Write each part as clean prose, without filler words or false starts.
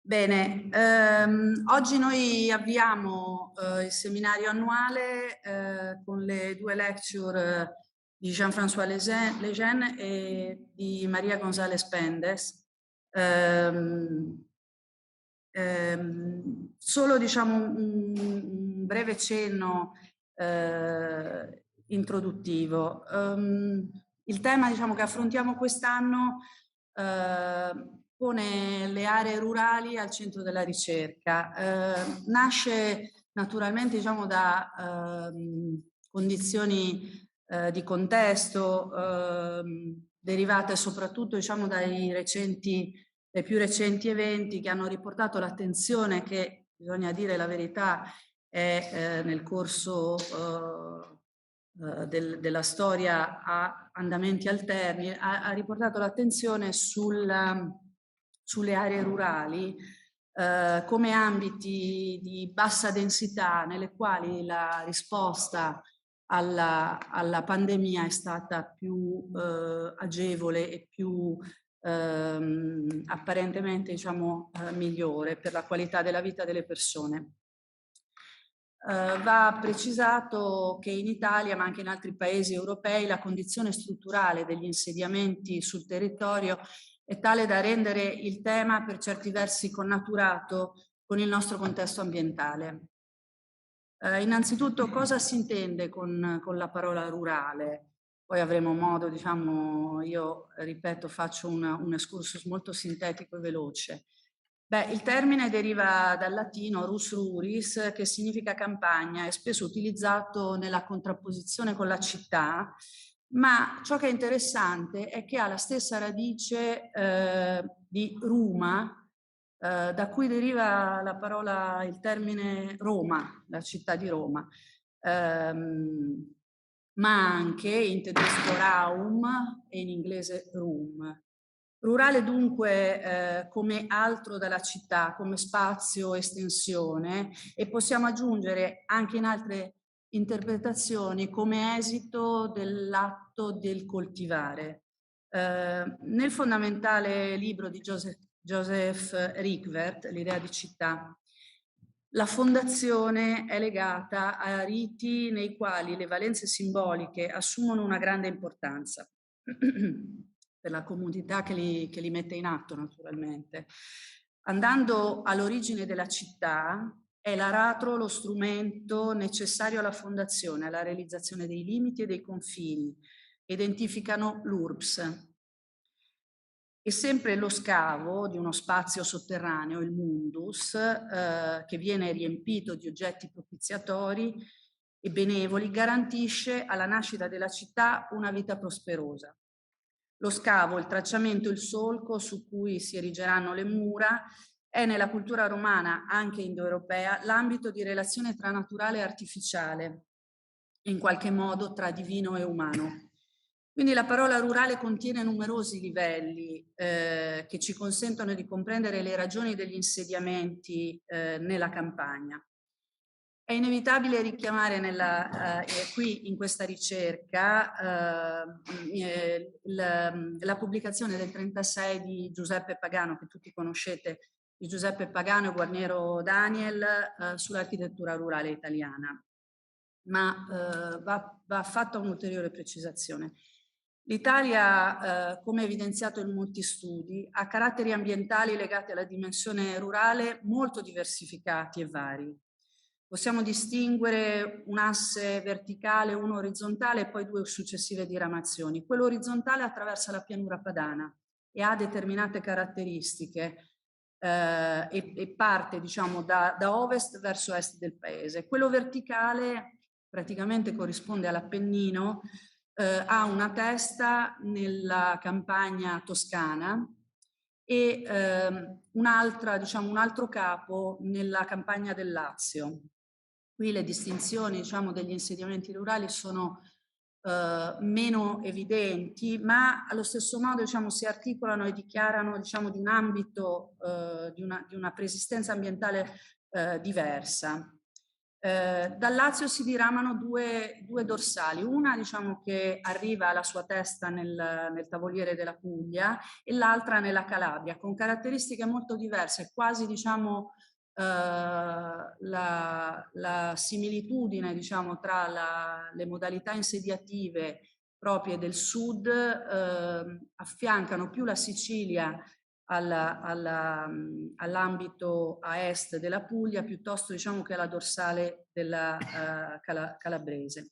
Bene, oggi noi avviamo il seminario annuale con le due lecture di Jean-François Lejeune e di María González Pendás. Solo diciamo un breve cenno introduttivo. Il tema diciamo, che affrontiamo quest'anno pone le aree rurali al centro della ricerca. Nasce naturalmente diciamo, da condizioni di contesto derivate soprattutto diciamo, dai più recenti eventi che hanno riportato l'attenzione che, bisogna dire la verità, è nel corso della storia a andamenti alterni, ha riportato l'attenzione sulle aree rurali come ambiti di bassa densità nelle quali la risposta alla pandemia è stata più agevole e più apparentemente diciamo, migliore per la qualità della vita delle persone. Va precisato che in Italia, ma anche in altri paesi europei, la condizione strutturale degli insediamenti sul territorio è tale da rendere il tema per certi versi connaturato con il nostro contesto ambientale. Innanzitutto, cosa si intende con la parola rurale? Poi avremo modo, diciamo, io ripeto, faccio un excursus molto sintetico e veloce. Beh, il termine deriva dal latino rus ruris, che significa campagna, è spesso utilizzato nella contrapposizione con la città, ma ciò che è interessante è che ha la stessa radice di Ruma, da cui deriva la parola, il termine Roma, la città di Roma, ma anche in tedesco Raum e in inglese Rum. Rurale dunque come altro dalla città, come spazio, estensione, e possiamo aggiungere anche in altre interpretazioni come esito dell'atto del coltivare. Nel fondamentale libro di Joseph Rickwert, L'idea di città, la fondazione è legata a riti nei quali le valenze simboliche assumono una grande importanza per la comunità che li mette in atto naturalmente. Andando all'origine della città, è l'aratro lo strumento necessario alla fondazione, alla realizzazione dei limiti e dei confini. Identificano l'URBS. E sempre lo scavo di uno spazio sotterraneo, il mundus, che viene riempito di oggetti propiziatori e benevoli, garantisce alla nascita della città una vita prosperosa. Lo scavo, il tracciamento, il solco su cui si erigeranno le mura è nella cultura romana, anche indoeuropea, l'ambito di relazione tra naturale e artificiale, in qualche modo tra divino e umano. Quindi la parola rurale contiene numerosi livelli che ci consentono di comprendere le ragioni degli insediamenti nella campagna. È inevitabile richiamare qui in questa ricerca la pubblicazione del 36 di Giuseppe Pagano, che tutti conoscete, di Giuseppe Pagano e Guarniero Daniel, sull'architettura rurale italiana. Ma va fatta un'ulteriore precisazione. L'Italia, come evidenziato in molti studi, ha caratteri ambientali legati alla dimensione rurale molto diversificati e vari. Possiamo distinguere un asse verticale, uno orizzontale e poi due successive diramazioni. Quello orizzontale attraversa la pianura padana e ha determinate caratteristiche e parte diciamo, da ovest verso est del paese. Quello verticale praticamente corrisponde all'Appennino, ha una testa nella campagna toscana e diciamo, un altro capo nella campagna del Lazio. Qui le distinzioni diciamo, degli insediamenti rurali sono meno evidenti, ma allo stesso modo diciamo, si articolano e dichiarano diciamo, di un ambito, di una preesistenza ambientale diversa. Dal Lazio si diramano due dorsali, una diciamo che arriva alla sua testa nel tavoliere della Puglia e l'altra nella Calabria, con caratteristiche molto diverse, quasi diciamo la similitudine diciamo tra le modalità insediative proprie del sud affiancano più la Sicilia all'ambito a est della Puglia piuttosto diciamo che alla dorsale della calabrese.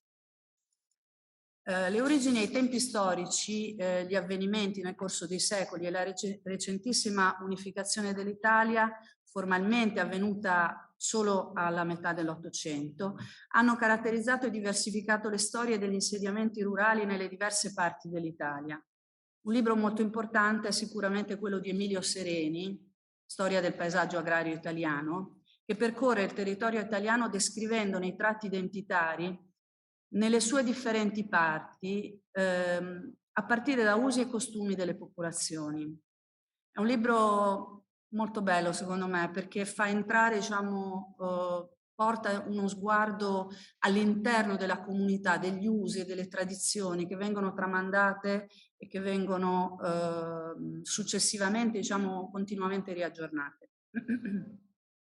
Le origini e i tempi storici, gli avvenimenti nel corso dei secoli e la recentissima unificazione dell'Italia, formalmente avvenuta solo alla metà dell'Ottocento, hanno caratterizzato e diversificato le storie degli insediamenti rurali nelle diverse parti dell'Italia. Un libro molto importante è sicuramente quello di Emilio Sereni, Storia del paesaggio agrario italiano, che percorre il territorio italiano descrivendone i tratti identitari nelle sue differenti parti, a partire da usi e costumi delle popolazioni. È un libro molto bello secondo me perché fa entrare, diciamo, porta uno sguardo all'interno della comunità, degli usi e delle tradizioni che vengono tramandate e che vengono successivamente, diciamo, continuamente riaggiornate.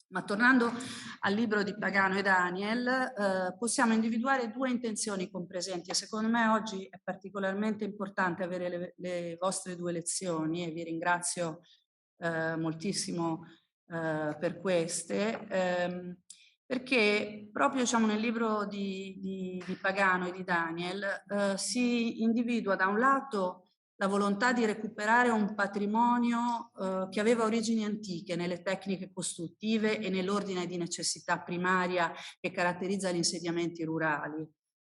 Ma tornando al libro di Pagano e Daniel, possiamo individuare due intenzioni compresenti e secondo me oggi è particolarmente importante avere le vostre due lezioni e vi ringrazio moltissimo per queste, perché proprio diciamo, nel libro di Pagano e di Daniel si individua da un lato la volontà di recuperare un patrimonio che aveva origini antiche nelle tecniche costruttive e nell'ordine di necessità primaria che caratterizza gli insediamenti rurali.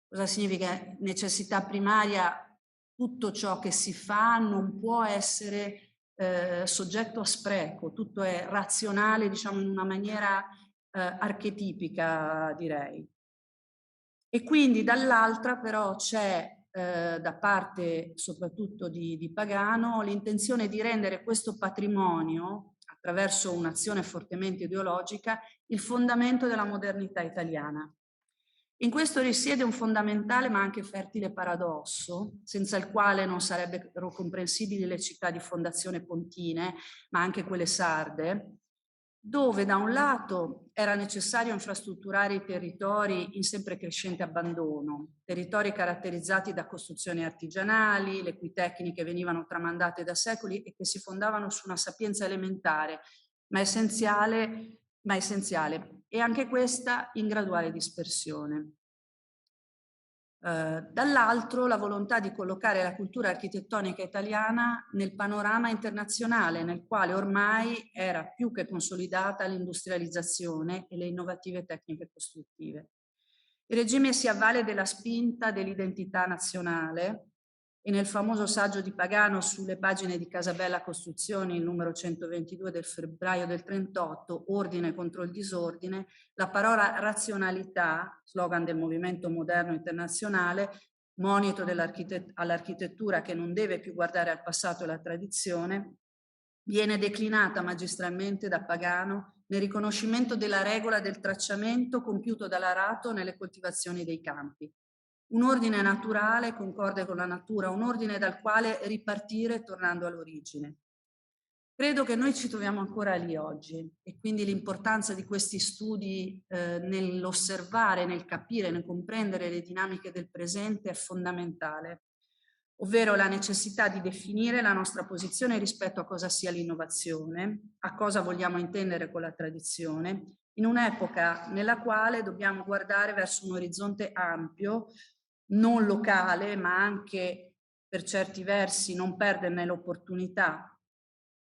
Cosa significa necessità primaria? Tutto ciò che si fa non può essere soggetto a spreco, tutto è razionale, diciamo in una maniera archetipica, direi. E quindi dall'altra però c'è da parte soprattutto di Pagano l'intenzione di rendere questo patrimonio, attraverso un'azione fortemente ideologica, il fondamento della modernità italiana. In questo risiede un fondamentale ma anche fertile paradosso, senza il quale non sarebbero comprensibili le città di fondazione pontine, ma anche quelle sarde, dove da un lato era necessario infrastrutturare i territori in sempre crescente abbandono, territori caratterizzati da costruzioni artigianali, le cui tecniche venivano tramandate da secoli e che si fondavano su una sapienza elementare, ma essenziale, e anche questa in graduale dispersione. Dall'altro la volontà di collocare la cultura architettonica italiana nel panorama internazionale nel quale ormai era più che consolidata l'industrializzazione e le innovative tecniche costruttive. Il regime si avvale della spinta dell'identità nazionale e nel famoso saggio di Pagano sulle pagine di Casabella Costruzioni, il numero 122 del febbraio del 38, Ordine contro il disordine, la parola razionalità, slogan del movimento moderno internazionale, monito all'architettura che non deve più guardare al passato e alla tradizione, viene declinata magistralmente da Pagano nel riconoscimento della regola del tracciamento compiuto dall'arato nelle coltivazioni dei campi. Un ordine naturale, concorde con la natura, un ordine dal quale ripartire tornando all'origine. Credo che noi ci troviamo ancora lì oggi e quindi l'importanza di questi studi nell'osservare, nel capire, nel comprendere le dinamiche del presente è fondamentale, ovvero la necessità di definire la nostra posizione rispetto a cosa sia l'innovazione, a cosa vogliamo intendere con la tradizione, in un'epoca nella quale dobbiamo guardare verso un orizzonte ampio, non locale, ma anche per certi versi non perderne l'opportunità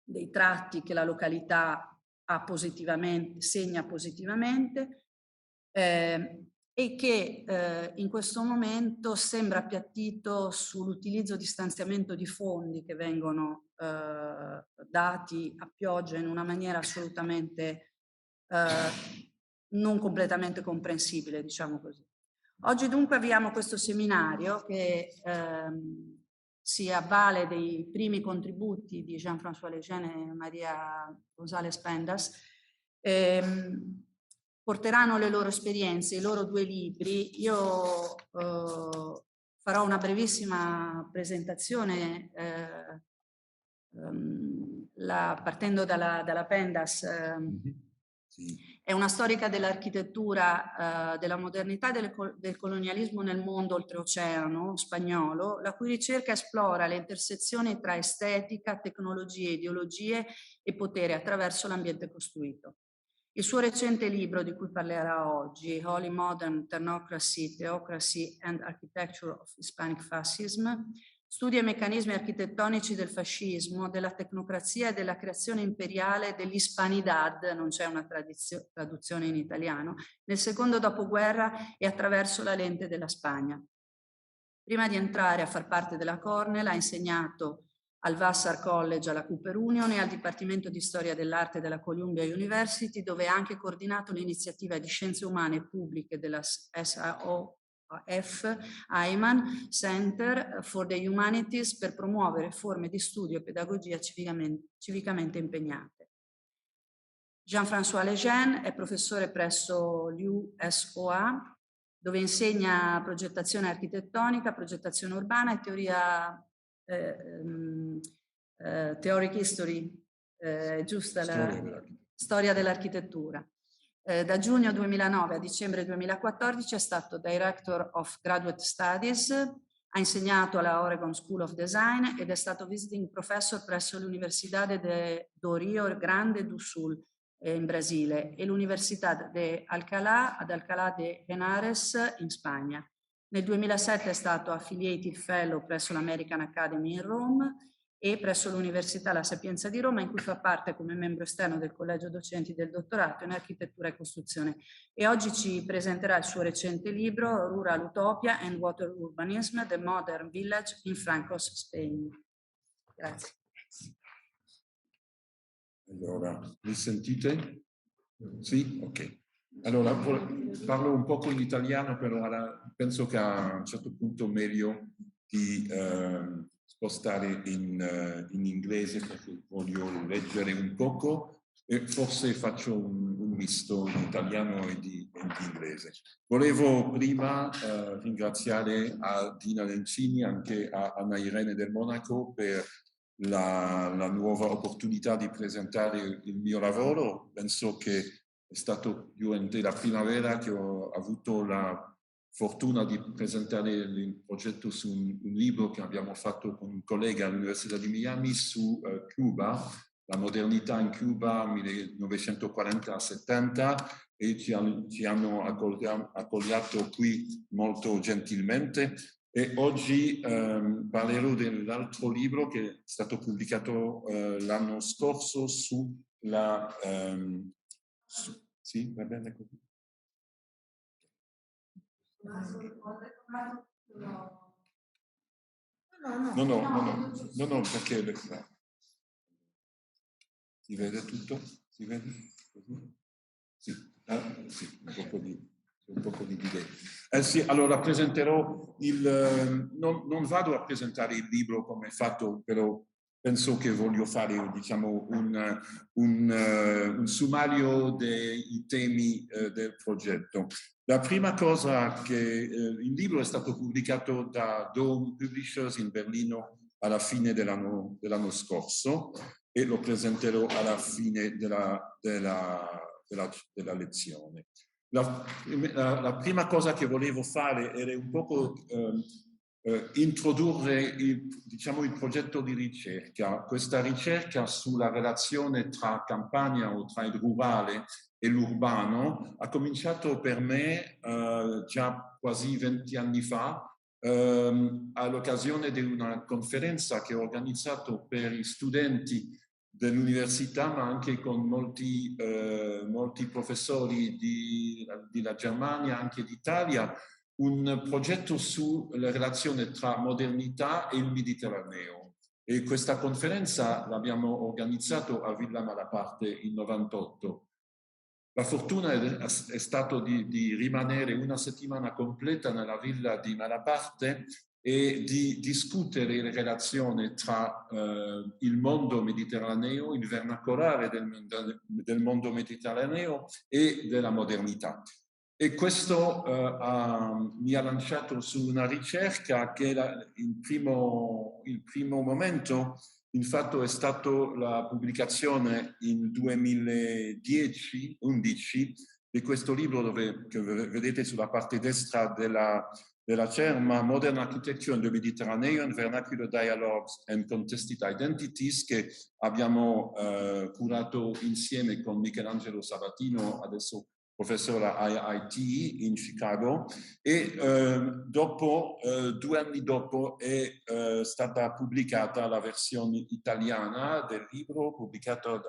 dei tratti che la località ha positivamente, segna positivamente e che in questo momento sembra appiattito sull'utilizzo di stanziamento di fondi che vengono dati a pioggia in una maniera assolutamente non completamente comprensibile, diciamo così. Oggi dunque avviamo questo seminario che si avvale dei primi contributi di Jean-François Lejeune e María González Pendás, porteranno le loro esperienze, i loro 2 libri. Io farò una brevissima presentazione partendo dalla Pendás. È una storica dell'architettura, della modernità e del colonialismo nel mondo oltreoceano spagnolo, la cui ricerca esplora le intersezioni tra estetica, tecnologie, ideologie e potere attraverso l'ambiente costruito. Il suo recente libro, di cui parlerà oggi, Holy Modern Technocracy, Theocracy and Architecture of Hispanic Fascism, studia i meccanismi architettonici del fascismo, della tecnocrazia e della creazione imperiale dell'Hispanidad, non c'è una traduzione in italiano, nel secondo dopoguerra e attraverso la lente della Spagna. Prima di entrare a far parte della Cornell ha insegnato al Vassar College alla Cooper Union e al Dipartimento di Storia dell'Arte della Columbia University, dove ha anche coordinato l'iniziativa di Scienze Umane Pubbliche della SAO Ayman Center for the Humanities per promuovere forme di studio e pedagogia civicamente impegnate. Jean-François Lejeune è professore presso l'USOA, dove insegna progettazione architettonica, progettazione urbana e teoria theoric history, giusta la storia dell'architettura. Da giugno 2009 a dicembre 2014 è stato Director of Graduate Studies, ha insegnato alla Oregon School of Design ed è stato Visiting Professor presso l'Università do Rio Grande do Sul in Brasile e l'Università ad Alcalá de Henares in Spagna. Nel 2007 è stato Affiliated Fellow presso l'American Academy in Roma e presso l'Università La Sapienza di Roma, in cui fa parte come membro esterno del collegio docenti del dottorato in architettura e costruzione. E oggi ci presenterà il suo recente libro Rural Utopia and Water Urbanism, The Modern Village in Franco's Spain. Grazie. Allora, mi sentite? Sì? Ok. Allora, parlo un poco in italiano, però penso che a un certo punto è meglio di spostare in inglese, perché voglio leggere un poco e forse faccio un misto in italiano e di inglese. Volevo prima ringraziare a Dina Nencini, anche a Anna Irene del Monaco per la nuova opportunità di presentare il mio lavoro. Penso che è stato durante la primavera che ho avuto la fortuna di presentare il progetto su un libro che abbiamo fatto con un collega all'Università di Miami su Cuba, la modernità in Cuba 1940-70, e ci hanno accogliato qui molto gentilmente. E oggi parlerò dell'altro libro che è stato pubblicato l'anno scorso sulla... sì, va bene così? No, perché... Si vede tutto? Si vede? Così? Sì, sì, un po' di delay. Sì, allora presenterò non vado a presentare il libro come fatto, però penso che voglio fare, diciamo, un sommario dei temi del progetto. La prima cosa che il libro è stato pubblicato da Dome Publishers in Berlino alla fine dell'anno scorso e lo presenterò alla fine della lezione. La prima cosa che volevo fare era un po' introdurre il progetto di ricerca, questa ricerca sulla relazione tra campagna o tra il rurale e l'urbano ha cominciato per me già quasi 20 anni fa all'occasione di una conferenza che ho organizzato per gli studenti dell'università, ma anche con molti professori della Germania, anche d'Italia, un progetto sulla relazione tra modernità e il Mediterraneo. E questa conferenza l'abbiamo organizzata a Villa Malaparte in 98. La fortuna è stata di rimanere una settimana completa nella villa di Malaparte e di discutere le relazioni tra il mondo mediterraneo, il vernacolare del mondo mediterraneo e della modernità. E questo mi ha lanciato su una ricerca che il primo momento, infatti, è stato la pubblicazione in 2010-11 di questo libro che vedete sulla parte destra della cerma, Modern Architecture in the Mediterranean, Vernacular Dialogues and Contested Identities, che abbiamo curato insieme con Michelangelo Sabatino, adesso professore all'IIT in Chicago, e dopo, 2 anni dopo è stata pubblicata la versione italiana del libro, pubblicata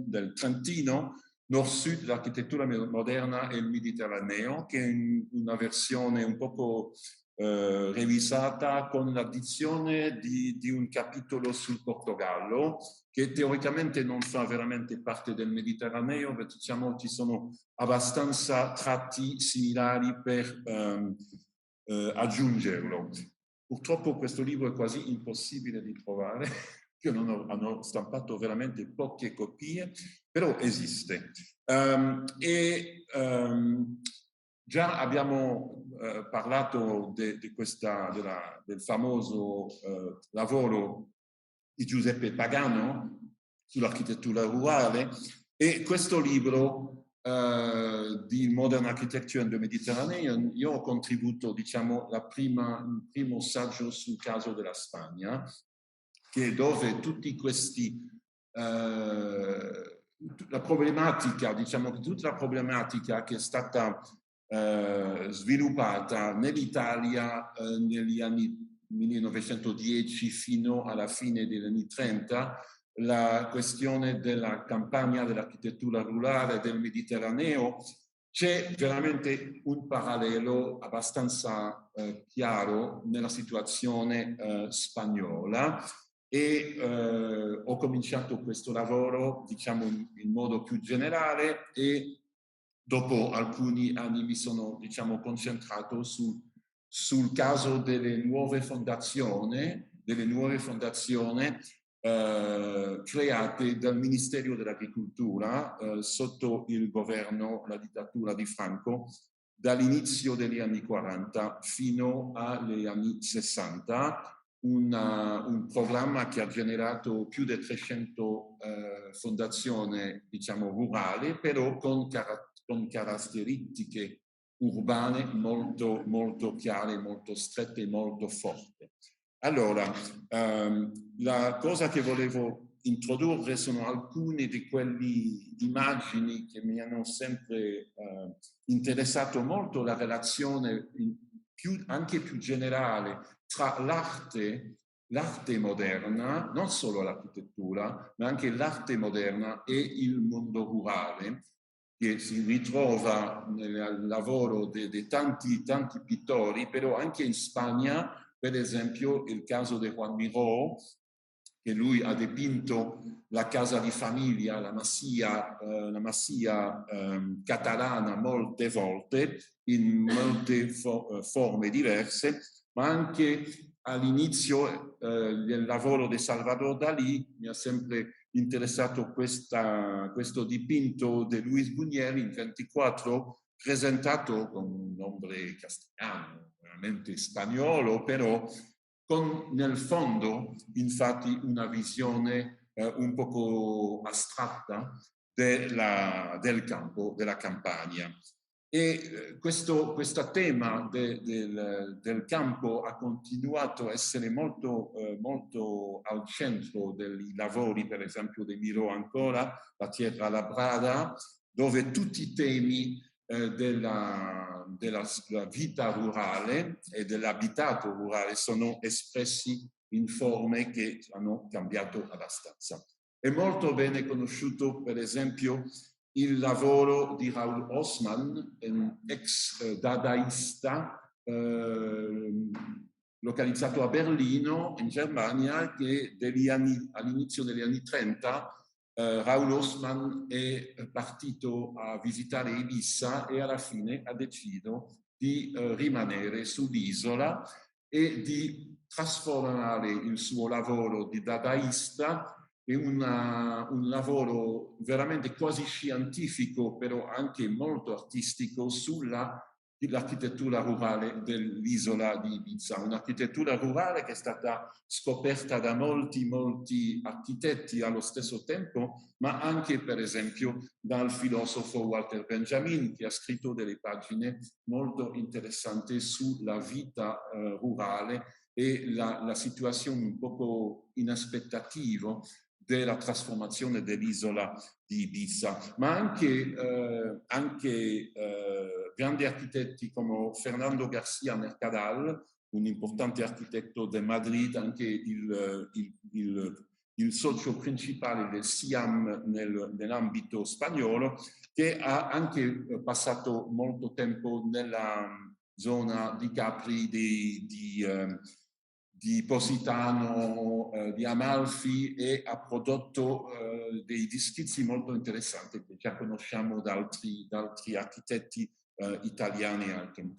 del Trentino, Nord-Sud, l'architettura moderna e il Mediterraneo, che è una versione un poco revisata con l'addizione di un capitolo sul Portogallo, che teoricamente non fa veramente parte del Mediterraneo, ma diciamo ci sono abbastanza tratti similari per aggiungerlo. Purtroppo questo libro è quasi impossibile di trovare, che hanno stampato veramente poche copie, però esiste. Già abbiamo parlato del famoso lavoro di Giuseppe Pagano sull'architettura rurale, e questo libro di Modern Architecture in the Mediterranean, io ho contribuito, diciamo, il primo saggio sul caso della Spagna, dove tutti questi la problematica, diciamo, tutta la problematica che è stata sviluppata nell'Italia negli anni 1910 fino alla fine degli anni 30, la questione della campagna dell'architettura rurale del Mediterraneo, c'è veramente un parallelo abbastanza chiaro nella situazione spagnola, e ho cominciato questo lavoro, diciamo, in modo più generale, e dopo alcuni anni mi sono, diciamo, concentrato sul caso delle nuove fondazioni create dal Ministero dell'Agricoltura sotto il governo, la dittatura di Franco, dall'inizio degli anni 40 fino agli anni 60, un programma che ha generato più di 300 fondazioni, diciamo, rurali, però con caratteristiche urbane molto, molto chiare, molto strette, molto forti. Allora, la cosa che volevo introdurre sono alcune di quelle immagini che mi hanno sempre interessato molto, la relazione anche più generale tra l'arte moderna, non solo l'architettura, ma anche l'arte moderna e il mondo rurale, che si ritrova nel lavoro di tanti pittori, però anche in Spagna, per esempio il caso di Juan Miró, che lui ha dipinto la casa di famiglia, la massia catalana molte volte, in molte forme diverse, ma anche all'inizio del lavoro di Salvador Dalí mi ha sempre interessato questo dipinto di Luis Buñuel in 24, presentato con un nome castigliano, veramente spagnolo, però con nel fondo infatti una visione un poco astratta del campo, della campagna. E questo tema del campo ha continuato a essere molto al centro dei lavori, per esempio di Miró ancora, la Tierra Labrada, dove tutti i temi della vita rurale e dell'abitato rurale sono espressi in forme che hanno cambiato abbastanza. È molto bene conosciuto, per esempio, il lavoro di Raoul Haussmann, un ex dadaista localizzato a Berlino, in Germania, che all'inizio degli anni 30 Raoul Haussmann è partito a visitare Ibiza e alla fine ha deciso di rimanere sull'isola, e di trasformare il suo lavoro di dadaista in un lavoro veramente quasi scientifico, però anche molto artistico, sull'architettura rurale dell'isola di Ibiza. Un'architettura rurale che è stata scoperta da molti architetti allo stesso tempo, ma anche per esempio dal filosofo Walter Benjamin, che ha scritto delle pagine molto interessanti sulla vita rurale e la situazione un poco in aspettativo della trasformazione dell'isola di Ibiza, ma anche grandi architetti come Fernando García Mercadal, un importante architetto di Madrid, anche il socio principale del SIAM nell'ambito spagnolo, che ha anche passato molto tempo nella zona di Capri, di Positano, di Amalfi, e ha prodotto dei schizzi molto interessanti che già conosciamo da altri architetti italiani e altri.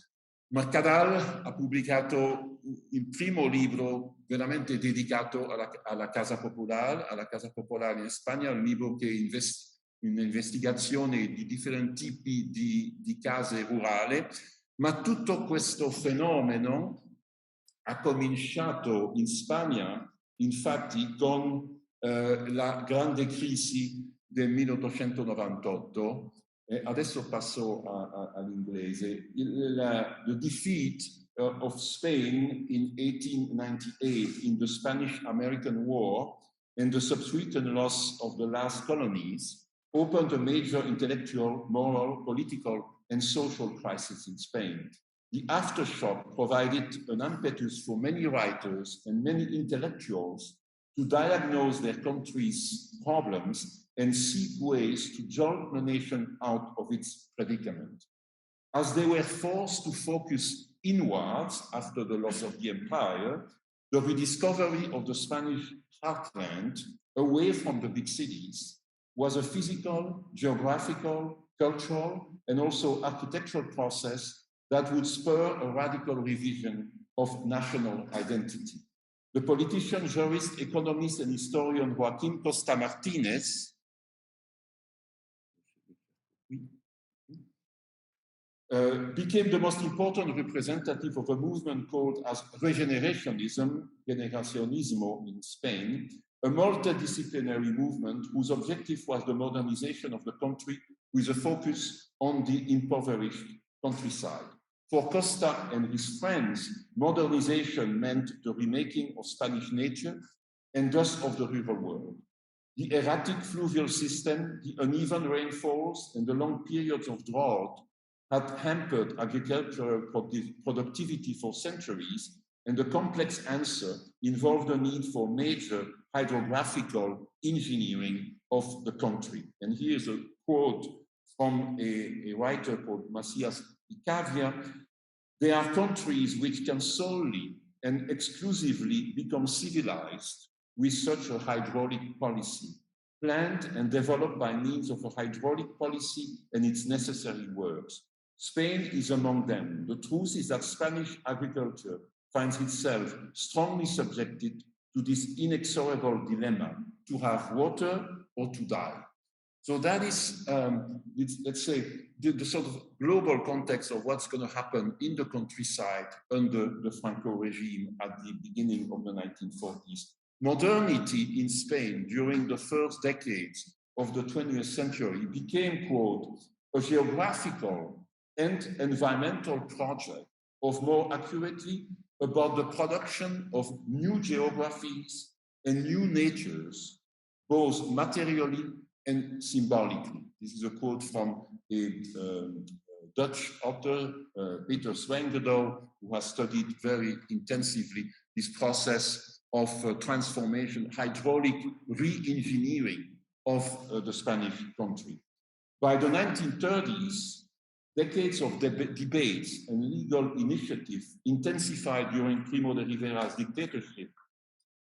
Mercadal ha pubblicato il primo libro veramente dedicato alla Casa Popolare in Spagna, un libro che un'investigazione di differenti tipi di case rurali, ma tutto questo fenomeno ha cominciato in Spagna, infatti, con la grande crisi del 1898. Adesso passo all'inglese. The defeat of Spain in 1898 in the Spanish-American War and the subsequent loss of the last colonies opened a major intellectual, moral, political, and social crisis in Spain. The aftershock provided an impetus for many writers and many intellectuals to diagnose their country's problems and seek ways to jolt the nation out of its predicament. As they were forced to focus inwards after the loss of the empire, the rediscovery of the Spanish heartland away from the big cities was a physical, geographical, cultural, and also architectural process that would spur a radical revision of national identity. The politician, jurist, economist, and historian Joaquín Costa Martínez became the most important representative of a movement called as regenerationism, generacionismo in Spain, a multidisciplinary movement whose objective was the modernization of the country with a focus on the impoverished countryside. For Costa and his friends, modernization meant the remaking of Spanish nature and thus of the rural world. The erratic fluvial system, the uneven rainfalls, and the long periods of drought had hampered agricultural productivity for centuries, and the complex answer involved the need for major hydrographical engineering of the country. And here's a quote from a writer called Macías Picavia. There are countries which can solely and exclusively become civilized with such a hydraulic policy, planned and developed by means of a hydraulic policy and its necessary works. Spain is among them. The truth is that Spanish agriculture finds itself strongly subjected to this inexorable dilemma, to have water or to die. So that is, let's say, the sort of global context of what's going to happen in the countryside under the Franco regime at the beginning of the 1940s. Modernity in Spain during the first decades of the 20th century became, quote, a geographical and environmental project of, more accurately, about the production of new geographies and new natures, both materially and symbolically. This is a quote from a Dutch author, Peter Zwijngerdo, who has studied very intensively this process of transformation, hydraulic re-engineering of the Spanish country. By the 1930s, decades of debates and legal initiative intensified during Primo de Rivera's dictatorship,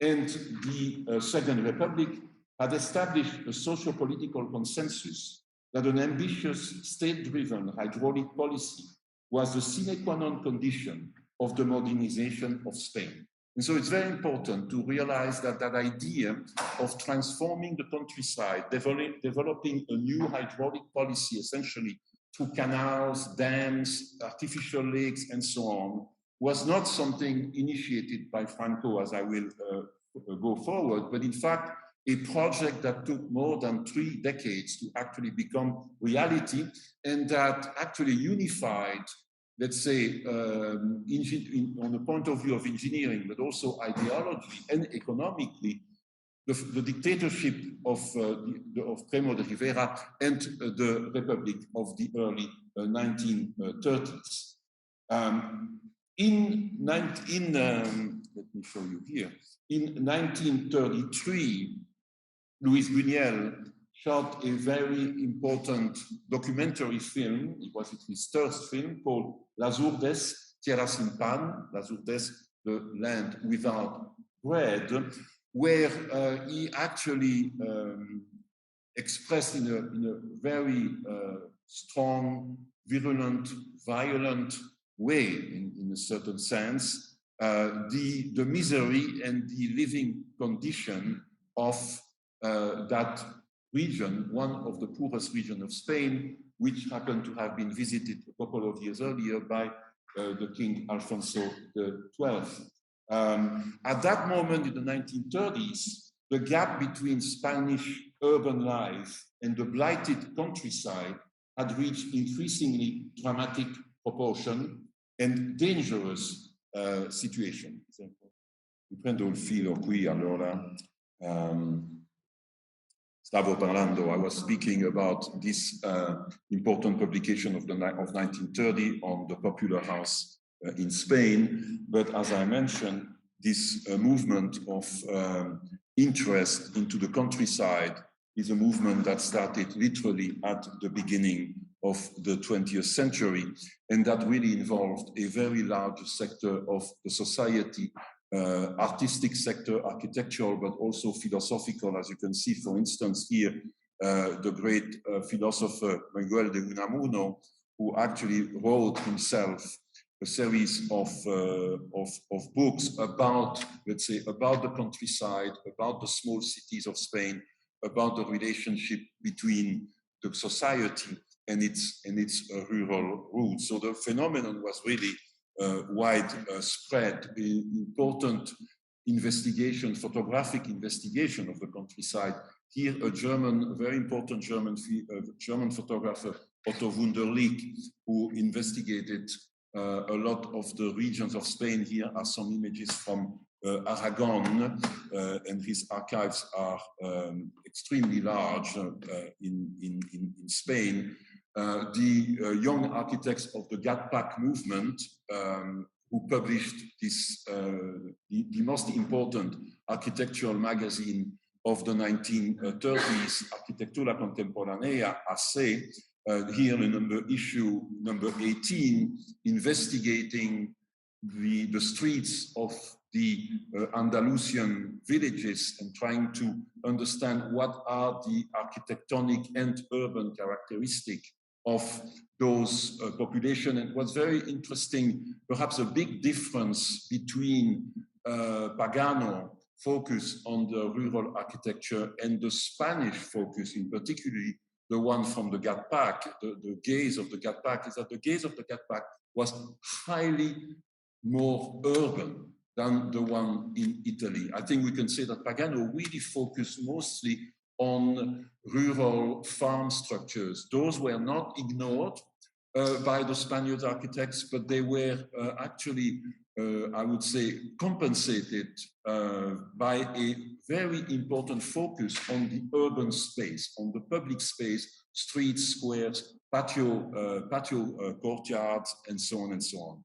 and the Second Republic had established a socio-political consensus that an ambitious state-driven hydraulic policy was the sine qua non condition of the modernization of Spain. And so it's very important to realize that that idea of transforming the countryside, developing a new hydraulic policy, essentially through canals, dams, artificial lakes, and so on, was not something initiated by Franco, as I will go forward, but in fact, a project that took more than 3 decades to actually become reality, and that actually unified, let's say, on the point of view of engineering, but also ideology and economically, the dictatorship of Primo de Rivera and the Republic of the early 1930s. Let me show you here. In 1933, Luis Buñuel shot a very important documentary film. It was his first film called Las Urdes, Tierra sin pan, Las Urdes, the land without bread, where he actually expressed in a very strong, virulent, violent way, in a certain sense, the misery and the living condition of that region, one of the poorest regions of Spain, which happened to have been visited a couple of years earlier by the King Alfonso XII. At that moment in the 1930s, the gap between Spanish urban life and the blighted countryside had reached increasingly dramatic proportion and dangerous situation. Riprendo il filo qui, allora. Stavo parlando, I was speaking about this important publication of 1930 on the popular house in Spain, but as I mentioned, this movement of interest into the countryside is a movement that started literally at the beginning of the 20th century, and that really involved a very large sector of the society, artistic sector, architectural, but also philosophical, as you can see, for instance, here, the great philosopher Miguel de Unamuno, who actually wrote himself a series of books about, let's say, about the countryside, about the small cities of Spain, about the relationship between the society and its rural roots. So the phenomenon was really widespread. Important investigation, photographic investigation of the countryside. Here, a very important German photographer, Otto Wunderlich, who investigated a lot of the regions of Spain. Here are some images from Aragon, and his archives are extremely large in Spain. The young architects of the GATPAC movement, who published this, the most important architectural magazine of the 1930s, Architettura Contemporanea, AC, here in issue number 18, investigating the streets of the Andalusian villages and trying to understand what are the architectonic and urban characteristics of those population. And what's very interesting, perhaps a big difference between Pagano focus on the rural architecture and the Spanish focus, in particularly the one from the GATPAC, the gaze of the GATPAC, is that the gaze of the GATPAC was highly more urban than the one in Italy. I think we can say that Pagano really focused mostly on rural farm structures. Those were not ignored by the Spaniard architects, but they were actually, I would say, compensated by a very important focus on the urban space, on the public space, streets, squares, patio courtyards, and so on and so on.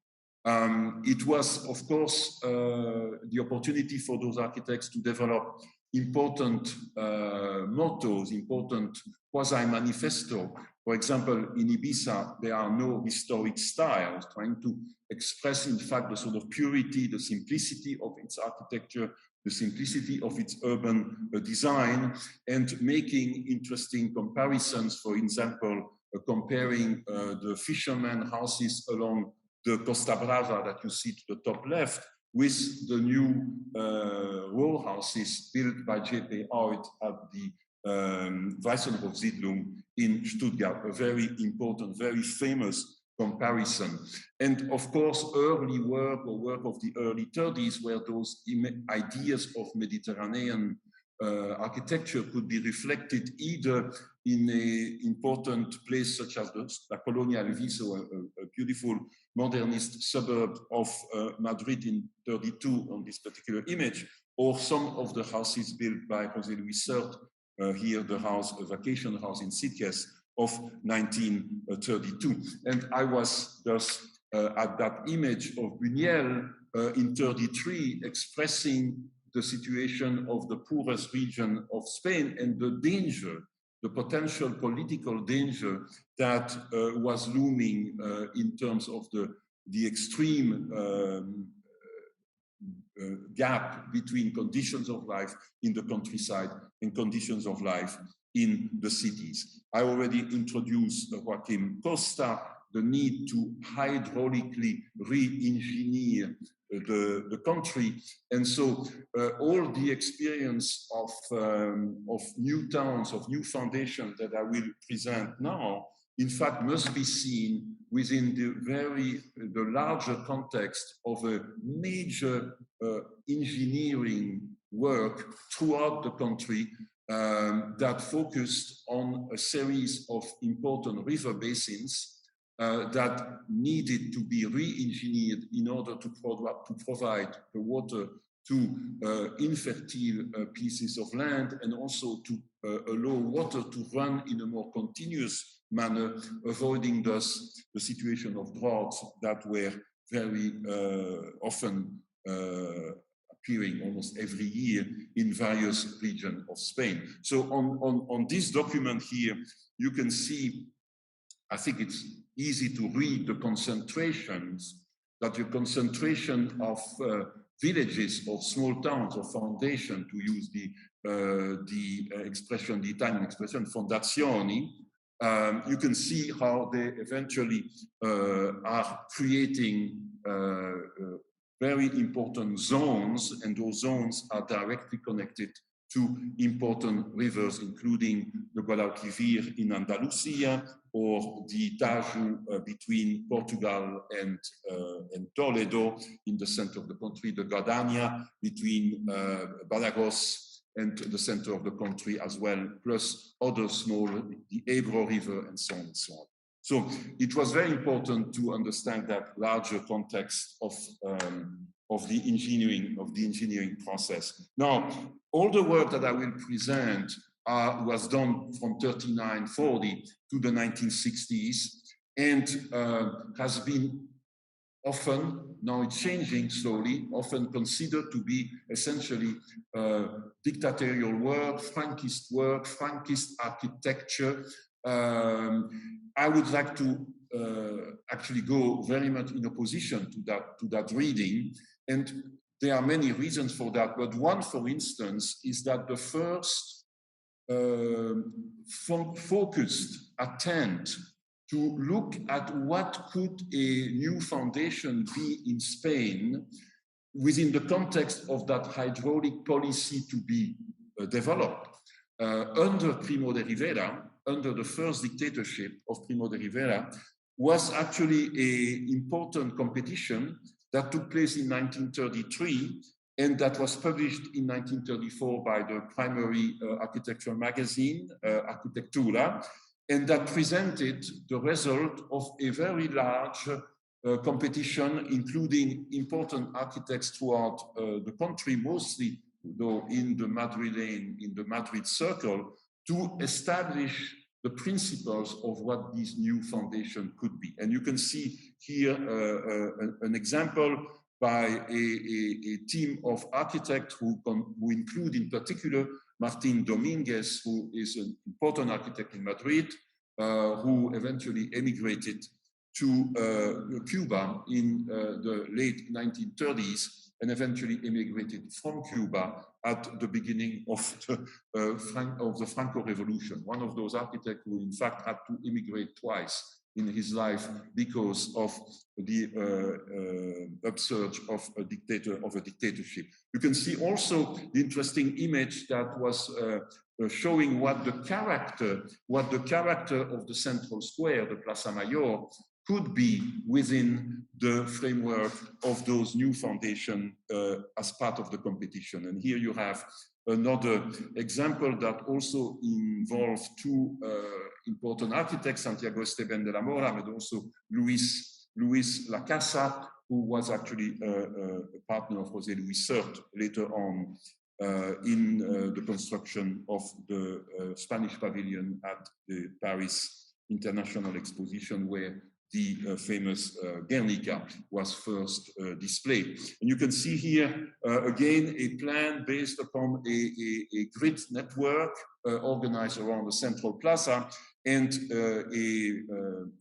It was, of course, the opportunity for those architects to develop important mottos, important quasi-manifesto. For example, in Ibiza, there are no historic styles, trying to express, in fact, the sort of purity, the simplicity of its architecture, the simplicity of its urban design, and making interesting comparisons, for example, comparing the fishermen houses along the Costa Brava that you see to the top left, with the new row houses built by J.P. Hoyt at the Weissenhof-Siedlung in Stuttgart, a very important, very famous comparison. And of course, early work or work of the early 30s, where those ideas of Mediterranean architecture could be reflected either in an important place such as La Colonia Alviso, a beautiful modernist suburb of Madrid in 32 on this particular image, or some of the houses built by José Luis Sert, here the house, a vacation house in Sitges of 1932. And I was thus at that image of Buñuel in 33 expressing the situation of the poorest region of Spain and the danger, the potential political danger that was looming in terms of the extreme gap between conditions of life in the countryside and conditions of life in the cities. I already introduced Joaquim Costa, the need to hydraulically re-engineer the country. And so all the experience of new towns, of new foundations that I will present now, in fact, must be seen within the larger context of a major engineering work throughout the country that focused on a series of important river basins that needed to be re-engineered in order to provide the water to infertile pieces of land, and also to allow water to run in a more continuous manner, avoiding thus the situation of droughts that were very often appearing almost every year in various regions of Spain. So on this document here, you can see, I think it's easy to read the concentrations, that the concentration of villages or small towns or foundation, to use the expression, the Italian expression, fondazioni. You can see how they eventually are creating very important zones, and those zones are directly connected to important rivers, including the Guadalquivir in Andalusia, or the Tajo between Portugal and Toledo in the center of the country, the Gardania between Badajoz and the center of the country as well, plus other small, the Ebro River, and so on and so on. So it was very important to understand that larger context of the engineering process. Now, all the work that I will present was done from 39-40 to the 1960s, and has been often, now it's changing slowly, often considered to be essentially dictatorial work, Franquist architecture. I would like to actually go very much in opposition to that reading, and there are many reasons for that, but one, for instance, is that the first focused attempt to look at what could a new foundation be in Spain within the context of that hydraulic policy to be developed under Primo de Rivera, under the first dictatorship of Primo de Rivera, was actually an important competition that took place in 1933, and that was published in 1934 by the primary architecture magazine, Architettura, and that presented the result of a very large competition, including important architects throughout the country, mostly though in the Madrid circle, to establish the principles of what this new foundation could be. And you can see here an example by a team of architects who include in particular Martín Domínguez, who is an important architect in Madrid, who eventually emigrated to Cuba in the late 1930s, and eventually emigrated from Cuba at the beginning of the Franco Revolution. One of those architects who in fact had to immigrate twice in his life because of the upsurge of a dictatorship. You can see also the interesting image that was showing what the character of the central square, the Plaza Mayor, could be within the framework of those new foundations as part of the competition. And here you have another example that also involved two important architects, Santiago Esteban de la Mora, but also Luis Lacasa, who was actually a partner of José Luis Sert later on in the construction of the Spanish pavilion at the Paris International Exposition, where the famous Guernica was first displayed. And you can see here, again, a plan based upon a grid network organized around the central plaza and a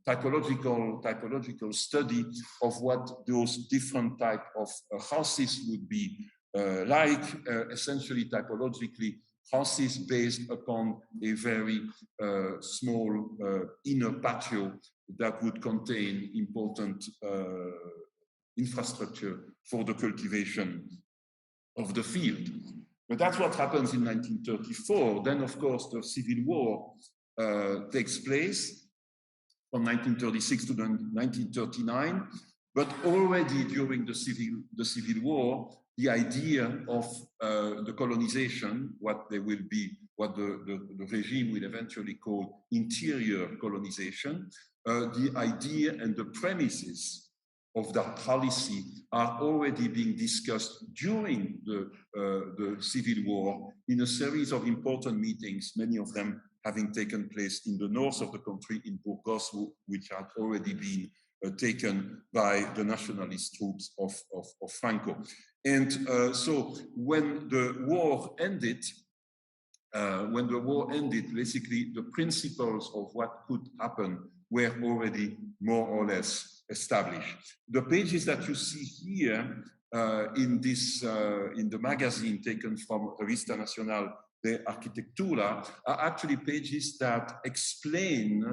typological study of what those different type of houses would be essentially typologically houses based upon a very small inner patio that would contain important infrastructure for the cultivation of the field. But that's what happens in 1934. Then, of course, the Civil War takes place from 1936 to 1939. But already during the Civil War, the idea of the colonization, what the regime will eventually call interior colonization, the idea and the premises of that policy are already being discussed during the Civil War in a series of important meetings, many of them having taken place in the north of the country, in Borghese, which had already been taken by the nationalist troops of Franco. And so when the war ended, basically the principles of what could happen were already more or less established. The pages that you see here in the magazine taken from Revista Nacional de Architettura are actually pages that explain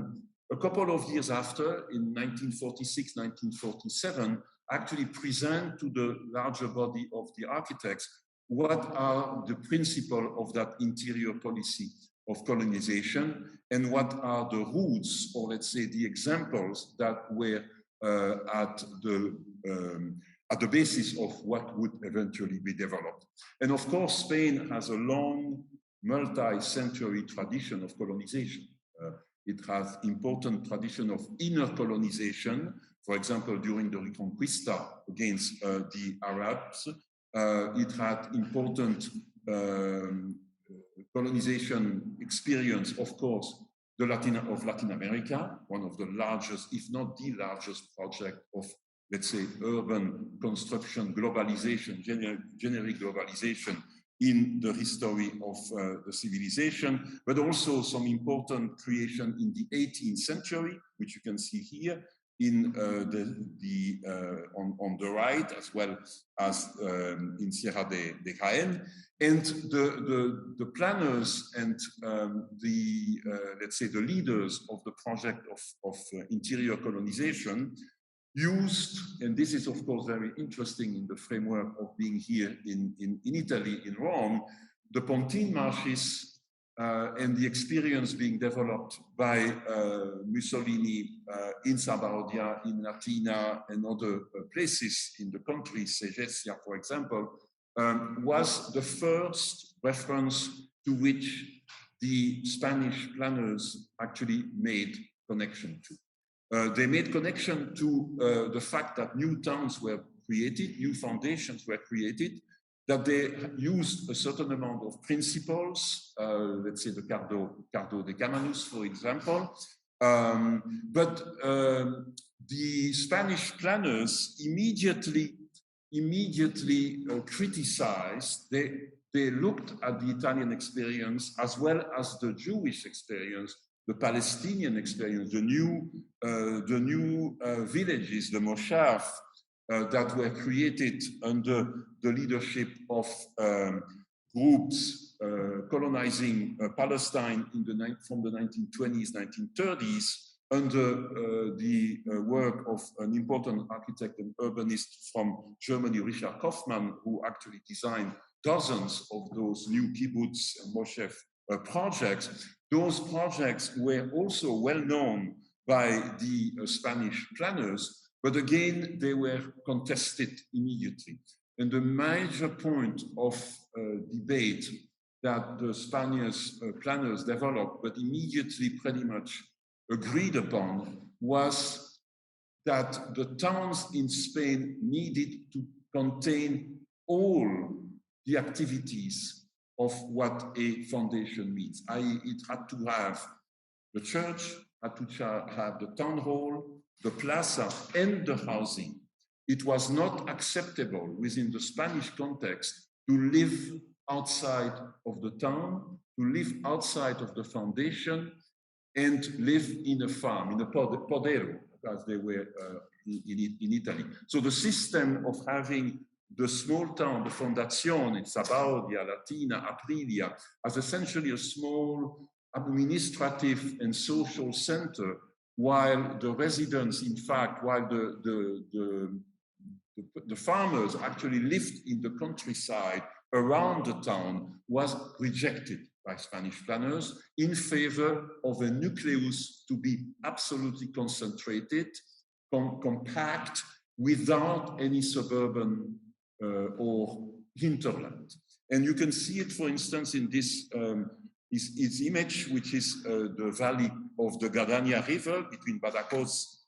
a couple of years after, in 1946, 1947, actually present to the larger body of the architects what are the principles of that interior policy of colonization and what are the roots, or let's say the examples that were at the basis of what would eventually be developed. And of course, Spain has a long multi-century tradition of colonization. It has important tradition of inner colonization. For example, during the Reconquista against the Arabs, it had important colonization experience, of course, of Latin America, one of the largest, if not the largest project of, let's say, urban construction globalization, generic globalization in the history of the civilization, but also some important creation in the 18th century, which you can see here in on the right, as well as in Sierra de Jaén. And the planners and let's say the leaders of the project of interior colonization used, and this is of course very interesting in the framework of being here in Italy, in Rome, the Pontine marshes and the experience being developed by Mussolini in Sabaudia, in Latina, and other places in the country, Segesia, for example, was the first reference to which the Spanish planners actually made connection to. They made connection to the fact that new towns were created, new foundations were created, that they used a certain amount of principles, let's say the Cardo de Camanus, for example, but the Spanish planners immediately criticized. They looked at the Italian experience as well as the Jewish experience, the Palestinian experience, the new villages, the moshav, that were created under the leadership of groups colonizing Palestine from the 1920s, 1930s, under the work of an important architect and urbanist from Germany, Richard Kaufmann, who actually designed dozens of those new kibbutz and moshev projects. Those projects were also well known by the Spanish planners, but again, they were contested immediately. And the major point of debate that the Spanish planners developed, but immediately pretty much agreed upon, was that the towns in Spain needed to contain all the activities of what a foundation means. I.e., it had to have the church, had to have the town hall, the plaza, and the housing. It was not acceptable within the Spanish context to live outside of the town, to live outside of the foundation, and live in a farm, in a podero, as they were in Italy. So the system of having the small town, the Fondazione, Sabaudia, Latina, Aprilia, as essentially a small administrative and social center, while the residents, in fact, while the farmers actually lived in the countryside around the town, was rejected by Spanish planners in favor of a nucleus to be absolutely concentrated, compact, without any suburban or hinterland. And you can see it, for instance, in this image, which is the valley of the Gardania River between Badajoz.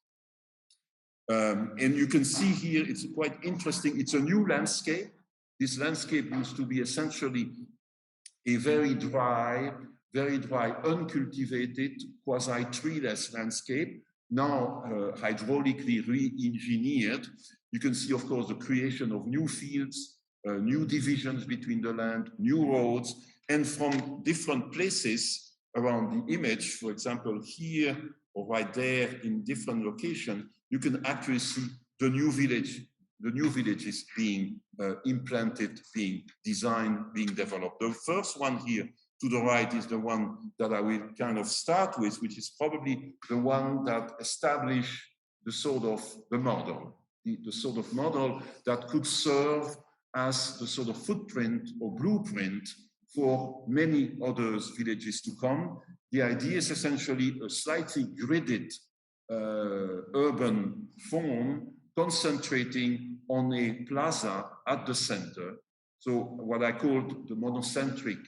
And you can see here, it's quite interesting. It's a new landscape. This landscape used to be essentially a very dry, uncultivated, quasi-treeless landscape, now hydraulically re-engineered. You can see, of course, the creation of new fields, new divisions between the land, new roads, and from different places around the image, for example, here or right there in different locations, you can actually see the new villages being implanted, being designed, being developed. The first one here to the right is the one that I will kind of start with, which is probably the one that established the sort of the model that could serve as the sort of footprint or blueprint for many other villages to come. The idea is essentially a slightly gridded urban form concentrating on a plaza at the center. So what I called the monocentric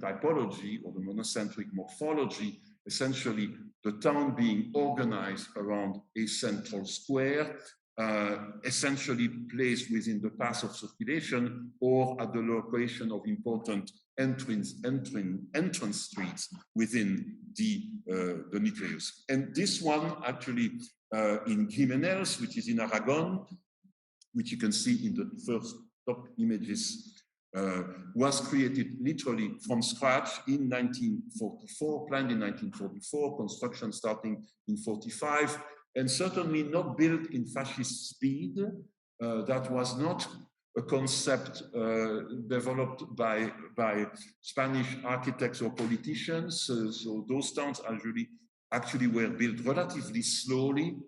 typology or the monocentric morphology, essentially the town being organized around a central square, essentially placed within the path of circulation or at the location of important entrance streets within the nucleus. And this one actually in Gimenells, which is in Aragon, which you can see in the first top images, was created literally from scratch in 1944, planned in 1944, construction starting in 45, and certainly not built in fascist speed. That was not a concept developed by Spanish architects or politicians. So those towns actually were built relatively slowly,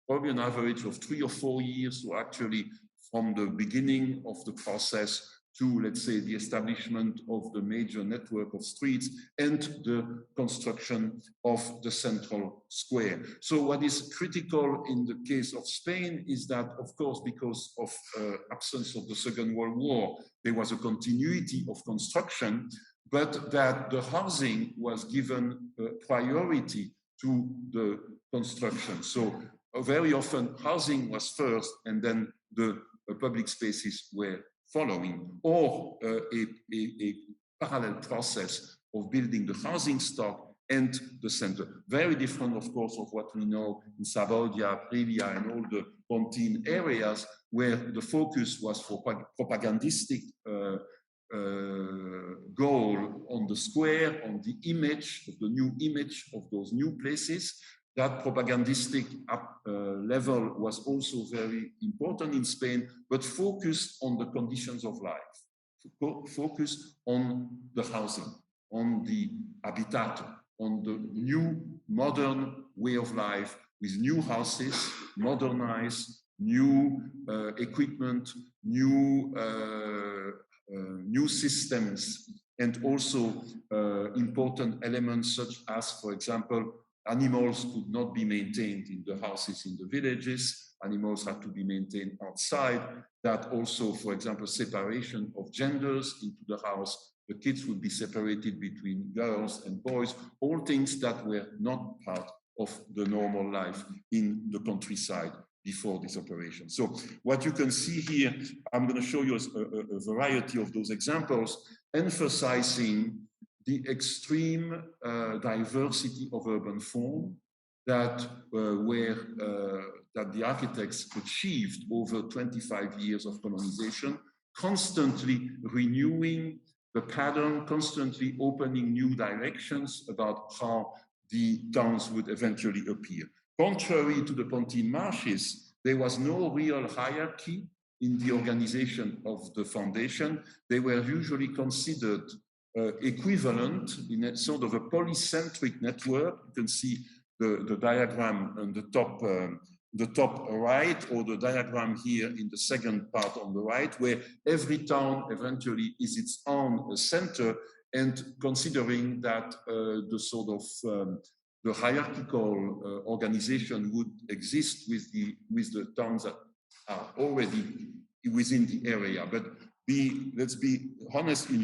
probably an average of 3 or 4 years, so actually from the beginning of the process to, let's say, the establishment of the major network of streets and the construction of the central square. So what is critical in the case of Spain is that, of course, because of absence of the Second World War, there was a continuity of construction, but that the housing was given priority to the construction. So very often housing was first and then the public spaces were following, or a parallel process of building the housing stock and the center. Very different, of course, of what we know in Sabaudia, Aprilia, and all the Pontine areas, where the focus was for propagandistic goal on the square, on the image, of the new image of those new places. That propagandistic level was also very important in Spain, but focused on the conditions of life, focused on the housing, on the habitato, on the new modern way of life with new houses, modernized, new equipment, new systems, and also important elements such as, for example, animals could not be maintained in the houses in the villages. Animals had to be maintained outside. That also, for example, separation of genders into the house. The kids would be separated between girls and boys, all things that were not part of the normal life in the countryside before this operation. So what you can see here, I'm going to show you a variety of those examples, emphasizing the extreme diversity of urban form that that the architects achieved over 25 years of colonization, constantly renewing the pattern, constantly opening new directions about how the towns would eventually appear. Contrary to the Pontine Marshes, there was no real hierarchy in the organization of the foundation. They were usually considered equivalent in a sort of a polycentric network. You can see the diagram on the top right, or the diagram here in the second part on the right, where every town eventually is its own center, and considering that the sort of the hierarchical organization would exist with the towns that are already within the area. But let's be honest, in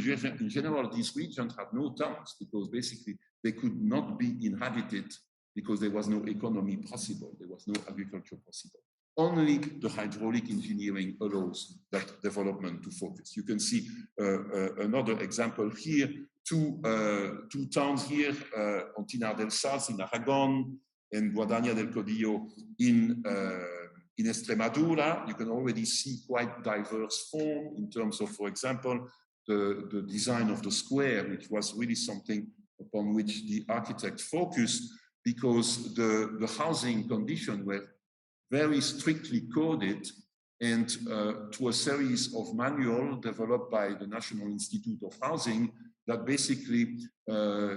general, these regions had no towns because basically they could not be inhabited because there was no economy possible, there was no agriculture possible. Only the hydraulic engineering allows that development to focus. You can see another example here, two towns here, Ontinar del Sals in Aragon and Guadaña del Codillo in Extremadura. You can already see quite diverse form in terms of, for example, the design of the square, which was really something upon which the architect focused, because the housing conditions were very strictly coded, and to a series of manuals developed by the National Institute of Housing that basically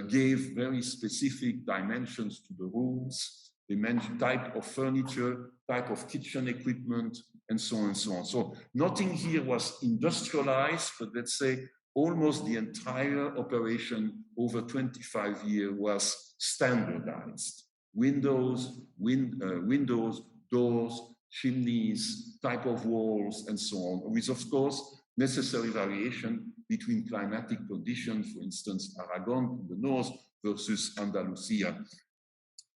gave very specific dimensions to the rooms. They mentioned type of furniture, type of kitchen equipment, and so on and so on. So nothing here was industrialized, but let's say almost the entire operation over 25 years was standardized. Windows, doors, chimneys, type of walls, and so on, with, of course, necessary variation between climatic conditions, for instance, Aragon in the north versus Andalusia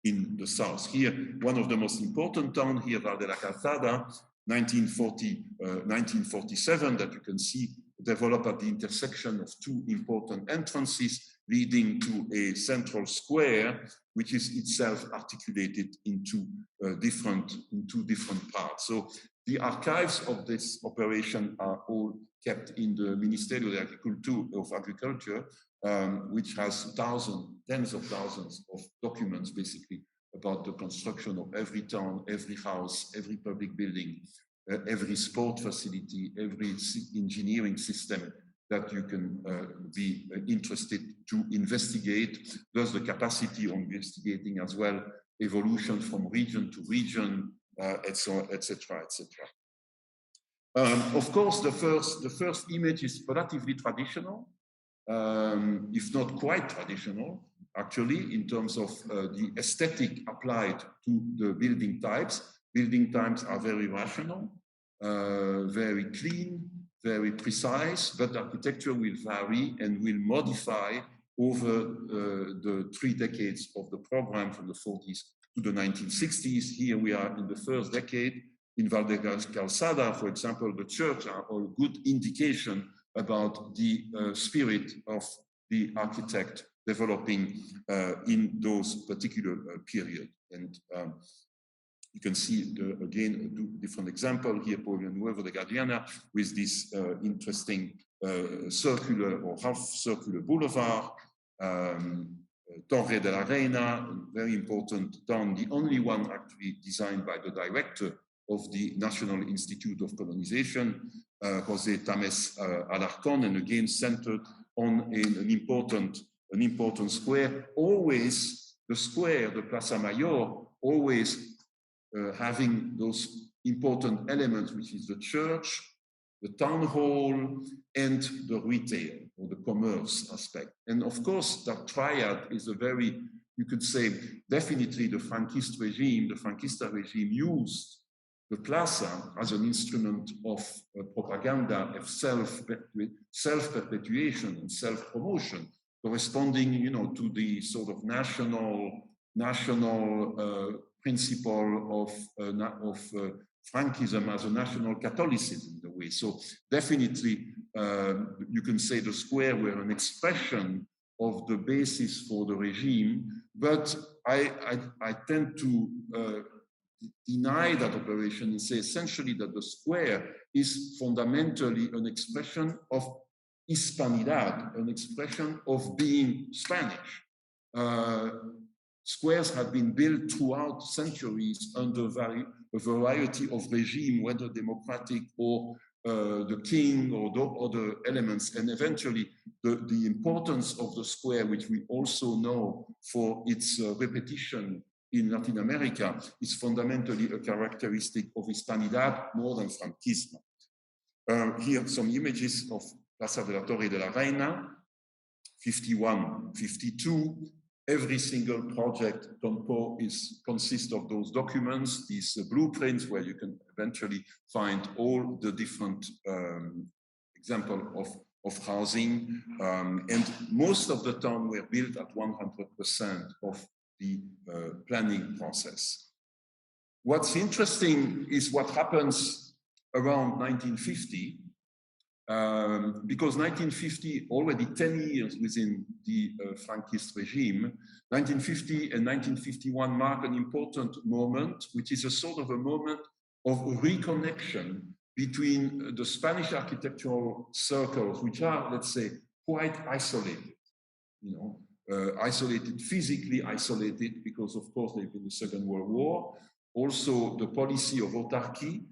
in the south. Here, one of the most important towns here, Val de la Calzada, 1947, that you can see developed at the intersection of two important entrances leading to a central square, which is itself articulated into two different parts. So the archives of this operation are all kept in the Ministerio de Agriculture, which has tens of thousands of documents, basically, about the construction of every town, every house, every public building, every sport facility, every engineering system that you can be interested to investigate, thus the capacity on investigating as well evolution from region to region, etc., etc., etc. Of course, the first image is relatively traditional, if not quite traditional, actually, in terms of the aesthetic applied to the building types. Building types are very rational, very clean, very precise, but architecture will vary and will modify over the 3 decades of the program from the 40s to the 1960s. Here we are in the first decade. In Val de Calzada, for example, the church are a good indication about the spirit of the architect developing in those particular period. And you can see, again, a different example here, Pueblo Nuevo de Guadiana, with this interesting circular or half-circular boulevard, Torre de la Reina, a very important town, the only one actually designed by the director of the National Institute of Colonization, José Tames Alarcón, and again centered on an important an important square, always the square, the Plaza Mayor, always having those important elements, which is the church, the town hall, and the retail or the commerce aspect. And of course, that triad is a very, you could say, definitely the Franquista regime used the plaza as an instrument of propaganda, of self-perpetuation and self-promotion, corresponding, you know, to the sort of national principle of Frankism as a national Catholicism in a way. So definitely, you can say the square were an expression of the basis for the regime, but I tend to deny that operation and say essentially that the square is fundamentally an expression of Hispanidad, an expression of being Spanish. Squares have been built throughout centuries under a variety of regime, whether democratic or the king or the other elements. And eventually the importance of the square, which we also know for its repetition in Latin America, is fundamentally a characteristic of Hispanidad more than Franquismo. Here some images of Plaza de la Torre de la Reina, 51, 52. Every single project consists of those documents, these blueprints, where you can eventually find all the different examples of housing. And most of the town were built at 100% of the planning process. What's interesting is what happens around 1950, because 1950, already 10 years within the Franquist regime, 1950 and 1951 mark an important moment, which is a sort of a moment of reconnection between the Spanish architectural circles, which are, let's say, quite isolated, you know, isolated, physically isolated, because of course they've been the Second World War. Also the policy of autarky,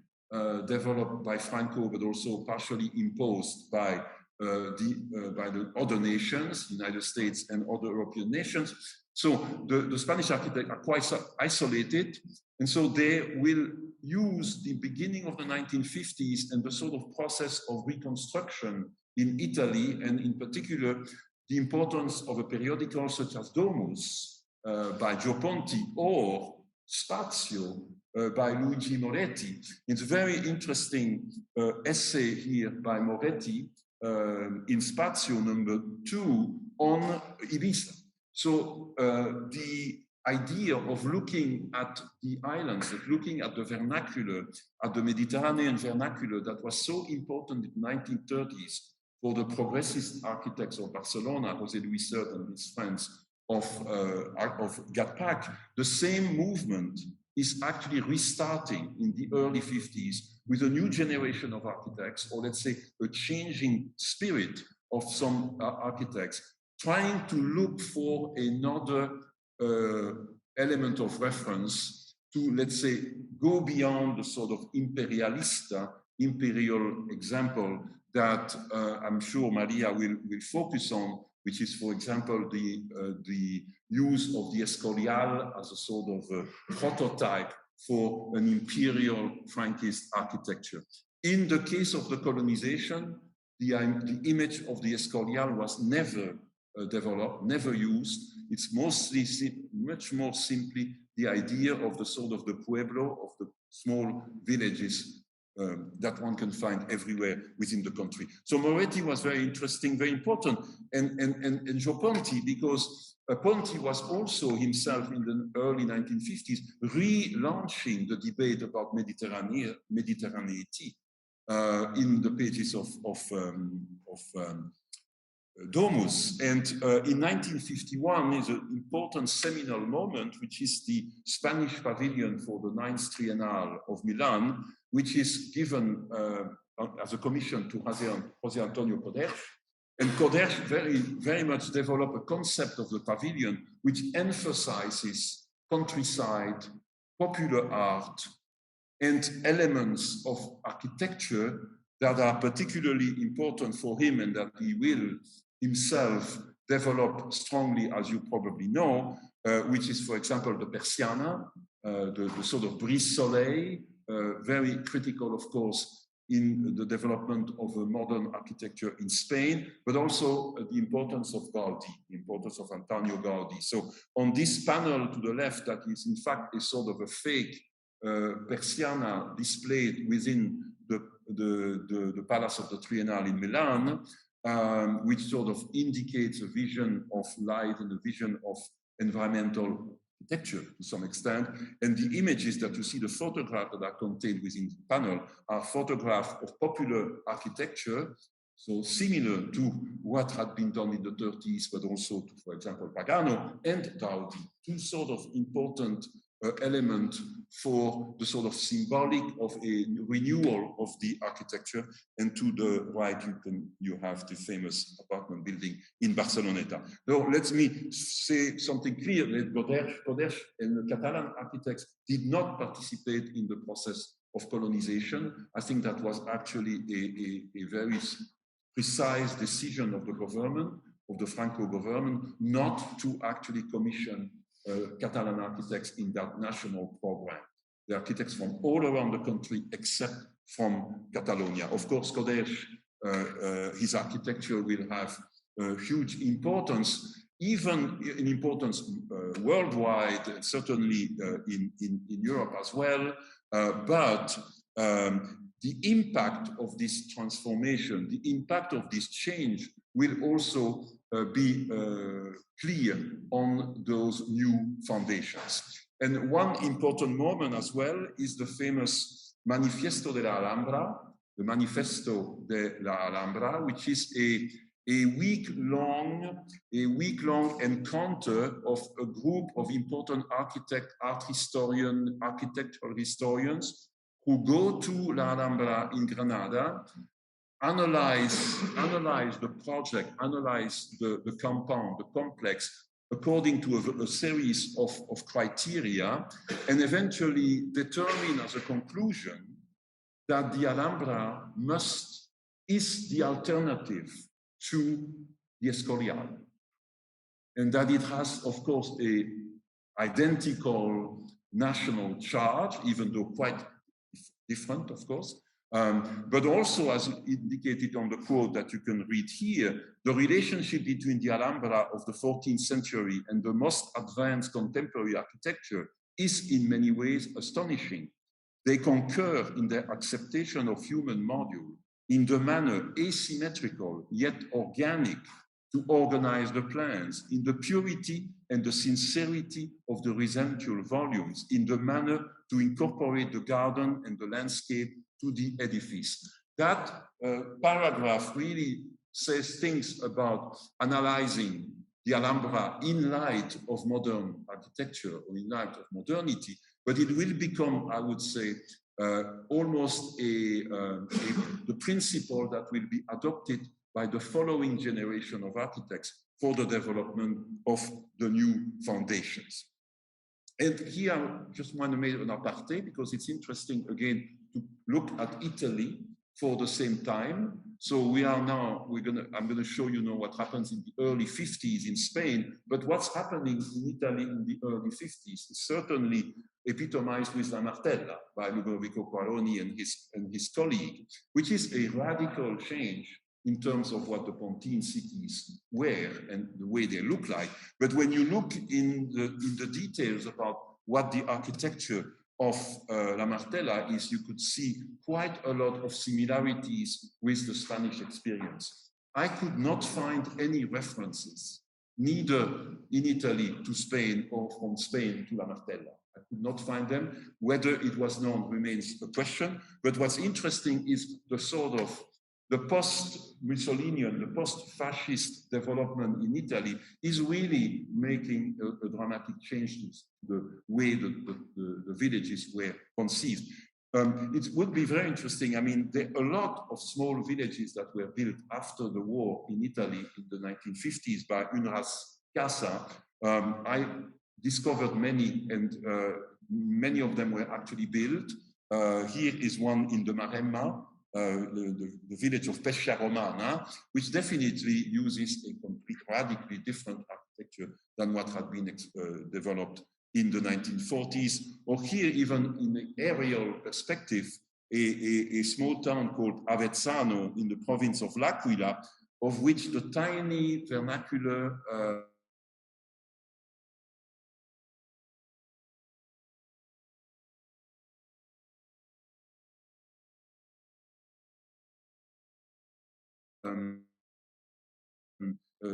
developed by Franco, but also partially imposed by the other nations, United States and other European nations. So the Spanish architects are quite isolated, and so they will use the beginning of the 1950s and the sort of process of reconstruction in Italy, and in particular, the importance of a periodical such as Domus by Gio Ponti or Spazio by Luigi Moretti. It's a very interesting essay here by Moretti in Spazio #2 on Ibiza. So the idea of looking at the islands, of looking at the vernacular, at the Mediterranean vernacular that was so important in the 1930s for the progressist architects of Barcelona, José Luis Sert and his friends of GATPAC, the same movement is actually restarting in the early 50s with a new generation of architects, or let's say a changing spirit of some architects, trying to look for another element of reference to, let's say, go beyond the sort of imperial example that I'm sure Maria will focus on, which is, for example, the use of the Escorial as a sort of prototype for an imperial Franquist architecture. In the case of the colonization, the image of the Escorial was never developed, never used. It's mostly, much more simply, the idea of the sort of the pueblo, of the small villages that one can find everywhere within the country. So Moretti was very interesting, very important, and Gio Ponti, because Ponti was also himself in the early 1950s relaunching the debate about Mediterraneity in the pages of Domus. And in 1951 is an important seminal moment, which is the Spanish pavilion for the 9th Triennale of Milan, which is given as a commission to José Antonio Coderch. And Coderch very much developed a concept of the pavilion, which emphasizes countryside, popular art, and elements of architecture that are particularly important for him and that he will himself developed strongly, as you probably know, which is, for example, the Persiana, the sort of brise-soleil, very critical, of course, in the development of a modern architecture in Spain, but also the importance of Gaudi, the importance of Antonio Gaudi. So on this panel to the left, that is in fact a sort of a fake Persiana displayed within the Palace of the Triennale in Milan, which sort of indicates a vision of light and a vision of environmental architecture to some extent. And the images that you see, the photographs that are contained within the panel, are photographs of popular architecture, so similar to what had been done in the 30s, but also to, for example, Pagano and Gaudi, two sort of important element for the sort of symbolic of a renewal of the architecture. And to the right, you have the famous apartment building in Barceloneta. Now, let me say something clear that Godech and the Catalan architects did not participate in the process of colonization. I think that was actually a very precise decision of the government, of the Franco government, not to actually commission Catalan architects in that national program. The architects from all around the country, except from Catalonia. Of course, Godech, his architecture will have huge importance, even in importance worldwide, and certainly in Europe as well. But the impact of this transformation, the impact of this change will also be clear on those new foundations. And one important moment as well is the famous Manifiesto de la Alhambra, the Manifesto de la Alhambra, which is a week-long encounter of a group of important architectural historians who go to La Alhambra in Granada, analyze the project, analyze the compound, the complex, according to a series of criteria, and eventually determine as a conclusion that the Alhambra is the alternative to the Escorial, and that it has, of course, a identical national charge, even though quite different, of course, but also, as indicated on the quote that you can read here, the relationship between the Alhambra of the 14th century and the most advanced contemporary architecture is in many ways astonishing. They concur in their acceptation of human module in the manner asymmetrical yet organic to organize the plans, in the purity and the sincerity of the resensual volumes, in the manner to incorporate the garden and the landscape to the edifice. That paragraph really says things about analyzing the Alhambra in light of modern architecture or in light of modernity, but it will become, I would say, almost the principle that will be adopted by the following generation of architects for the development of the new foundations. And here I just want to make an aparté because it's interesting again to look at Italy for the same time. So we are now, I'm gonna show you now what happens in the early 50s in Spain, but what's happening in Italy in the early 50s is certainly epitomized with La Martella by Ludovico Quaroni and his colleague, which is a radical change in terms of what the Pontine cities were and the way they look like. But when you look in the details about what the architecture of La Martella is, you could see quite a lot of similarities with the Spanish experience. I could not find any references, neither in Italy to Spain or from Spain to La Martella. I could not find them. Whether it was known remains a question. But what's interesting is the sort of the post-Mussolinian, the post-fascist development in Italy is really making a dramatic change to the way the villages were conceived. It would be very interesting. I mean, there are a lot of small villages that were built after the war in Italy in the 1950s by Unras Casa. I discovered many, and many of them were actually built. Here is one in the Maremma, the village of Pescia Romana, which definitely uses a complete, radically different architecture than what had been developed in the 1940s, or here even in the aerial perspective, a small town called Avezzano in the province of L'Aquila, of which the tiny vernacular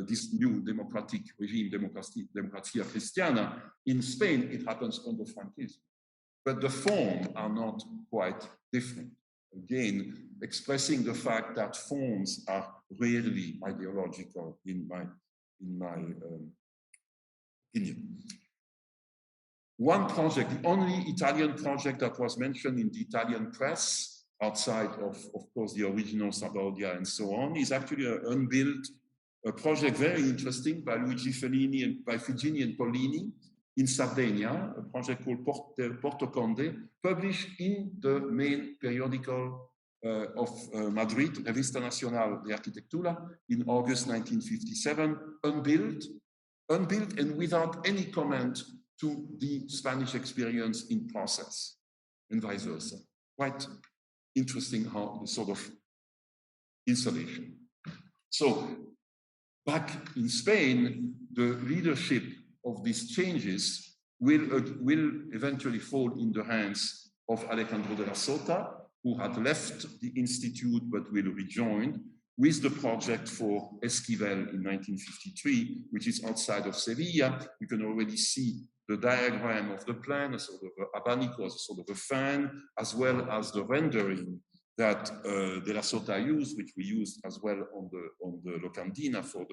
this new democratic regime, Democrazia Cristiana. In Spain, it happens under Franquism. But the forms are not quite different. Again, expressing the fact that forms are rarely ideological in my opinion. One project, the only Italian project that was mentioned in the Italian press, outside of course, the original Sabaudia and so on, is actually an unbuilt project, very interesting, by Luigi Fellini and by Figini and Pollini in Sardinia, a project called Porto Conde, published in the main periodical of Madrid, Revista Nacional de Architettura, in August 1957, unbuilt and without any comment to the Spanish experience in process, and vice versa. Quite interesting how the sort of installation. So back in Spain, the leadership of these changes will eventually fall in the hands of Alejandro de la Sota, who had left the institute but will rejoin with the project for Esquivel in 1953, which is outside of Sevilla. You can already see the diagram of the plan, a sort of abanico, as a sort of a fan, as well as the rendering that de la Sota used, which we used as well on the locandina for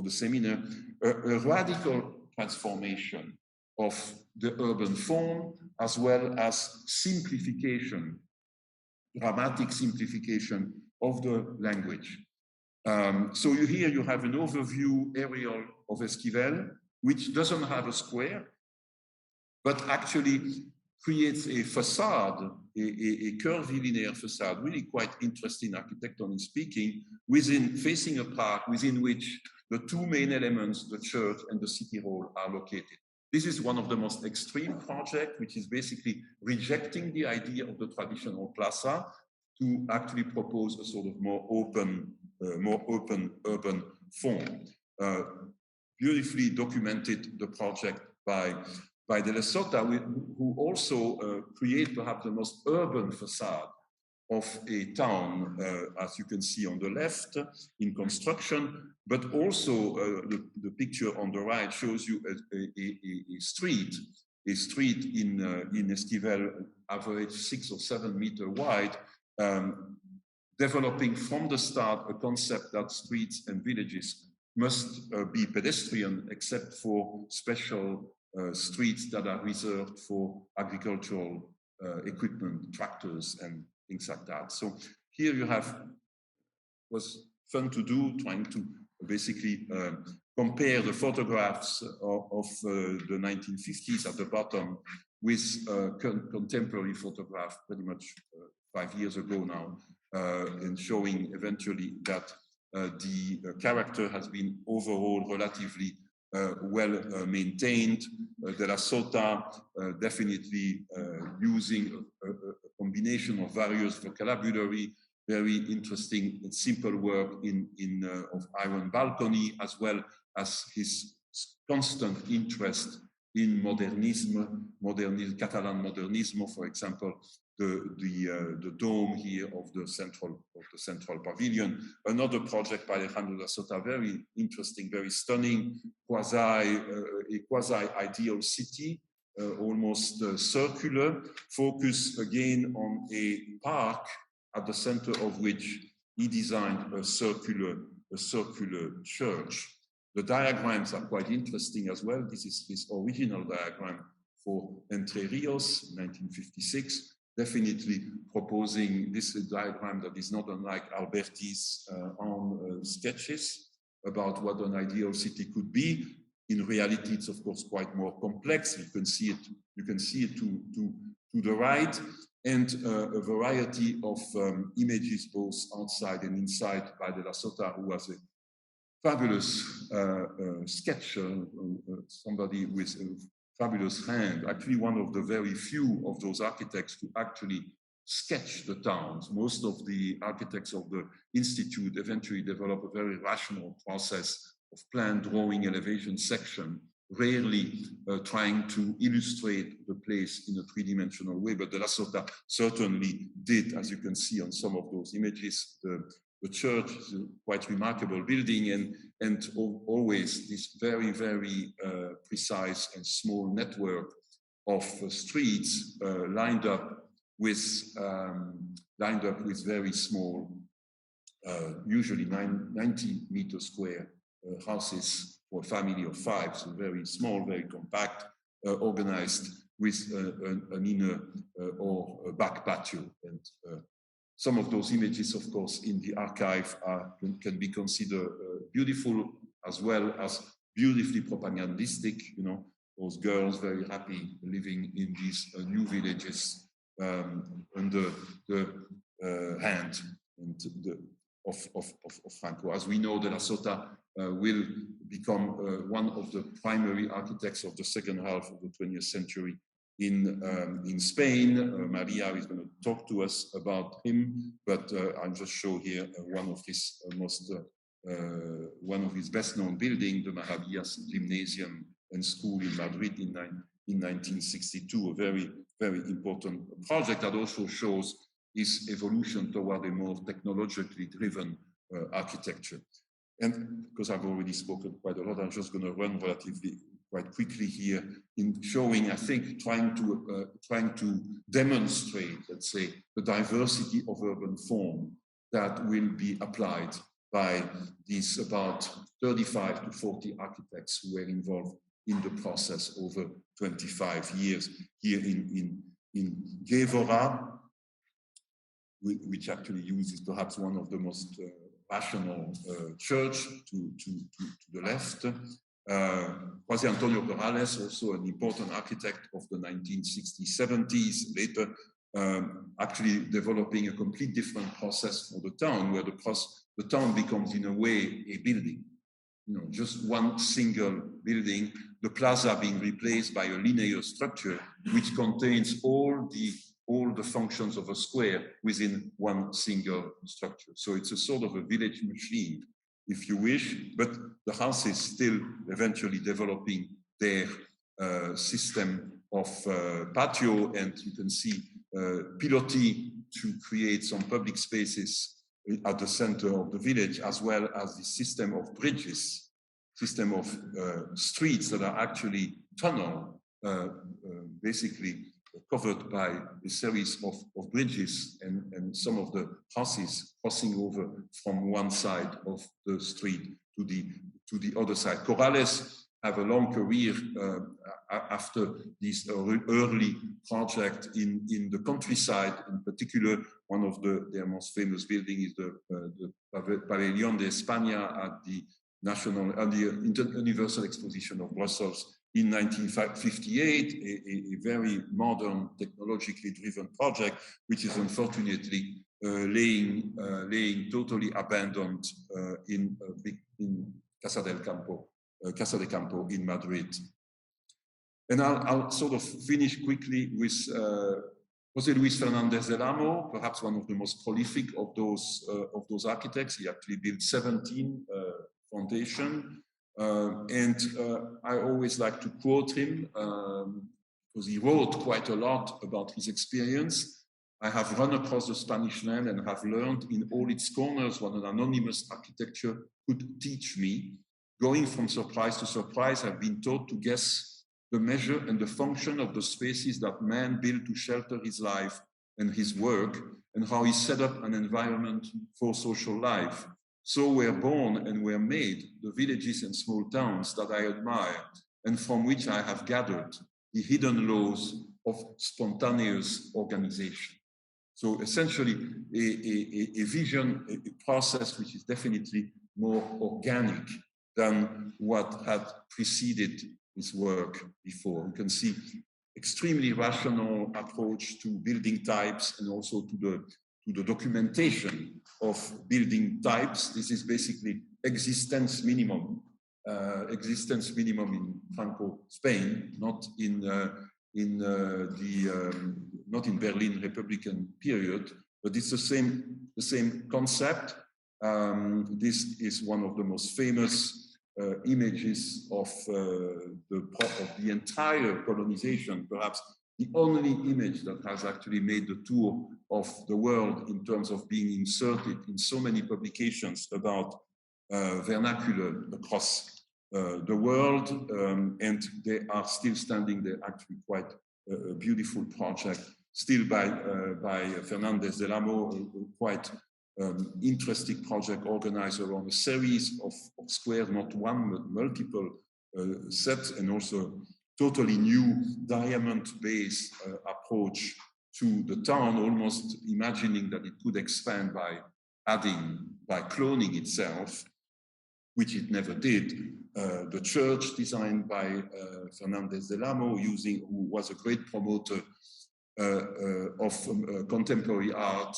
the seminar, a radical transformation of the urban form, as well as simplification, dramatic simplification of the language. So here you have an overview aerial of Esquivel, which doesn't have a square, but actually creates a facade, a curvilinear facade, really quite interesting architecturally speaking, facing a park within which the two main elements, the church and the city hall, are located. This is one of the most extreme projects, which is basically rejecting the idea of the traditional plaza to actually propose a sort of more open urban form. Beautifully documented the project by de la Sota, who also create perhaps the most urban facade of a town, as you can see on the left in construction, but also the picture on the right shows you a street in Esquivel, average 6 or 7 meter wide, developing from the start a concept that streets and villages must be pedestrian, except for special streets that are reserved for agricultural equipment, tractors and things like that. So here you have, was fun to do, trying to basically compare the photographs of the 1950s at the bottom with contemporary photograph pretty much 5 years ago now, and showing eventually that the character has been overall relatively well maintained. De la Sota definitely using a combination of various vocabulary, very interesting and simple work of iron balcony, as well as his constant interest in modernism, Catalan modernismo, for example, the dome here of the central pavilion. Another project by Alejandro de la Sota, very interesting, very stunning, a quasi-ideal city, almost circular, focus again on a park at the center of which he designed a circular church. The diagrams are quite interesting as well. This is his original diagram for Entre Rios, 1956. Definitely proposing this diagram that is not unlike Alberti's own sketches about what an ideal city could be. In reality, it's of course quite more complex. You can see it to the right. and a variety of images both outside and inside by della Sota, who was a fabulous sketcher, somebody with a fabulous hand, actually one of the very few of those architects who actually sketch the towns. Most of the architects of the Institute eventually develop a very rational process of plan, drawing, elevation, section, rarely trying to illustrate the place in a three-dimensional way, but della Sota certainly did, as you can see on some of those images. The church is a quite remarkable building, and always this very, very precise and small network of streets lined up with very small, usually 90-meter square houses for a family of 5, so very small, very compact, organized with an inner or a back patio. And some of those images, of course, in the archive can be considered beautiful as well as beautifully propagandistic. You know, those girls very happy living in these new villages under the hand of Franco. As we know, della Sota will become one of the primary architects of the second half of the 20th century in Spain. Maria is going to talk to us about him, but I'll just show here one of his best-known buildings, the Maravillas Gymnasium and School in Madrid in 1962, a very, very important project that also shows his evolution toward a more technologically driven architecture. And because I've already spoken quite a lot, I'm just going to run relatively quite quickly here in showing, I think, trying to demonstrate, let's say, the diversity of urban form that will be applied by these about 35 to 40 architects who were involved in the process over 25 years here in Gévauda, which actually uses perhaps one of the most rational church to the left. José Antonio Perales, also an important architect of the 1960s, 70s, later actually developing a complete different process for the town, where the town becomes in a way a building. You know, just one single building, the plaza being replaced by a linear structure which contains all the functions of a square within one single structure. So it's a sort of a village machine, if you wish, but the house is still eventually developing their system of patio, and you can see pilotis to create some public spaces at the center of the village, as well as the system of bridges, system of streets that are actually tunnel, basically covered by a series of bridges and some of the houses crossing over from one side of the street to the other side. Corrales have a long career after this early project in the countryside. In particular, one of their most famous buildings is the Pavillon de España at the Universal Exposition of Brussels in 1958, a very modern, technologically driven project, which is unfortunately laying totally abandoned in Casa de Campo in Madrid. And I'll sort of finish quickly with José Luis Fernández del Amo, perhaps one of the most prolific of those architects. He actually built 17 foundations. I always like to quote him because he wrote quite a lot about his experience. I have run across the Spanish land and have learned in all its corners what an anonymous architecture could teach me. Going from surprise to surprise, I've been taught to guess the measure and the function of the spaces that man built to shelter his life and his work, and how he set up an environment for social life. So were born and were made the villages and small towns that I admire, and from which I have gathered the hidden laws of spontaneous organization. So essentially a vision, a process which is definitely more organic than what had preceded his work before. You can see extremely rational approach to building types and also to the documentation of building types. This is basically existence minimum in Franco Spain, not in Berlin Republican period, but it's the same concept. This is one of the most famous images of the entire colonization, perhaps the only image that has actually made the tour of the world in terms of being inserted in so many publications about vernacular across the world, and they are still standing there. Actually quite a beautiful project, still by Fernández del Amo, quite interesting project organized around a series of squares, not one but multiple sets, and also totally new diamond-based approach to the town, almost imagining that it could expand by cloning itself, which it never did. The church designed by Fernández del Amo, who was a great promoter of contemporary art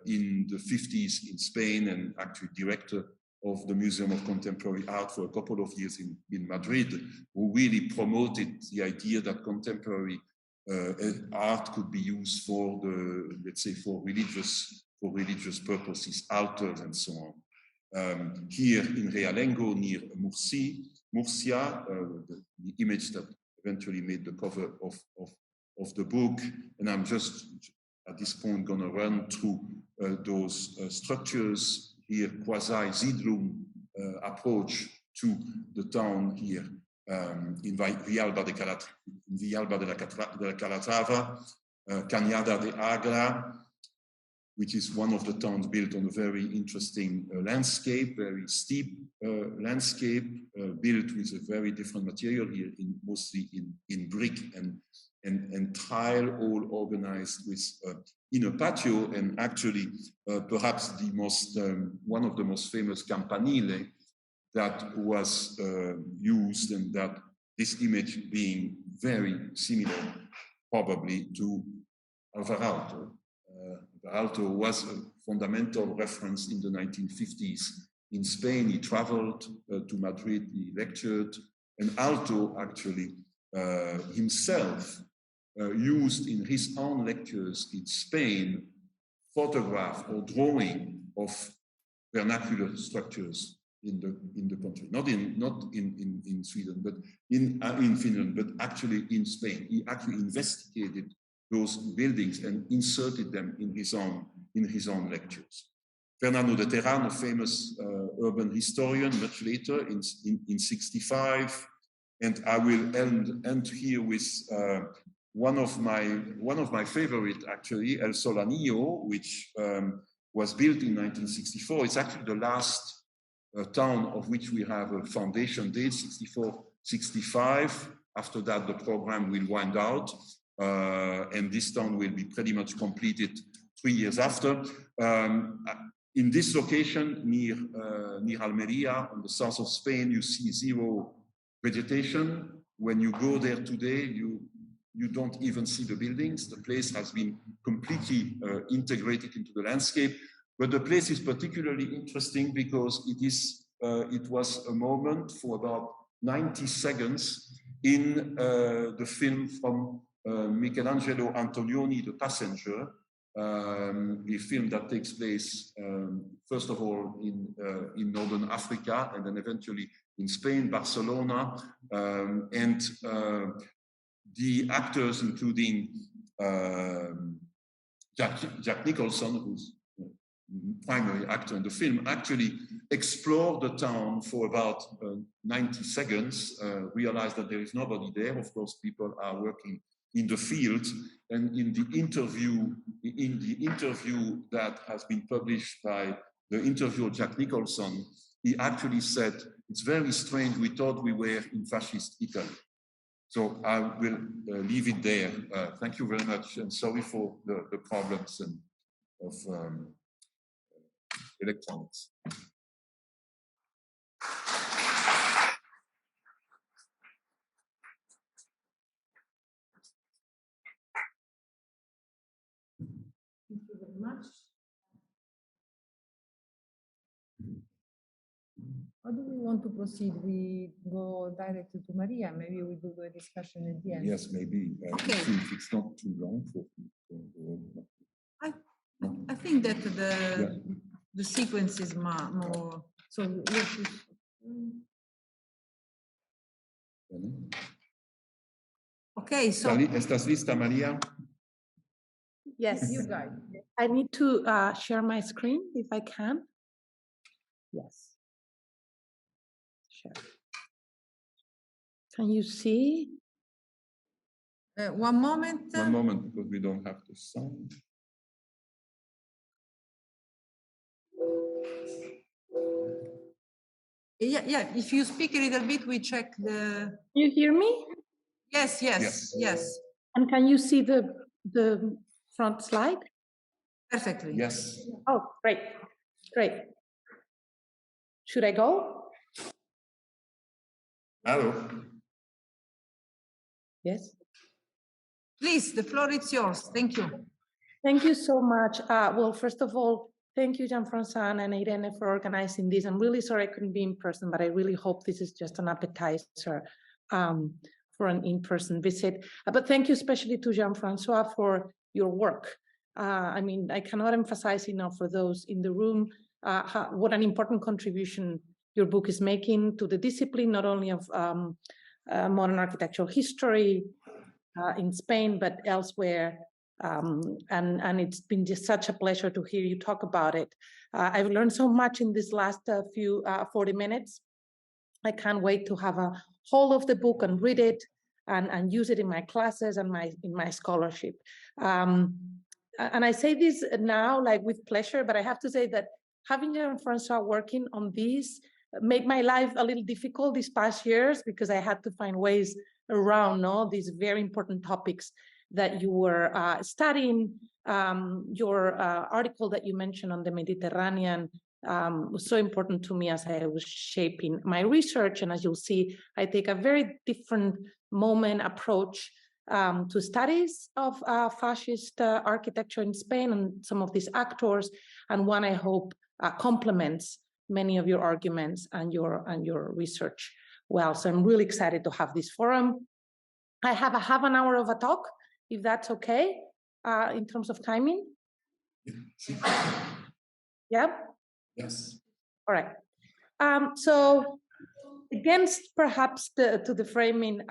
in the 50s in Spain, and actually director of the Museum of Contemporary Art for a couple of years in Madrid, who really promoted the idea that contemporary art could be used for let's say, for religious purposes, altars and so on. Here in Realengo, near Murcia, the image that eventually made the cover of the book, and I'm just at this point going to run through those structures here, quasi-Siedlung approach to the town here in Villalba de la Calatrava, Cañada de Agra, which is one of the towns built on a very interesting landscape, very steep landscape, built with a very different material here, mostly in brick and tile, all organized with in a patio, and actually perhaps the most one of the most famous campanile that was used, and that this image being very similar probably to Alvarado. Alvarado was a fundamental reference in the 1950s in Spain. He traveled to Madrid, he lectured, and Alto actually himself used in his own lectures in Spain photograph or drawing of vernacular structures in the country, not in Sweden, but in Finland, but actually in Spain. He actually investigated those buildings and inserted them in his own lectures. Fernando de Terrano, famous urban historian, much later in 65, and I will end here with one of my favorite, actually, El Solanillo, which was built in 1964. It's actually the last town of which we have a foundation date, 64-65. After that, the program will wind out, and this town will be pretty much completed 3 years after. In this location, near Almeria, on the south of Spain, you see zero vegetation. When you go there today, you don't even see the buildings. The place has been completely integrated into the landscape. But the place is particularly interesting because it was a moment for about 90 seconds in the film from Michelangelo Antonioni, The Passenger, a film that takes place, first of all, in Northern Africa, and then eventually in Spain, Barcelona, and the actors, including Jack Nicholson, who's the primary actor in the film, actually explored the town for about 90 seconds, realized that there is nobody there. Of course, people are working in the field, and in the interview that has been published by the interviewer Jack Nicholson, he actually said, "It's very strange, we thought we were in fascist Italy." So I will leave it there. Thank you very much, and sorry for the problems of electronics. How do we want to proceed? We go directly to Maria. Maybe we do the discussion at the end. Yes, maybe. Okay. If it's not too long for I think that the sequence is more. So okay. So ¿Estás lista, María? Yes, you guys. I need to share my screen if I can. Yes. Share. Can you see? One moment. One moment, because we don't have the sound. Yeah. If you speak a little bit, we check the. You hear me? Yes. And can you see the front slide? Perfectly. Yes. Oh, great. Should I go? Hello. Yes. Please, the floor is yours. Thank you. Thank you so much. Well, first of all, thank you, Jean-François and Irene, for organizing this. I'm really sorry I couldn't be in person, but I really hope this is just an appetizer for an in-person visit. But thank you especially to Jean-François for your work. I mean, I cannot emphasize enough for those in the room what an important contribution your book is making to the discipline, not only of modern architectural history in Spain, but elsewhere. And it's been just such a pleasure to hear you talk about it. I've learned so much in this last 40 minutes. I can't wait to have a whole of the book and read it and use it in my classes and in my scholarship. And I say this now like with pleasure, but I have to say that having Jean-François working on this made my life a little difficult these past years, because I had to find ways around these very important topics that you were studying. Your article that you mentioned on the Mediterranean was so important to me as I was shaping my research. And as you'll see, I take a very different approach to studies of fascist architecture in Spain and some of these actors, and one I hope complements many of your arguments and your research well. So I'm really excited to have this forum. I have a half an hour of a talk, if that's okay, in terms of timing. Yeah? Yes. All right. So against perhaps to the framing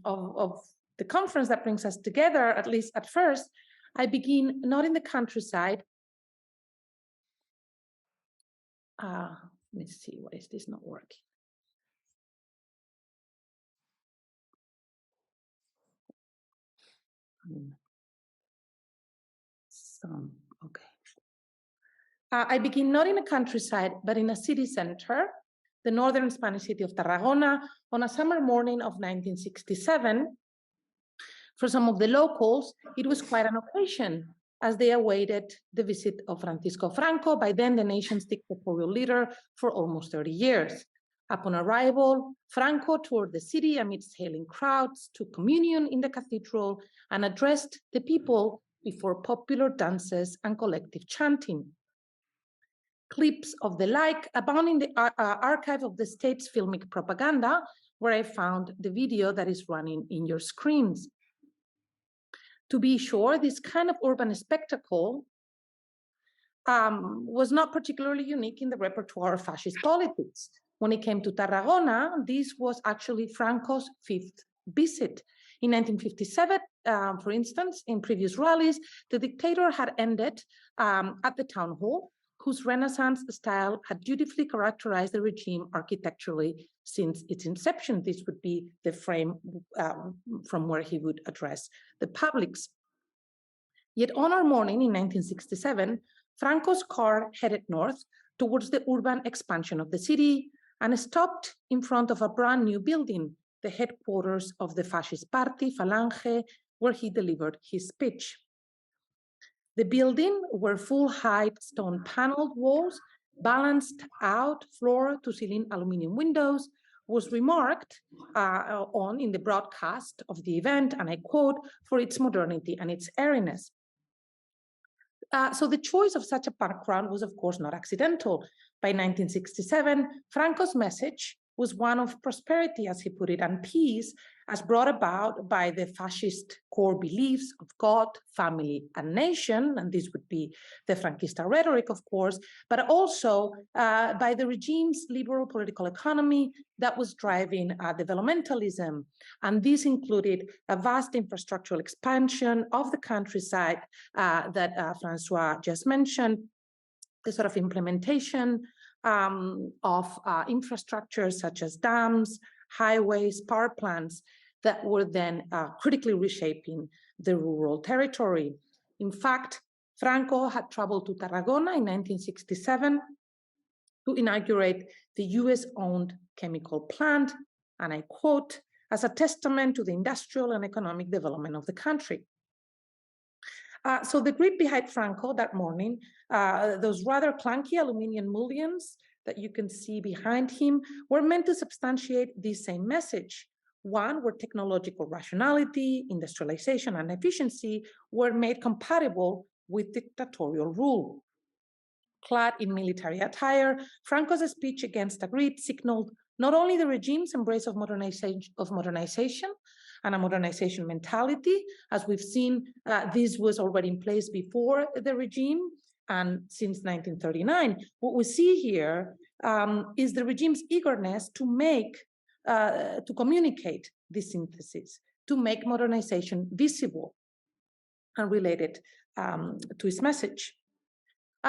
of the conference that brings us together, at least at first, I begin not in the countryside. Let me see, why is this not working? Okay. I begin not in a countryside, but in a city center, the northern Spanish city of Tarragona, on a summer morning of 1967. For some of the locals, it was quite an occasion, as they awaited the visit of Francisco Franco, by then the nation's dictatorial leader for almost 30 years. Upon arrival, Franco toured the city amidst hailing crowds, took communion in the cathedral, and addressed the people before popular dances and collective chanting. Clips of the like abound in the archive of the state's filmic propaganda, where I found the video that is running in your screens. To be sure, this kind of urban spectacle was not particularly unique in the repertoire of fascist politics. When it came to Tarragona, this was actually Franco's 5th visit. In 1957, for instance, in previous rallies, the dictator had ended at the town hall, whose Renaissance style had dutifully characterized the regime architecturally since its inception. This would be the frame from where he would address the publics. Yet on our morning in 1967, Franco's car headed north towards the urban expansion of the city and stopped in front of a brand new building, the headquarters of the fascist party, Falange, where he delivered his speech. The building were full-height stone-paneled walls, balanced out floor-to-ceiling aluminum windows, was remarked on in the broadcast of the event, and I quote, for its modernity and its airiness. So the choice of such a background was, of course, not accidental. By 1967, Franco's message was one of prosperity, as he put it, and peace, as brought about by the fascist core beliefs of God, family, and nation, and this would be the Franquista rhetoric, of course, but also by the regime's liberal political economy that was driving developmentalism. And this included a vast infrastructural expansion of the countryside that Francois just mentioned, the sort of implementation of infrastructures such as dams, highways, power plants that were then critically reshaping the rural territory. In fact, Franco had traveled to Tarragona in 1967 to inaugurate the US-owned chemical plant, and I quote, as a testament to the industrial and economic development of the country. So the grid behind Franco that morning, those rather clunky aluminum mullions that you can see behind him, were meant to substantiate this same message. One, where technological rationality, industrialization, and efficiency were made compatible with dictatorial rule. Clad in military attire, Franco's speech against the grid signaled not only the regime's embrace of modernization and a modernization mentality, as we've seen, this was already in place before the regime and since 1939. What we see here is the regime's eagerness to communicate this synthesis, to make modernization visible and related to its message.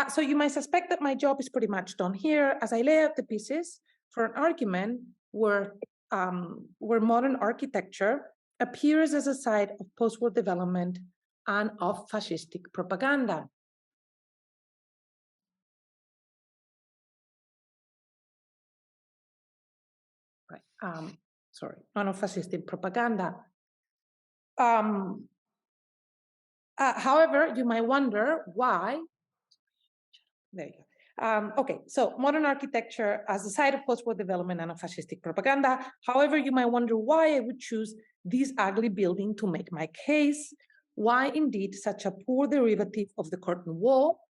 So you might suspect that my job is pretty much done here as I lay out the pieces for an argument where modern architecture appears as a site of post-war development and of fascistic propaganda. Right. Sorry, not of fascistic propaganda. However, you might wonder why. There you go. Okay, so modern architecture as a site of post-war development and of fascistic propaganda. However, you might wonder why I would choose this ugly building to make my case. Why indeed such a poor derivative of the curtain wall,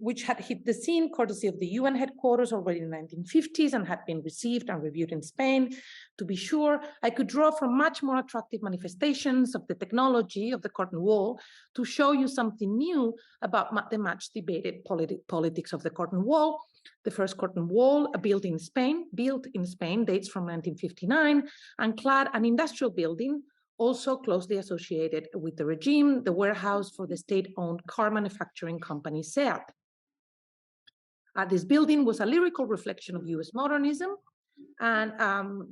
which had hit the scene courtesy of the UN headquarters already in the 1950s and had been received and reviewed in Spain. To be sure, I could draw from much more attractive manifestations of the technology of the curtain wall to show you something new about the much debated politics of the curtain wall. The first curtain wall, built in Spain, dates from 1959 and clad an industrial building also closely associated with the regime, the warehouse for the state-owned car manufacturing company SEAT. This building was a lyrical reflection of US modernism, and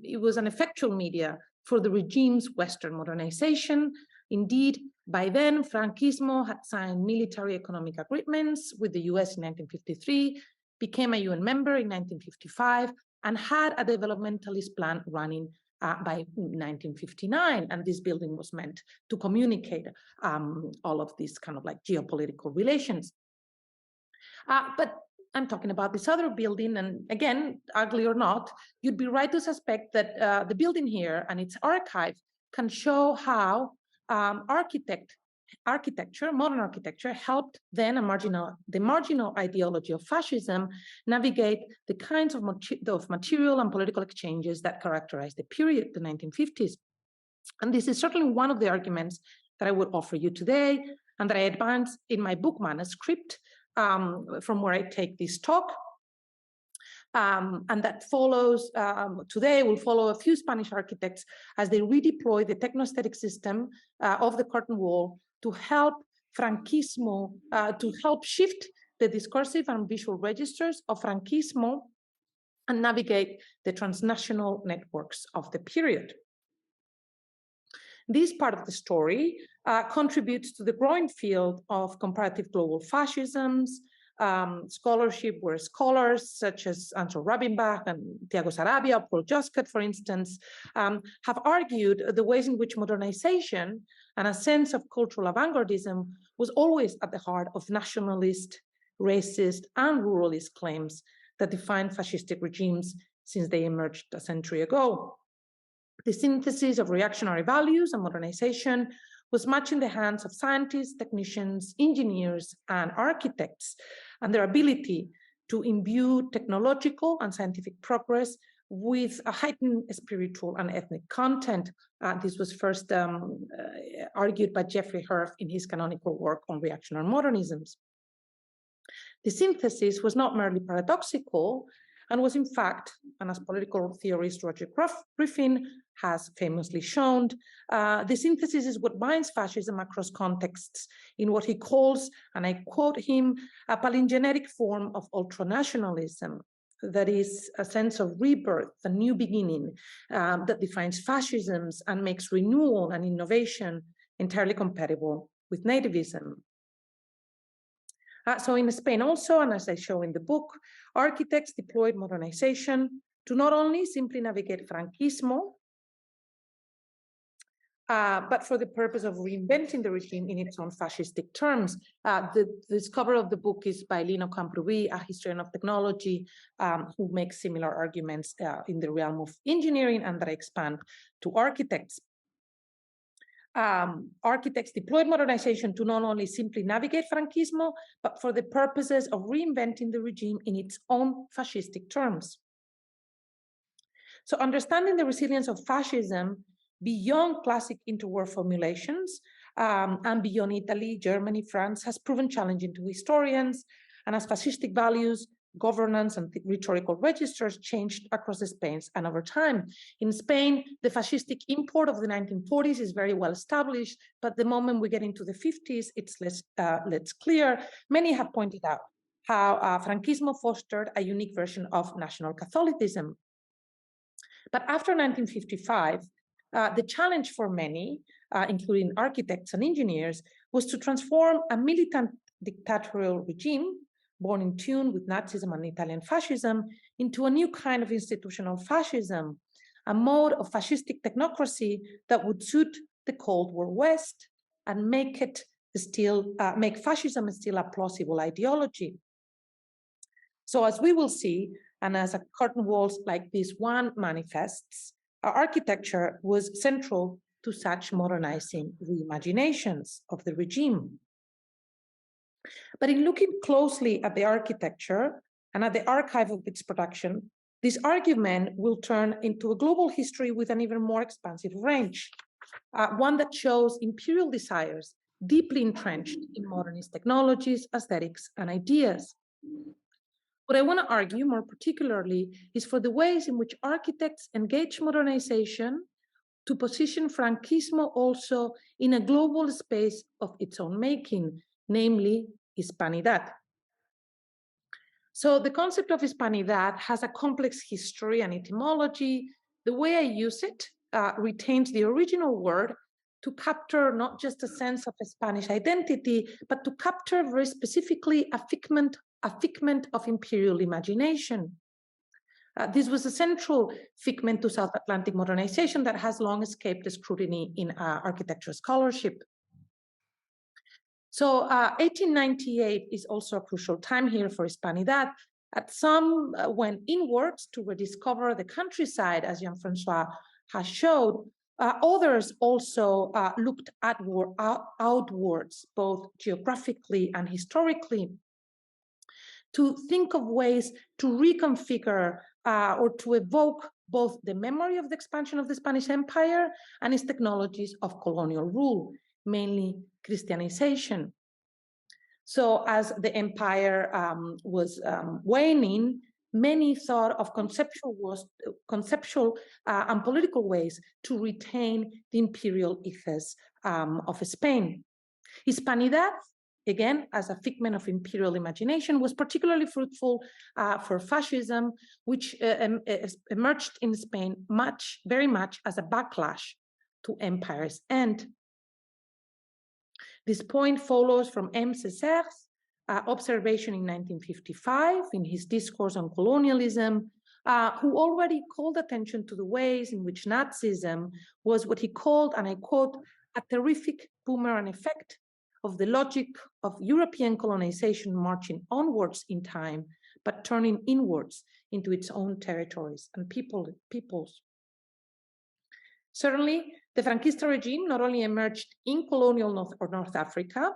it was an effectual media for the regime's Western modernization. Indeed, by then, Franquismo had signed military economic agreements with the US in 1953, became a UN member in 1955, and had a developmentalist plan running by 1959, and this building was meant to communicate all of these kind of like geopolitical relations. But I'm talking about this other building, and again, ugly or not, you'd be right to suspect that the building here and its archive can show how modern architecture helped then the marginal ideology of fascism navigate the kinds of material and political exchanges that characterized the period, the 1950s. And this is certainly one of the arguments that I would offer you today and that I advance in my book manuscript from where I take this talk. And that follows, today will follow a few Spanish architects as they redeploy the techno-aesthetic system of the curtain wall to help Franquismo, to help shift the discursive and visual registers of Franquismo and navigate the transnational networks of the period. This part of the story contributes to the growing field of comparative global fascisms, scholarship where scholars such as Anton Rabinbach and Thiago Sarabia, Paul Josquet, for instance, have argued the ways in which modernization and a sense of cultural avant-gardism was always at the heart of nationalist, racist, and ruralist claims that defined fascistic regimes since they emerged a century ago. The synthesis of reactionary values and modernization was much in the hands of scientists, technicians, engineers, and architects, and their ability to imbue technological and scientific progress with a heightened spiritual and ethnic content. This was first argued by Jeffrey Herf in his canonical work on reactionary modernisms. The synthesis was not merely paradoxical, and was in fact, and as political theorist Roger Griffin has famously shown, the synthesis is what binds fascism across contexts in what he calls, and I quote him, a palingenetic form of ultranationalism, that is a sense of rebirth, a new beginning that defines fascisms and makes renewal and innovation entirely compatible with nativism. So in Spain also, and as I show in the book, architects deployed modernization to not only simply navigate Franquismo, but for the purpose of reinventing the regime in its own fascistic terms. The cover of the book is by Lino Camprubí, a historian of technology, who makes similar arguments in the realm of engineering and that I expand to architects. Architects deployed modernization to not only simply navigate Franquismo, but for the purposes of reinventing the regime in its own fascistic terms. So understanding the resilience of fascism beyond classic interwar formulations and beyond Italy, Germany, France has proven challenging to historians, and as fascistic values, governance and rhetorical registers changed across Spain and over time. In Spain, the fascistic import of the 1940s is very well established, but the moment we get into the 50s, it's less clear. Many have pointed out how Franquismo fostered a unique version of national Catholicism. But after 1955, the challenge for many, including architects and engineers, was to transform a militant dictatorial regime born in tune with Nazism and Italian fascism into a new kind of institutional fascism, a mode of fascistic technocracy that would suit the Cold War West and make fascism still a plausible ideology. So as we will see, and as a curtain walls like this one manifests, architecture was central to such modernizing reimaginations of the regime. But in looking closely at the architecture and at the archive of its production, this argument will turn into a global history with an even more expansive range, one that shows imperial desires deeply entrenched in modernist technologies, aesthetics, and ideas. What I want to argue more particularly is for the ways in which architects engage modernization to position Franquismo also in a global space of its own making, namely Hispanidad. So the concept of Hispanidad has a complex history and etymology. The way I use it retains the original word to capture not just a sense of a Spanish identity, but to capture very specifically a figment of imperial imagination. This was a central figment to South Atlantic modernization that has long escaped the scrutiny in architecture scholarship. So 1898 is also a crucial time here for Hispanidad. Some went inwards to rediscover the countryside, as Jean-François has showed. Others also looked outwards, both geographically and historically, to think of ways to reconfigure or to evoke both the memory of the expansion of the Spanish Empire and its technologies of colonial rule, mainly Christianization. So as the empire was waning, many thought of conceptual and political ways to retain the imperial ethos of Spain. Hispanidad, again, as a figment of imperial imagination, was particularly fruitful for fascism, which emerged in Spain very much as a backlash to empire's end. This point follows from M. Césaire's observation in 1955 in his discourse on colonialism, who already called attention to the ways in which Nazism was what he called, and I quote, a terrific boomerang effect of the logic of European colonization marching onwards in time, but turning inwards into its own territories and peoples. Certainly, the Franquista regime not only emerged in colonial North Africa,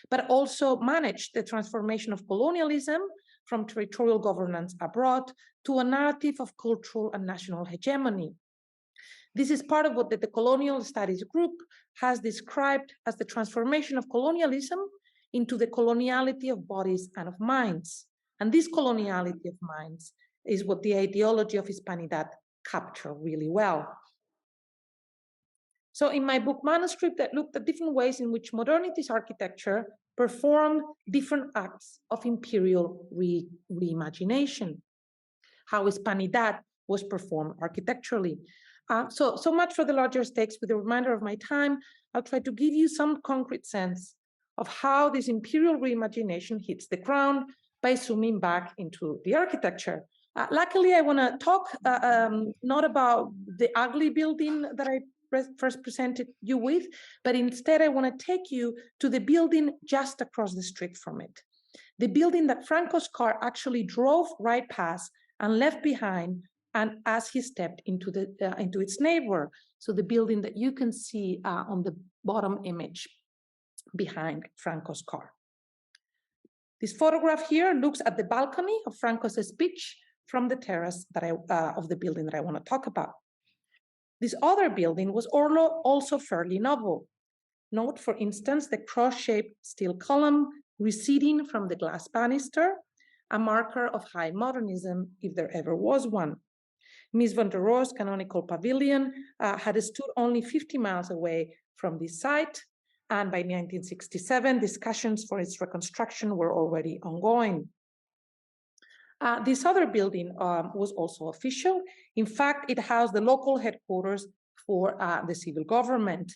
but also managed the transformation of colonialism from territorial governance abroad to a narrative of cultural and national hegemony. This is part of what the Colonial Studies Group has described as the transformation of colonialism into the coloniality of bodies and of minds. And this coloniality of minds is what the ideology of Hispanidad captured really well. So in my book manuscript, I looked at different ways in which modernity's architecture performed different acts of imperial reimagination, how Hispanidad was performed architecturally. So much for the larger stakes. With the remainder of my time, I'll try to give you some concrete sense of how this imperial reimagination hits the ground by zooming back into the architecture. Luckily, I want to talk not about the ugly building that I first presented you with, but instead I want to take you to the building just across the street from it. The building that Franco's car actually drove right past and left behind, and as he stepped into its neighbor. So the building that you can see on the bottom image behind Franco's car. This photograph here looks at the balcony of Franco's speech from the terrace that of the building that I want to talk about. This other building was also fairly novel. Note, for instance, the cross-shaped steel column receding from the glass banister, a marker of high modernism, if there ever was one. Mies van der Rohe's canonical pavilion had stood only 50 miles away from this site, and by 1967, discussions for its reconstruction were already ongoing. This other building was also official. In fact, it housed the local headquarters for the civil government.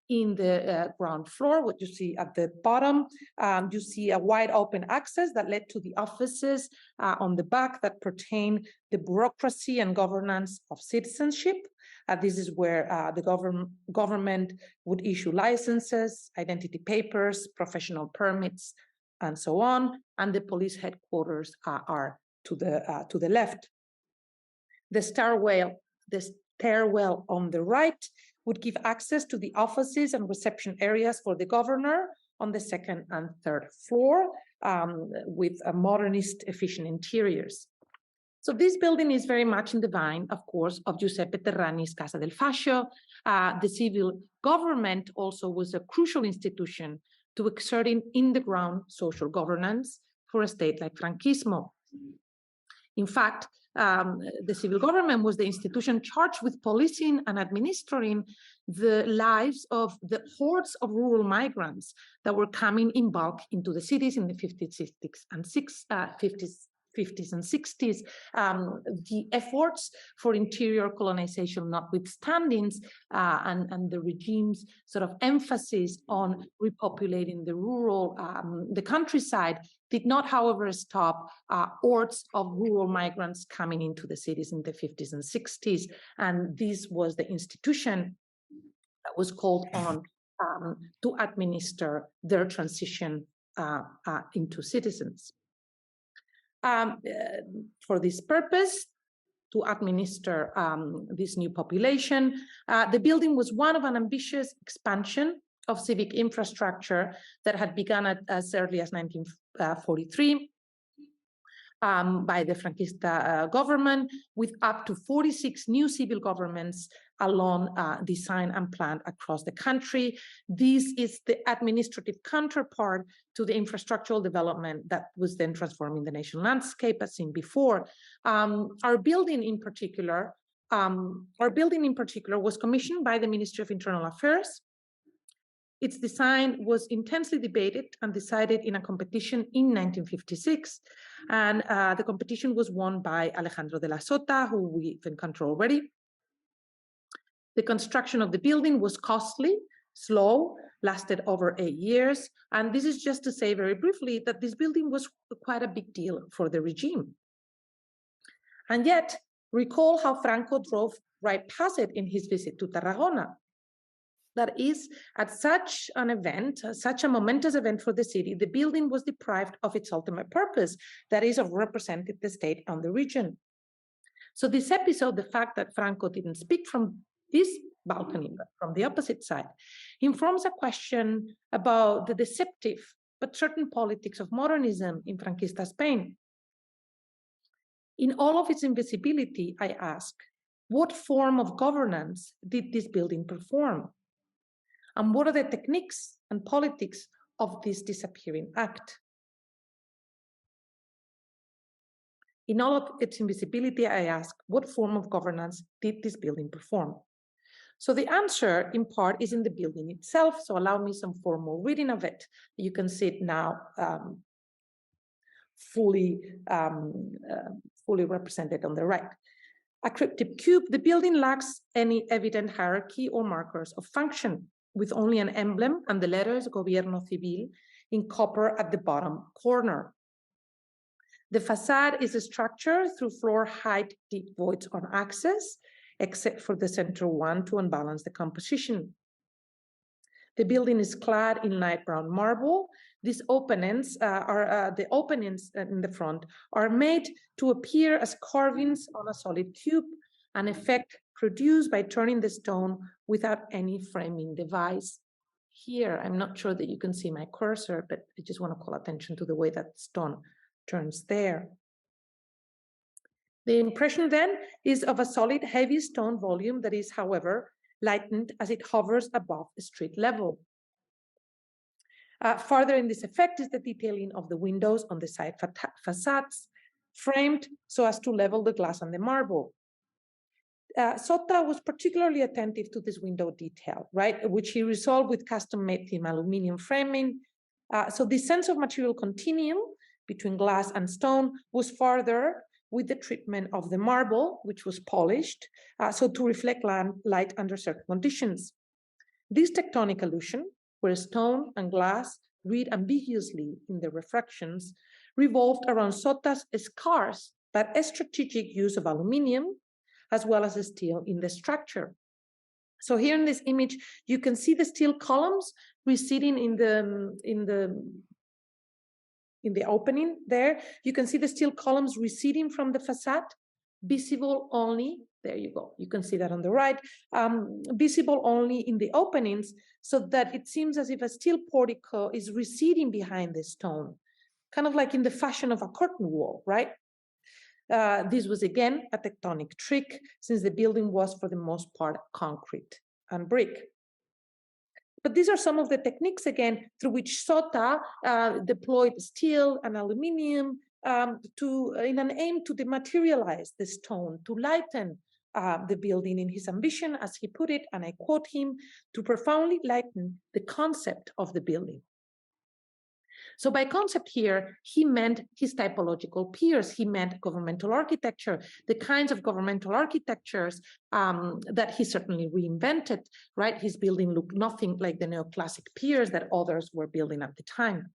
In the ground floor, what you see at the bottom, you see a wide open access that led to the offices on the back that pertain the bureaucracy and governance of citizenship. This is where the government would issue licenses, identity papers, professional permits, and so on. And the police headquarters are to the left. The stairwell on the right would give access to the offices and reception areas for the governor on the second and third floor with a modernist efficient interiors. So this building is very much in the vein, of course, of Giuseppe Terrani's Casa del Fascio. The civil government also was a crucial institution to exerting in-the-ground social governance for a state like Frankismo. In fact, the civil government was the institution charged with policing and administering the lives of the hordes of rural migrants that were coming in bulk into the cities in the 50s and 60s. The efforts for interior colonization notwithstanding, and the regime's sort of emphasis on repopulating the rural, the countryside, did not, however, stop hordes of rural migrants coming into the cities in the 50s and 60s. And this was the institution that was called on to administer their transition into citizens. For this purpose, to administer this new population, the building was one of an ambitious expansion of civic infrastructure that had begun as early as 1943 by the Franquista government, with up to 46 new civil governments alone designed and planned across the country. This is the administrative counterpart to the infrastructural development that was then transforming the national landscape, as seen before. Our building in particular was commissioned by the Ministry of Internal Affairs. Its design was intensely debated and decided in a competition in 1956. And the competition was won by Alejandro de la Sota, who we've encountered already. The construction of the building was costly, slow, lasted over 8 years. And this is just to say very briefly that this building was quite a big deal for the regime. And yet, recall how Franco drove right past it in his visit to Tarragona. That is, at such an event, such a momentous event for the city, the building was deprived of its ultimate purpose, that is, of representing the state and the region. So this episode, the fact that Franco didn't speak from This balcony from the opposite side informs a question about the deceptive but certain politics of modernism in Franquista Spain. In all of its invisibility, I ask, what form of governance did this building perform? And what are the techniques and politics of this disappearing act? In all of its invisibility, I ask, what form of governance did this building perform? So the answer, in part, is in the building itself. So allow me some formal reading of it. You can see it now fully represented on the right. A cryptic cube, the building lacks any evident hierarchy or markers of function, with only an emblem and the letters Gobierno Civil in copper at the bottom corner. The facade is structured through floor height deep voids on axis, except for the central one to unbalance the composition. The building is clad in light brown marble. These openings the openings in the front are made to appear as carvings on a solid cube, an effect produced by turning the stone without any framing device. Here, I'm not sure that you can see my cursor, but I just want to call attention to the way that stone turns there. The impression then is of a solid, heavy stone volume that is, however, lightened as it hovers above the street level. Further in this effect is the detailing of the windows on the side facades, framed so as to level the glass and the marble. Sota was particularly attentive to this window detail, right, which he resolved with custom-made thin aluminum framing. So the sense of material continuum between glass and stone was further with the treatment of the marble, which was polished, so to reflect light under certain conditions. This tectonic illusion, where stone and glass read ambiguously in the refractions, revolved around Sota's scarce but strategic use of aluminium, as well as steel in the structure. So here in this image, you can see the steel columns receding in the opening there. You can see the steel columns receding from the facade, visible only, there you go, you can see that on the right, visible only in the openings, so that it seems as if a steel portico is receding behind the stone, kind of like in the fashion of a curtain wall, right? This was again a tectonic trick, since the building was for the most part concrete and brick. But these are some of the techniques, again, through which Sota deployed steel and aluminium in an aim to dematerialize the stone, to lighten the building in his ambition, as he put it, and I quote him, to profoundly lighten the concept of the building. So by concept here, he meant his typological peers. He meant governmental architecture, the kinds of governmental architectures that he certainly reinvented, right? His building looked nothing like the neoclassic peers that others were building at the time.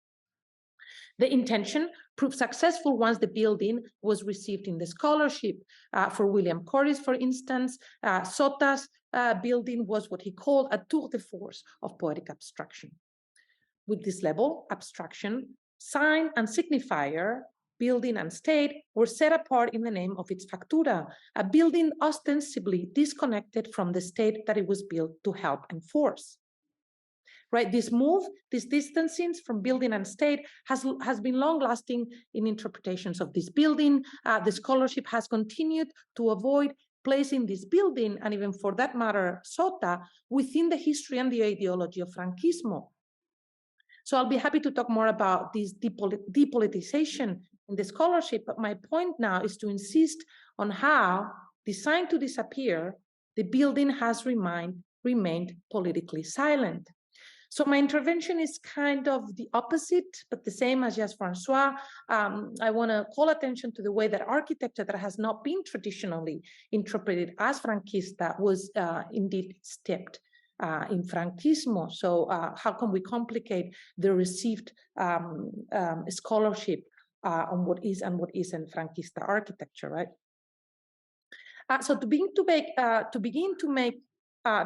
The intention proved successful once the building was received in the scholarship. For William Corris, for instance, Sota's building was what he called a tour de force of poetic abstraction. With this level, abstraction, sign and signifier, building and state were set apart in the name of its factura, a building ostensibly disconnected from the state that it was built to help enforce. Right, this move, this distancing from building and state has been long-lasting in interpretations of this building. The scholarship has continued to avoid placing this building, and even for that matter, Sota, within the history and the ideology of Franquismo. So I'll be happy to talk more about this depoliticization in the scholarship, but my point now is to insist on how, designed to disappear, the building has remained politically silent. So my intervention is kind of the opposite, but the same as Jean-François. I want to call attention to the way that architecture that has not been traditionally interpreted as Franquista was indeed stepped in Franquismo. So how can we complicate the received scholarship on what is and what isn't Franquista architecture, right? So to begin to make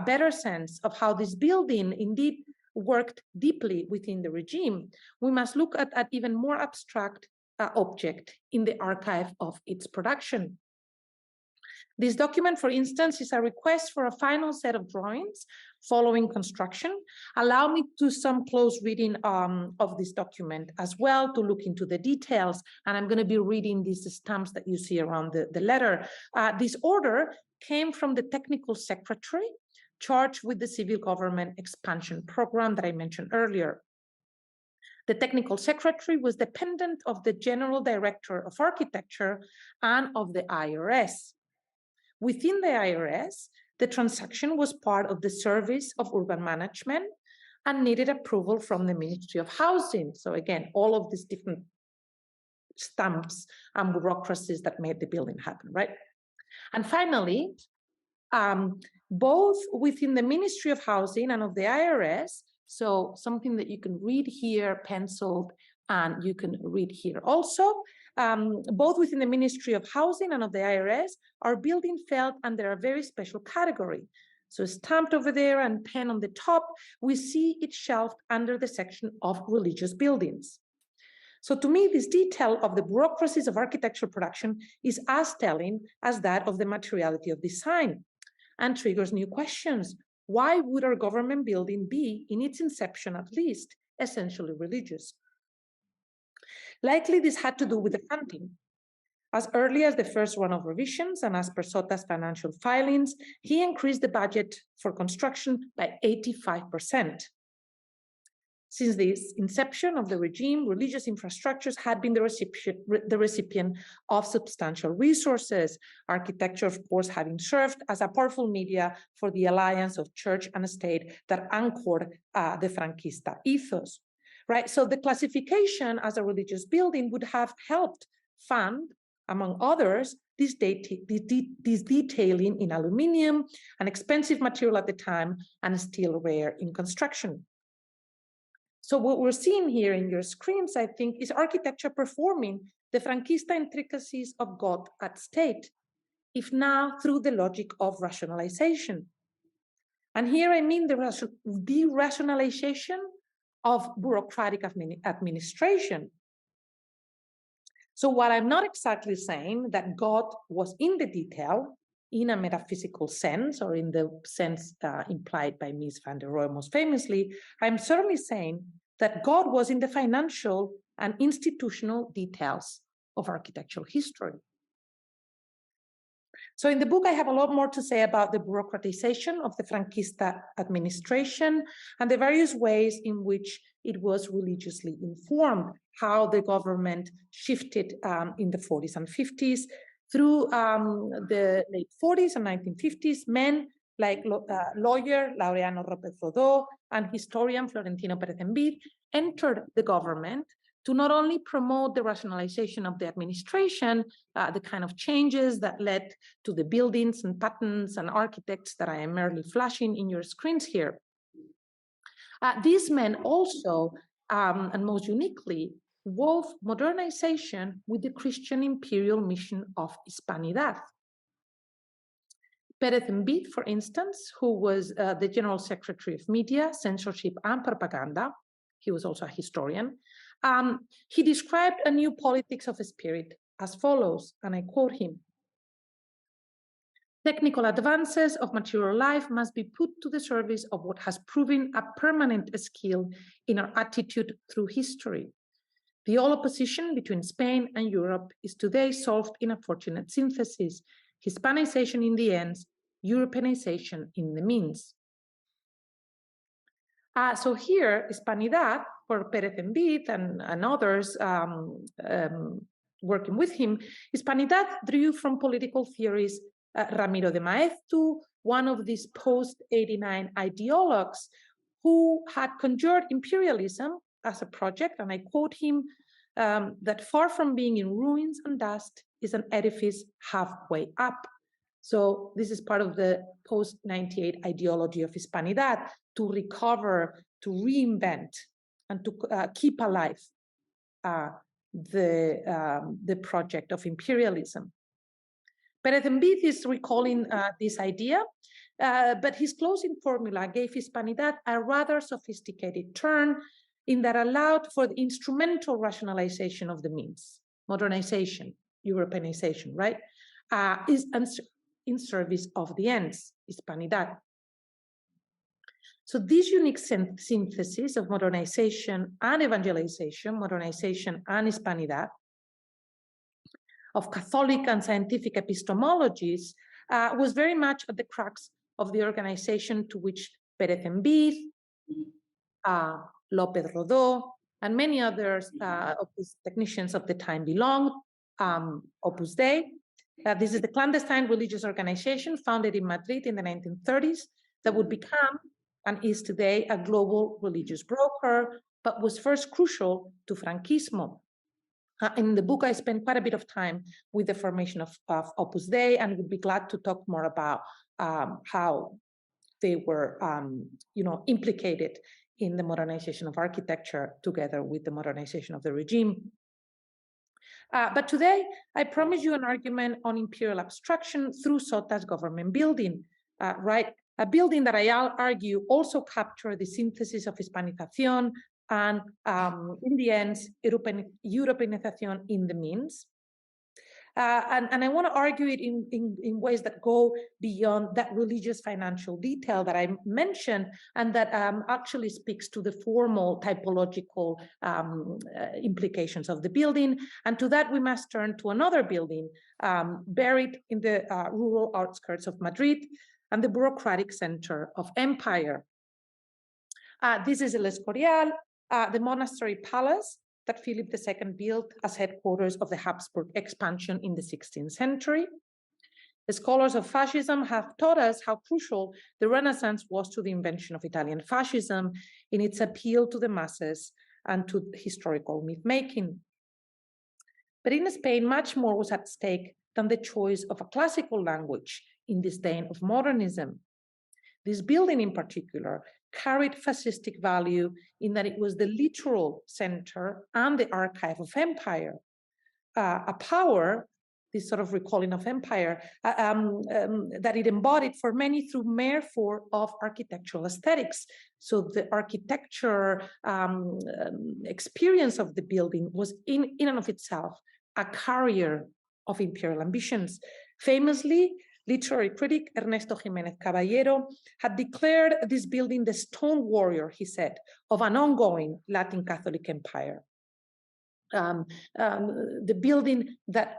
better sense of how this building indeed worked deeply within the regime, we must look at an even more abstract object in the archive of its production. This document, for instance, is a request for a final set of drawings following construction. Allow me to some close reading of this document as well to look into the details. And I'm going to be reading these stamps that you see around the letter. This order came from the technical secretary charged with the civil government expansion program that I mentioned earlier. The technical secretary was dependent of the general director of architecture and of the IRS. Within the IRS, the transaction was part of the Service of Urban Management and needed approval from the Ministry of Housing. So again, all of these different stamps and bureaucracies that made the building happen, right? And finally, both within the Ministry of Housing and of the IRS, so something that you can read here, penciled, and you can read here also, both within the Ministry of Housing and of the IRS, our building fell under a very special category. So stamped over there and pen on the top, we see it shelved under the section of religious buildings. So to me, this detail of the bureaucracies of architectural production is as telling as that of the materiality of design and triggers new questions. Why would our government building be, in its inception at least, essentially religious? Likely this had to do with the funding. As early as the first round of revisions and as per Sota's financial filings, he increased the budget for construction by 85%. Since the inception of the regime, religious infrastructures had been the recipient of substantial resources, architecture, of course, having served as a powerful media for the alliance of church and state that anchored the Franquista ethos. Right, so the classification as a religious building would have helped fund, among others, this detailing in aluminium, an expensive material at the time and still rare in construction. So what we're seeing here in your screens, I think, is architecture performing the Franquista intricacies of God at state, if now through the logic of rationalization. And here I mean the rationalization of bureaucratic administration. So while I'm not exactly saying that God was in the detail in a metaphysical sense or in the sense implied by Mies van der Rohe most famously, I'm certainly saying that God was in the financial and institutional details of architectural history. So in the book, I have a lot more to say about the bureaucratization of the Franquista administration and the various ways in which it was religiously informed, how the government shifted in the 40s and 50s. Through the late 40s and 1950s, men like lawyer Laureano López-Rodó and historian Florentino Pérez-Envid entered the government to not only promote the rationalization of the administration, the kind of changes that led to the buildings and patterns and architects that I am merely flashing in your screens here. These men also, and most uniquely, wove modernization with the Christian imperial mission of Hispanidad. Pérez-Envid, for instance, who was the General Secretary of Media, Censorship and Propaganda, he was also a historian, he described a new politics of spirit as follows, and I quote him: "Technical advances of material life must be put to the service of what has proven a permanent skill in our attitude through history. The old opposition between Spain and Europe is today solved in a fortunate synthesis: Hispanization in the ends, Europeanization in the means." So here, Hispanidad, for Pérez-Envid and others working with him, Hispanidad drew from political theories Ramiro de Maeztu, one of these post-89 ideologues who had conjured imperialism as a project, and I quote him, that far from being in ruins and dust is an edifice halfway up. So this is part of the post-98 ideology of Hispanidad, to recover, to reinvent, and to keep alive the project of imperialism. Pérez-Envid is recalling this idea, but his closing formula gave Hispanidad a rather sophisticated turn in that allowed for the instrumental rationalization of the means, modernization, Europeanization, right? in service of the ends, Hispanidad. So this unique synthesis of modernization and evangelization, modernization and Hispanidad, of Catholic and scientific epistemologies, was very much at the crux of the organization to which Pérez Enviz, López Rodó, and many others of these technicians of the time belonged. Opus Dei. This is the clandestine religious organization founded in Madrid in the 1930s that would become and is today a global religious broker, but was first crucial to Franquismo. In the book, I spent quite a bit of time with the formation of Opus Dei, and would be glad to talk more about how they were implicated in the modernization of architecture together with the modernization of the regime. But today, I promise you an argument on imperial abstraction through Sota's government building, right? A building that I argue also captured the synthesis of Hispanización and, in the end, Europeanization in the means. And I want to argue it in ways that go beyond that religious financial detail that I mentioned, and that actually speaks to the formal typological implications of the building. And to that, we must turn to another building buried in the rural outskirts of Madrid and the bureaucratic center of empire. This is El Escorial, the monastery palace that Philip II built as headquarters of the Habsburg expansion in the 16th century. The scholars of fascism have taught us how crucial the Renaissance was to the invention of Italian fascism in its appeal to the masses and to historical myth-making. But in Spain, much more was at stake than the choice of a classical language in disdain of modernism. This building in particular carried fascistic value in that it was the literal center and the archive of empire, a power, this sort of recalling of empire, that it embodied for many through mere form of architectural aesthetics. So the architecture experience of the building was in and of itself a carrier of imperial ambitions. Famously, literary critic Ernesto Jiménez Caballero had declared this building the stone warrior, he said, of an ongoing Latin Catholic empire. The building that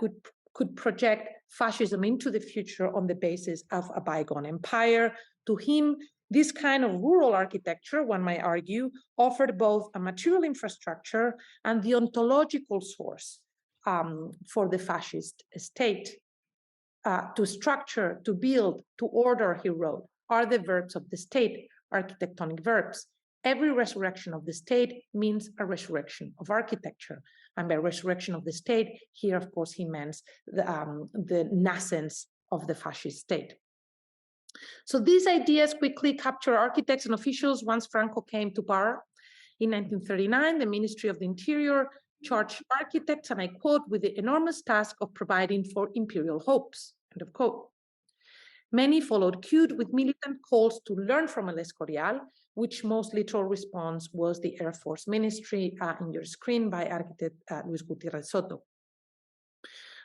could project fascism into the future on the basis of a bygone empire. To him, this kind of rural architecture, one might argue, offered both a material infrastructure and the ontological source for the fascist state. To structure, to build, to order, he wrote, are the verbs of the state, architectonic verbs. Every resurrection of the state means a resurrection of architecture. And by resurrection of the state, here, of course, he means the nascence of the fascist state. So these ideas quickly capture architects and officials. Once Franco came to power in 1939, the Ministry of the Interior charged architects, and I quote, with the enormous task of providing for imperial hopes, end of quote. Many followed suit with militant calls to learn from El Escorial, which most literal response was the Air Force Ministry in your screen by architect Luis Gutiérrez Soto.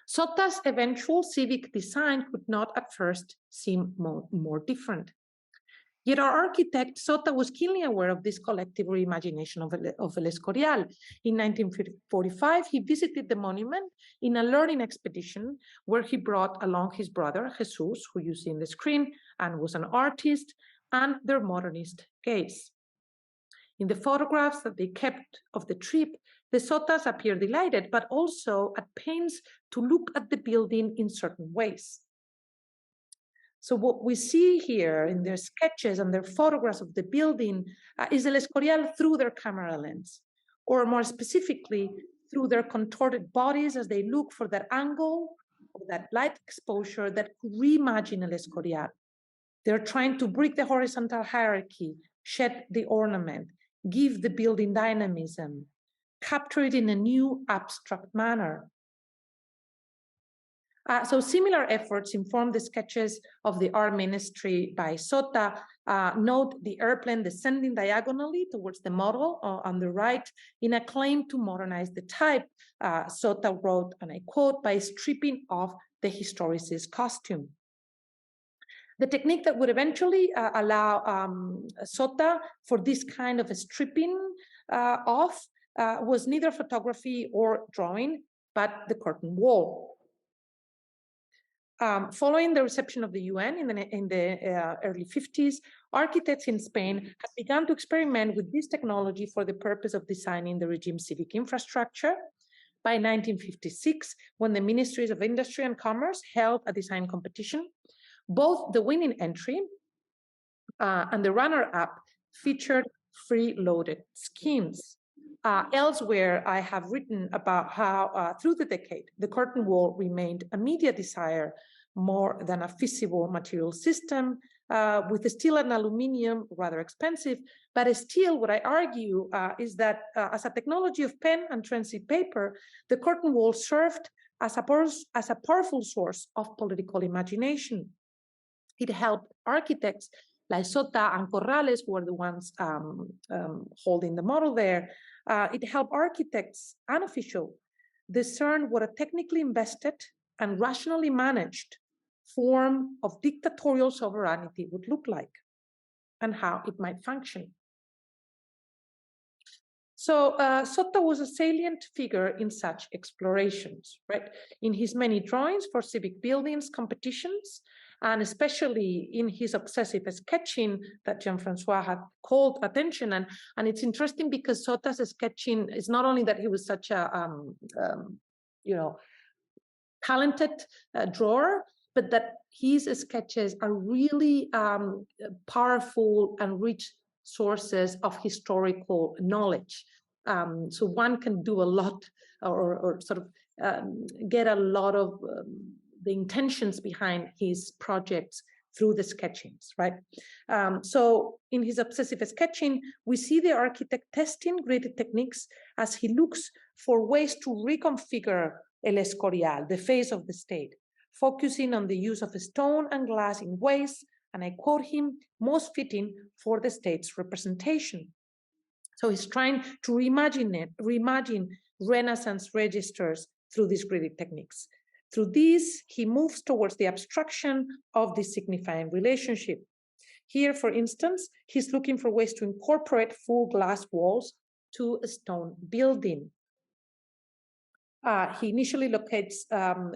Sota's eventual civic design could not at first seem more different. Yet our architect, Sota, was keenly aware of this collective reimagination of El Escorial. In 1945, he visited the monument in a learning expedition where he brought along his brother, Jesus, who you see on the screen, and was an artist, and their modernist gaze. In the photographs that they kept of the trip, the Sotas appear delighted, but also at pains to look at the building in certain ways. So what we see here in their sketches and their photographs of the building is El Escorial through their camera lens, or more specifically, through their contorted bodies as they look for that angle or that light exposure that could reimagine El Escorial. They're trying to break the horizontal hierarchy, shed the ornament, give the building dynamism, capture it in a new abstract manner. So similar efforts inform the sketches of the art ministry by Sota. Note the airplane descending diagonally towards the model on the right in a claim to modernize the type. Sota wrote, and I quote, by stripping off the historicist costume. The technique that would eventually allow Sota for this kind of a stripping off was neither photography or drawing, but the curtain wall. Following the reception of the UN in the early 50s, architects in Spain had begun to experiment with this technology for the purpose of designing the regime's civic infrastructure. By 1956, when the Ministries of Industry and Commerce held a design competition, both the winning entry and the runner-up featured free-loaded schemes. Elsewhere, I have written about how through the decade, the curtain wall remained a media desire more than a feasible material system, with steel and aluminium rather expensive, but still what I argue is that as a technology of pen and transit paper, the curtain wall served as a powerful source of political imagination. It helped architects like Sota and Corrales, who were the ones holding the model there. It helped architects and officials discern what a technically invested and rationally managed form of dictatorial sovereignty would look like and how it might function. So Sota was a salient figure in such explorations, right? In his many drawings for civic buildings competitions, and especially in his obsessive sketching that Jean-François had called attention. And it's interesting because Sota's sketching is not only that he was such a, talented drawer, but that his sketches are really powerful and rich sources of historical knowledge. So one can do a lot or sort of get a lot of the intentions behind his projects through the sketchings, right? So in his obsessive sketching, we see the architect testing grid techniques as he looks for ways to reconfigure El Escorial, the face of the state, focusing on the use of stone and glass in ways, and I quote him, most fitting for the state's representation. So he's trying to reimagine Renaissance registers through these gridded techniques. Through these, he moves towards the abstraction of this signifying relationship. Here, for instance, he's looking for ways to incorporate full glass walls to a stone building. He initially locates the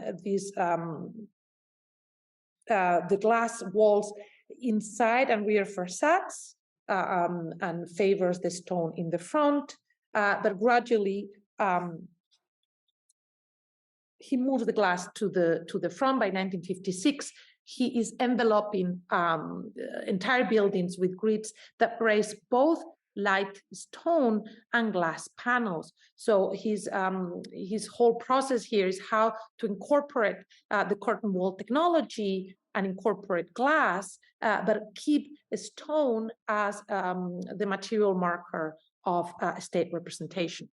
glass walls inside and rear facades and favors the stone in the front, but gradually he moves the glass to the front. By 1956, he is enveloping entire buildings with grids that brace both light stone and glass panels. So his whole process here is how to incorporate the curtain wall technology and incorporate glass, but keep stone as the material marker of state representation.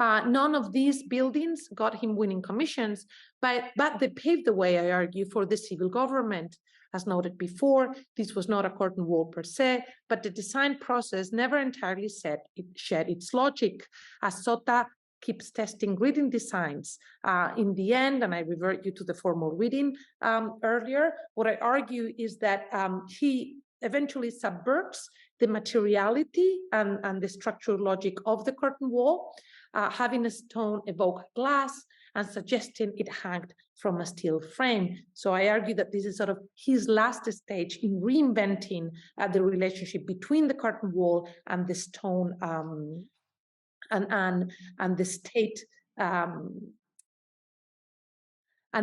None of these buildings got him winning commissions, but they paved the way, I argue, for the civil government. As noted before, this was not a curtain wall per se, but the design process never entirely shed its logic, as Sota keeps testing gridding designs. In the end, and I revert you to the formal reading earlier, what I argue is that he eventually subverts the materiality and the structural logic of the curtain wall, having a stone evoke glass and suggesting it hanged from a steel frame. So I argue that this is sort of his last stage in reinventing the relationship between the curtain wall and the stone and the state and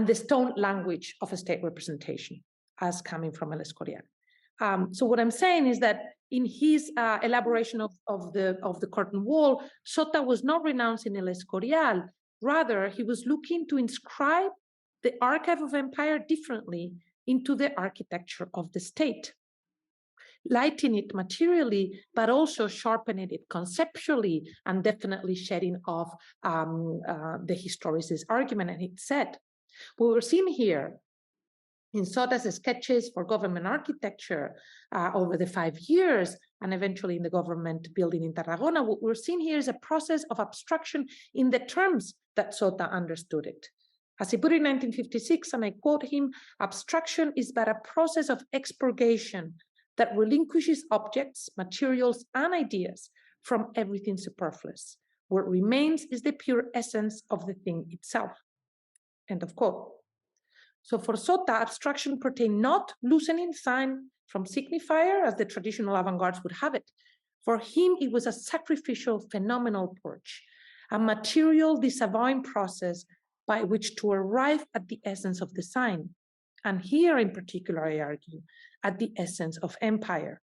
the stone language of a state representation as coming from El Escorial. So what I'm saying is that in his elaboration of the curtain wall, Sota was not renouncing El Escorial. Rather, he was looking to inscribe the archive of empire differently into the architecture of the state, lighting it materially, but also sharpening it conceptually and definitely shedding off the historicist argument. And it said, what we're seeing here in Sota's sketches for government architecture over the 5 years, and eventually in the government building in Tarragona, what we're seeing here is a process of abstraction in the terms that Sota understood it. As he put it in 1956, and I quote him, "Abstraction is but a process of expurgation that relinquishes objects, materials, and ideas from everything superfluous. What remains is the pure essence of the thing itself." End of quote. So for Sota, abstraction pertained not loosening sign from signifier, as the traditional avant-gardes would have it. For him, it was a sacrificial phenomenal purge, a material disavowing process by which to arrive at the essence of the sign. And here in particular, I argue, at the essence of empire.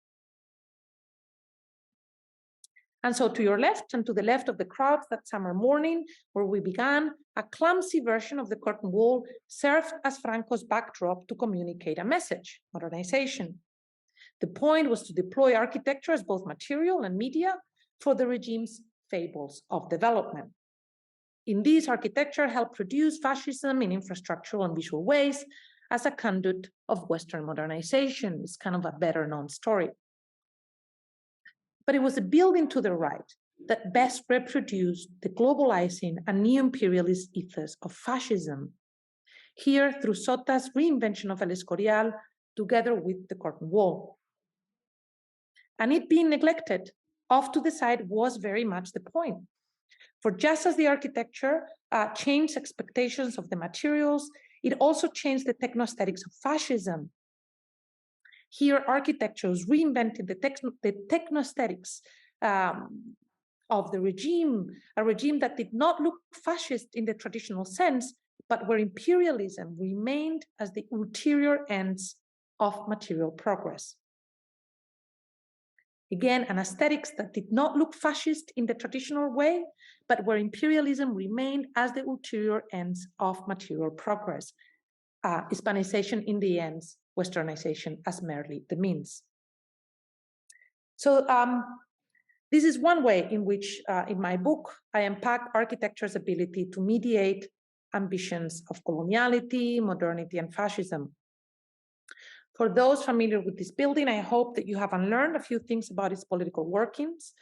And so to your left and to the left of the crowd that summer morning where we began, a clumsy version of the curtain wall served as Franco's backdrop to communicate a message, modernization. The point was to deploy architecture as both material and media for the regime's fables of development. In this, architecture helped produce fascism in infrastructural and visual ways as a conduit of Western modernization. It's kind of a better known story. But it was the building to the right that best reproduced the globalizing and neo-imperialist ethos of fascism. Here, through Sota's reinvention of El Escorial, together with the curtain wall. And it being neglected off to the side was very much the point. For just as the architecture changed expectations of the materials, it also changed the techno-aesthetics of fascism. Here, architecture was reinventing the techno-aesthetics of the regime, a regime that did not look fascist in the traditional sense, but where imperialism remained as the ulterior ends of material progress. Again, an aesthetics that did not look fascist in the traditional way, but where imperialism remained as the ulterior ends of material progress. Hispanization in the ends, Westernization as merely the means. So this is one way in which, in my book, I unpack architecture's ability to mediate ambitions of coloniality, modernity, and fascism. For those familiar with this building, I hope that you have unlearned a few things about its political workings.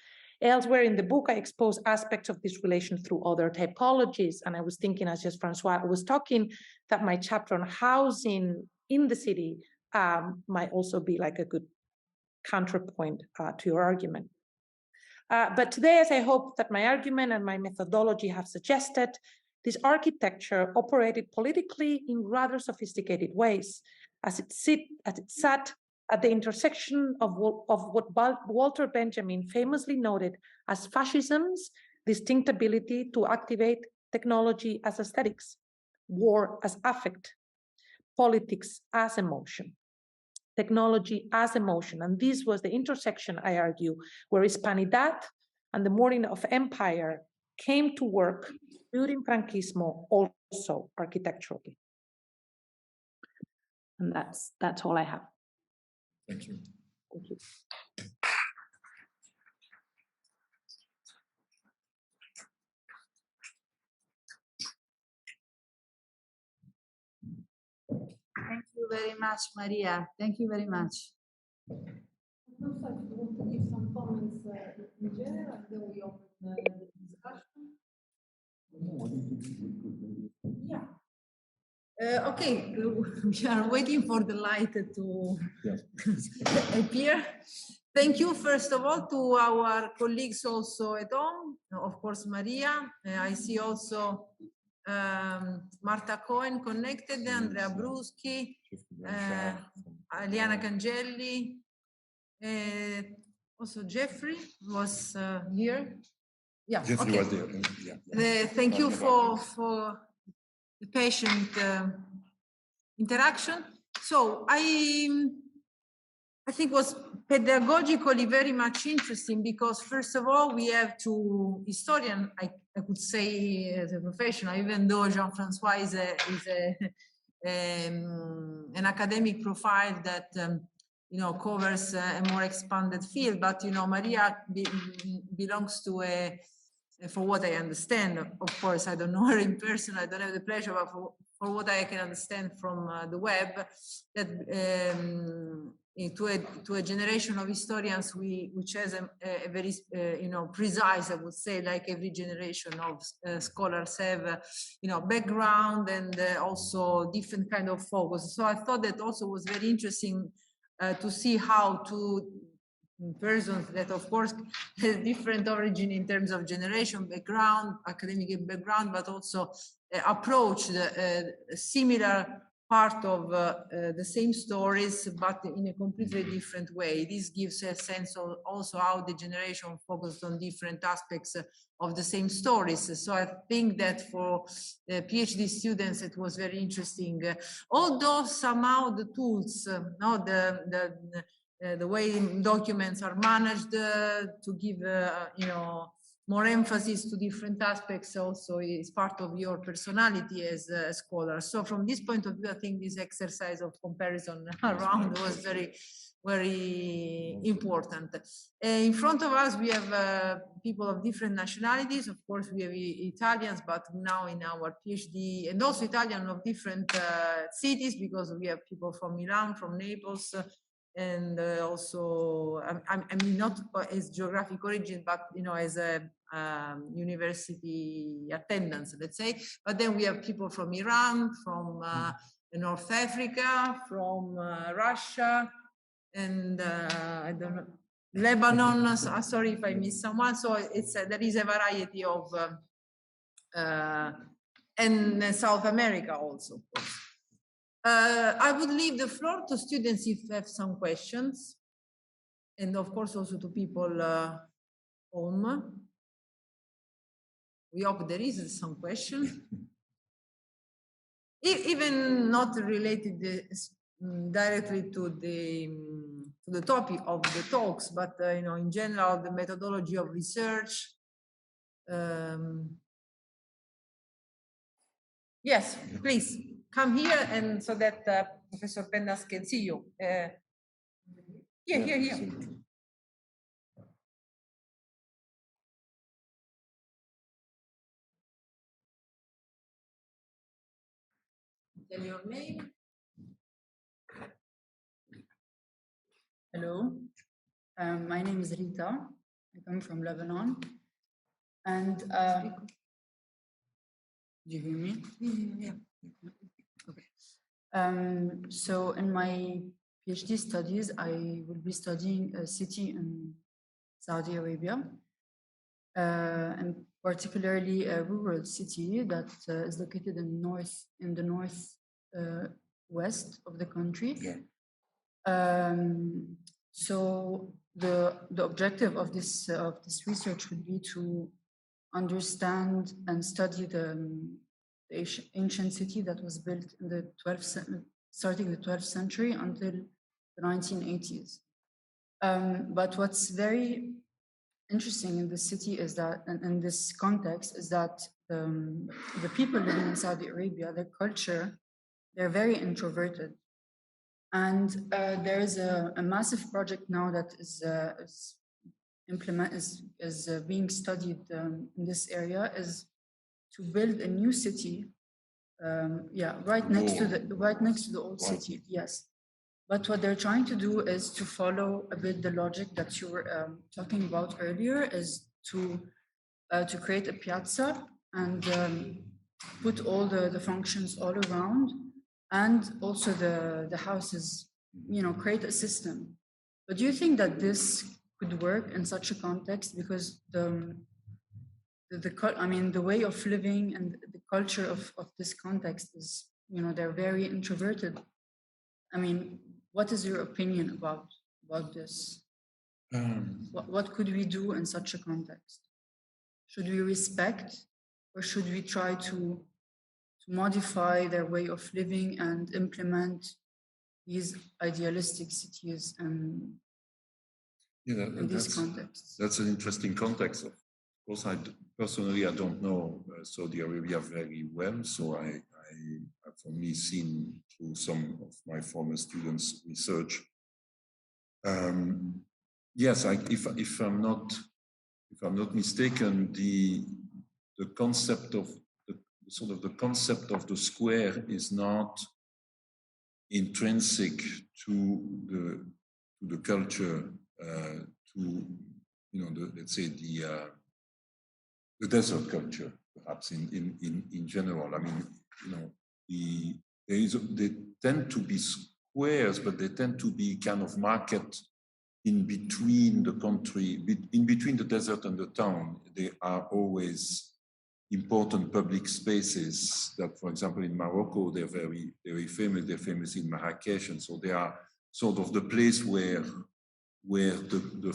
Elsewhere in the book, I expose aspects of this relation through other typologies. And I was thinking, as Jean-François was talking, that my chapter on housing in the city might also be like a good counterpoint to your argument. But today, as I hope that my argument and my methodology have suggested, this architecture operated politically in rather sophisticated ways, as it sat at the intersection of what Walter Benjamin famously noted as fascism's distinct ability to activate technology as aesthetics, war as affect, politics as emotion, technology as emotion. And this was the intersection, I argue, where Hispanidad and the morning of empire came to work during Franquismo also architecturally. And that's all I have. Thank you. Thank you. Thank you very much, Maria. Thank you very much. I would like to give some comments in general, and then we open the discussion. Yeah. Okay, we are waiting for the light to appear. Thank you, first of all, to our colleagues also at home. Of course, Maria. I see also Marta Cohen connected, Andrea Bruschi, Aliana Cangelli, also Jeffrey was here. Yeah, Jeffrey okay. was there. Yeah. Thank you for the patient interaction. So I think was pedagogically very much interesting because first of all, we have to historian, I could say as a professional, even though Jean-François is an academic profile that covers a more expanded field, but Maria belongs to a, for what I understand, of course, I don't know her in person, I don't have the pleasure, but for what I can understand from the web, that to a generation of historians which has a very precise, I would say, like every generation of scholars have background and also different kind of focus. So I thought that also was very interesting to see how two persons that of course has different origin in terms of generation, background, academic background, but also approach a similar part of the same stories, but in a completely different way. This gives a sense of also how the generation focused on different aspects of the same stories. So I think that for PhD students, it was very interesting. Although somehow the tools, the way documents are managed to give, more emphasis to different aspects also is part of your personality as a scholar. So from this point of view, I think this exercise of comparison around was very, very important. In front of us, we have people of different nationalities. Of course, we have Italians, but now in our PhD, and also Italian of different cities, because we have people from Milan, from Naples, and also, I mean, not as geographic origin, but as a university attendance, let's say. But then we have people from Iran, from North Africa, from Russia, and I don't know, Lebanon. So, sorry if I missed someone. So it's there is a variety of, and South America also, of course. I would leave the floor to students if you have some questions, and of course also to people home. We hope there is some question, even not related directly to the topic of the talks, but in general the methodology of research. Yes, please. Come here, and so that Professor Pendás can see you. Here. Tell your name. Hello, my name is Rita. I come from Lebanon, and do you hear me? Yeah. Okay. So in my PhD studies, I will be studying a city in Saudi Arabia, and particularly a rural city that is located in the northwest of the country. Yeah. So the objective of this research would be to understand and study the ancient city that was built in the starting the 12th century until the 1980s. But what's very interesting in the city is that, and in this context, is that the people living in Saudi Arabia, their culture, they're very introverted. And there is a massive project now that is being studied in this area, is to build a new city, right next to the old city. Yes, but what they're trying to do is to follow a bit the logic that you were talking about earlier, is to create a piazza and put all the functions all around, and also the houses, create a system. But do you think that this could work in such a context? Because the way of living and the culture of this context is, they're very introverted. I mean, what is your opinion about this? What could we do in such a context? Should we respect, or should we try to modify their way of living and implement these idealistic cities in this context? That's an interesting context. Of course, personally, I don't know Saudi Arabia very well, so I have only seen through some of my former students' research. Yes, if I'm not mistaken, the concept of the sort of the concept of the square is not intrinsic to the culture, to let's say the desert culture, perhaps in general. I mean, they tend to be squares, but they tend to be kind of market in between the country, in between the desert and the town. They are always important public spaces that, for example, in Morocco, they're very, very famous. They're famous in Marrakesh, and so they are sort of the place where the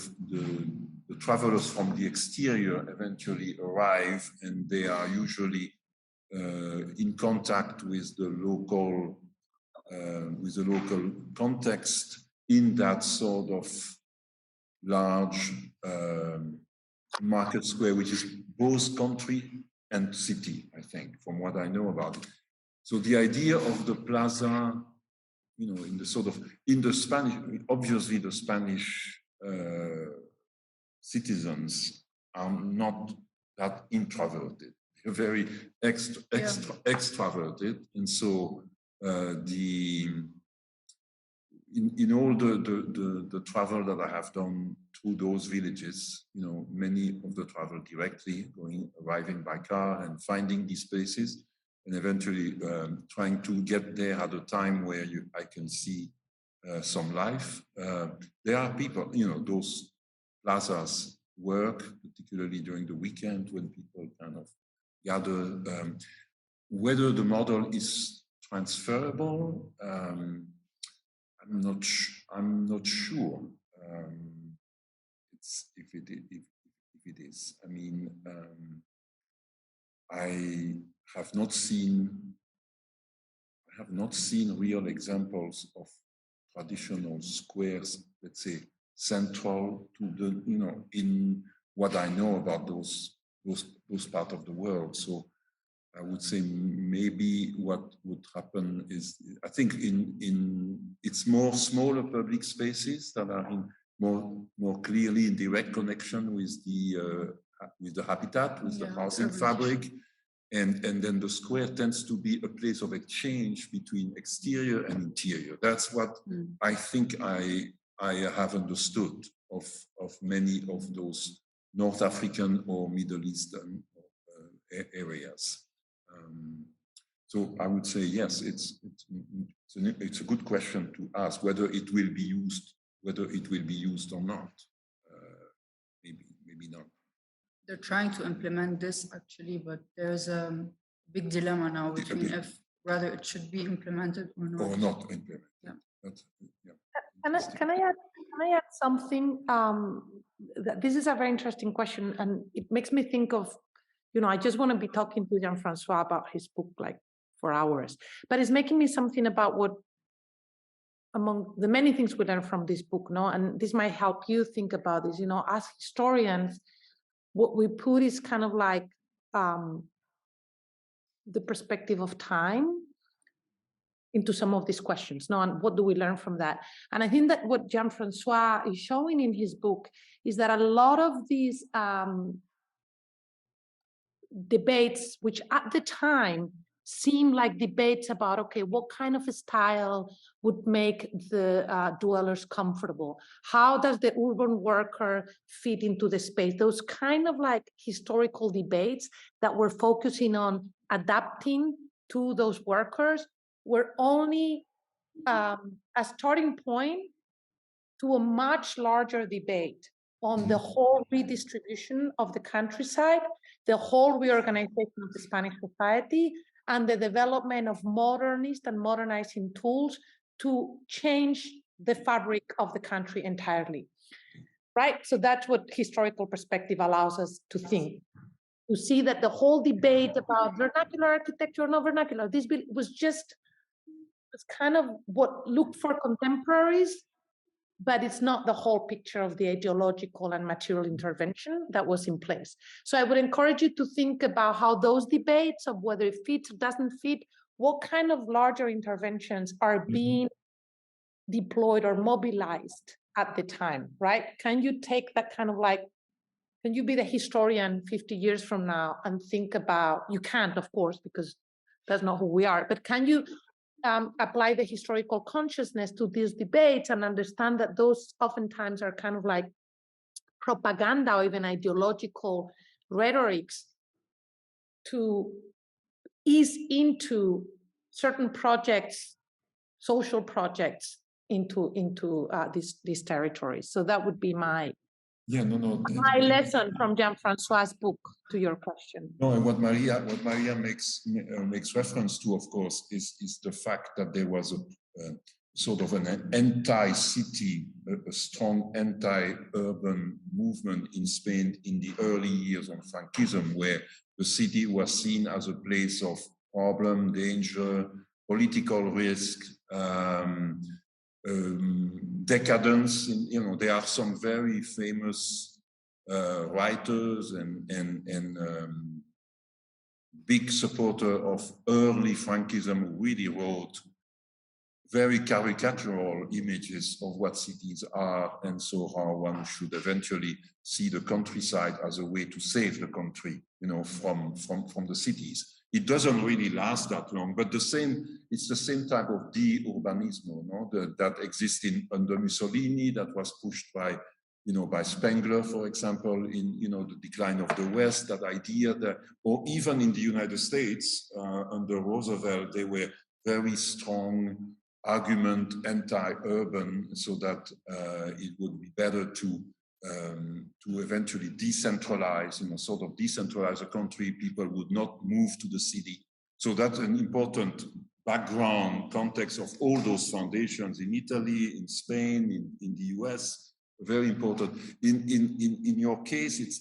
travelers from the exterior eventually arrive, and they are usually in contact with the local context in that sort of large market square, which is both country and city, I think, from what I know about it. So the idea of the plaza, in the Spanish, obviously the Spanish citizens are not that introverted. They're very extroverted, and so in all the travel that I have done through those villages, many of the travel directly, arriving by car and finding these places, and eventually trying to get there at a time where I can see some life. There are people, those plazas work, particularly during the weekend when people kind of gather. Whether the model is transferable, I'm not sure. If it is. I mean, I have not seen real examples of traditional squares, let's say, central to the, in what I know about those parts of the world. So I would say maybe what would happen is, I think it's more smaller public spaces that are in more clearly in direct connection with the habitat, with the housing fabric, and then the square tends to be a place of exchange between exterior and interior. That's what I think I have understood of many of those North African or Middle Eastern areas. So I would say yes, it's a good question to ask whether it will be used or not. Maybe not. They're trying to implement this actually, but there's a big dilemma now between whether it should be implemented or not. Or not implemented. Yeah. Can I add something? This is a very interesting question, and it makes me think of, I just want to be talking to Jean-François about his book like for hours, but it's making me something about what, among the many things we learn from this book, and this might help you think about this, as historians, what we put is kind of like the perspective of time into some of these questions, and what do we learn from that? And I think that what Jean-François is showing in his book is that a lot of these debates, which at the time seem like debates about, okay, what kind of a style would make the dwellers comfortable? How does the urban worker fit into the space? Those kind of like historical debates that were focusing on adapting to those workers were only a starting point to a much larger debate on the whole redistribution of the countryside, the whole reorganization of the Spanish society, and the development of modernist and modernizing tools to change the fabric of the country entirely, right? So that's what historical perspective allows us to think, to see that the whole debate about vernacular architecture or no vernacular, this was kind of what looked for contemporaries, but it's not the whole picture of the ideological and material intervention that was in place. So I would encourage you to think about how those debates of whether it fits or doesn't fit, what kind of larger interventions are being deployed or mobilized at the time, right? Can you take that kind of like can you be the historian 50 years from now and think about, you can't, of course, because that's not who we are, but can you apply the historical consciousness to these debates and understand that those oftentimes are kind of like propaganda or even ideological rhetorics to ease into certain projects, social projects into these territories. So that would be my my lesson from Jean-François's book to your question. No, and what Maria makes reference to, of course, is the fact that there was a sort of an anti-city, a strong anti-urban movement in Spain in the early years of Franquism, where the city was seen as a place of problem, danger, political risk, decadence. You know, there are some very famous writers and big supporter of early Franquism who really wrote very caricatural images of what cities are, and so how one should eventually see the countryside as a way to save the country, you know, from the cities. It doesn't really last that long, but it's the same type of de-urbanismo, no? That exists under Mussolini, that was pushed by, you know, by Spengler, for example, in, you know, the decline of the West, that idea that, or even in the United States, under Roosevelt, they were very strong argument anti-urban, so that it would be better to eventually decentralize, you know, sort of decentralize the country. People would not move to the city. So that's an important background context of all those foundations in Italy, in Spain, in the US. Very important. In your case, it's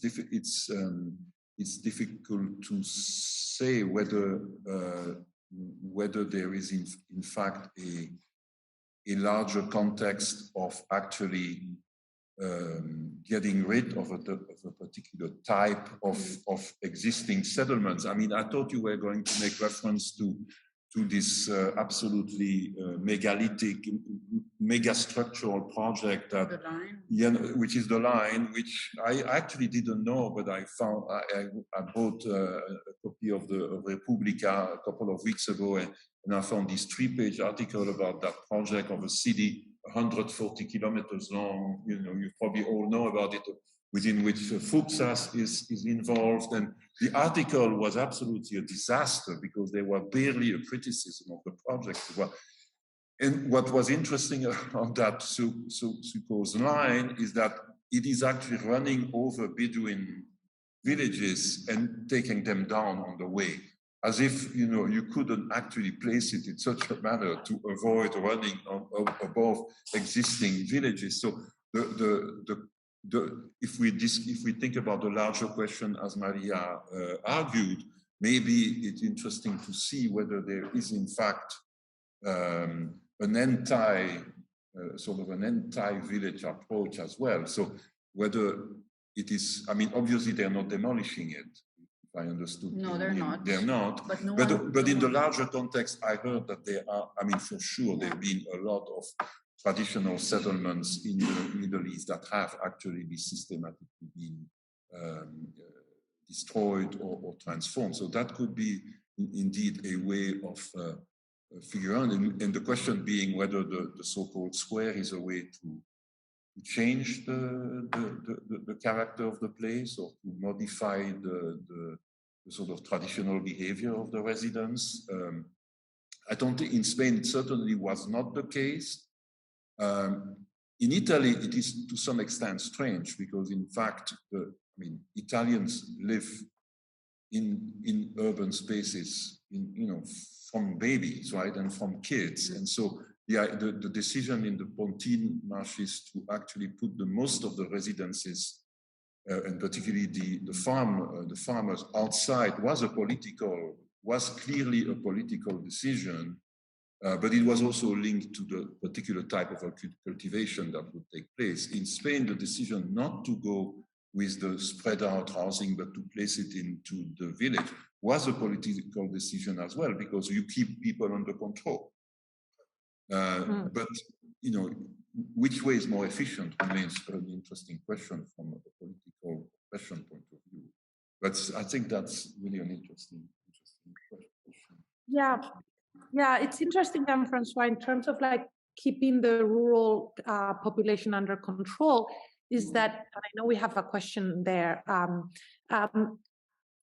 difficult to say whether there is in fact a larger context of actually getting rid of a particular type of existing settlements. I mean, I thought you were going to make reference to this absolutely megalithic, mega-structural project that, The line. yeah, which is the line, which I actually didn't know, but I found, I bought a copy of the Repubblica a couple of weeks ago, and I found this 3-page article about that project of a city 140 kilometers long. You know, you probably all know about it, within which Fuchsas is involved. And the article was absolutely a disaster because there were barely a criticism of the project. And what was interesting on that supposed line is that it is actually running over Bedouin villages and taking them down on the way, as if, you know, you couldn't actually place it in such a manner to avoid running above existing villages. So if we think about the larger question, as Maria argued, maybe it's interesting to see whether there is in fact an sort of an anti-village approach as well. So whether it is, I mean, obviously they're not demolishing it, if I understood. No, they're not. They're not. But in the larger context, I heard that there are, I mean, for sure, there have been a lot of traditional settlements in the Middle East that have actually been systematically been destroyed or transformed. So that could be indeed a way of figuring out, and the question being whether the so-called square is a way to change the character of the place, or to modify the sort of traditional behavior of the residents. I don't think in Spain it certainly was not the case. In Italy, it is to some extent strange because, in fact, I mean, Italians live in urban spaces, you know, from babies, right, and from kids, and so the decision in the Pontine marshes to actually put the most of the residences, and particularly the farmers outside, was clearly a political decision. But it was also linked to the particular type of cultivation that would take place. In Spain, the decision not to go with the spread out housing, but to place it into the village was a political decision as well, because you keep people under control. But, you know, which way is more efficient remains an interesting question from a political fashion point of view. But I think that's really an interesting question. Yeah, it's interesting, Jean-François, in terms of like keeping the rural population under control, is that, and I know we have a question there,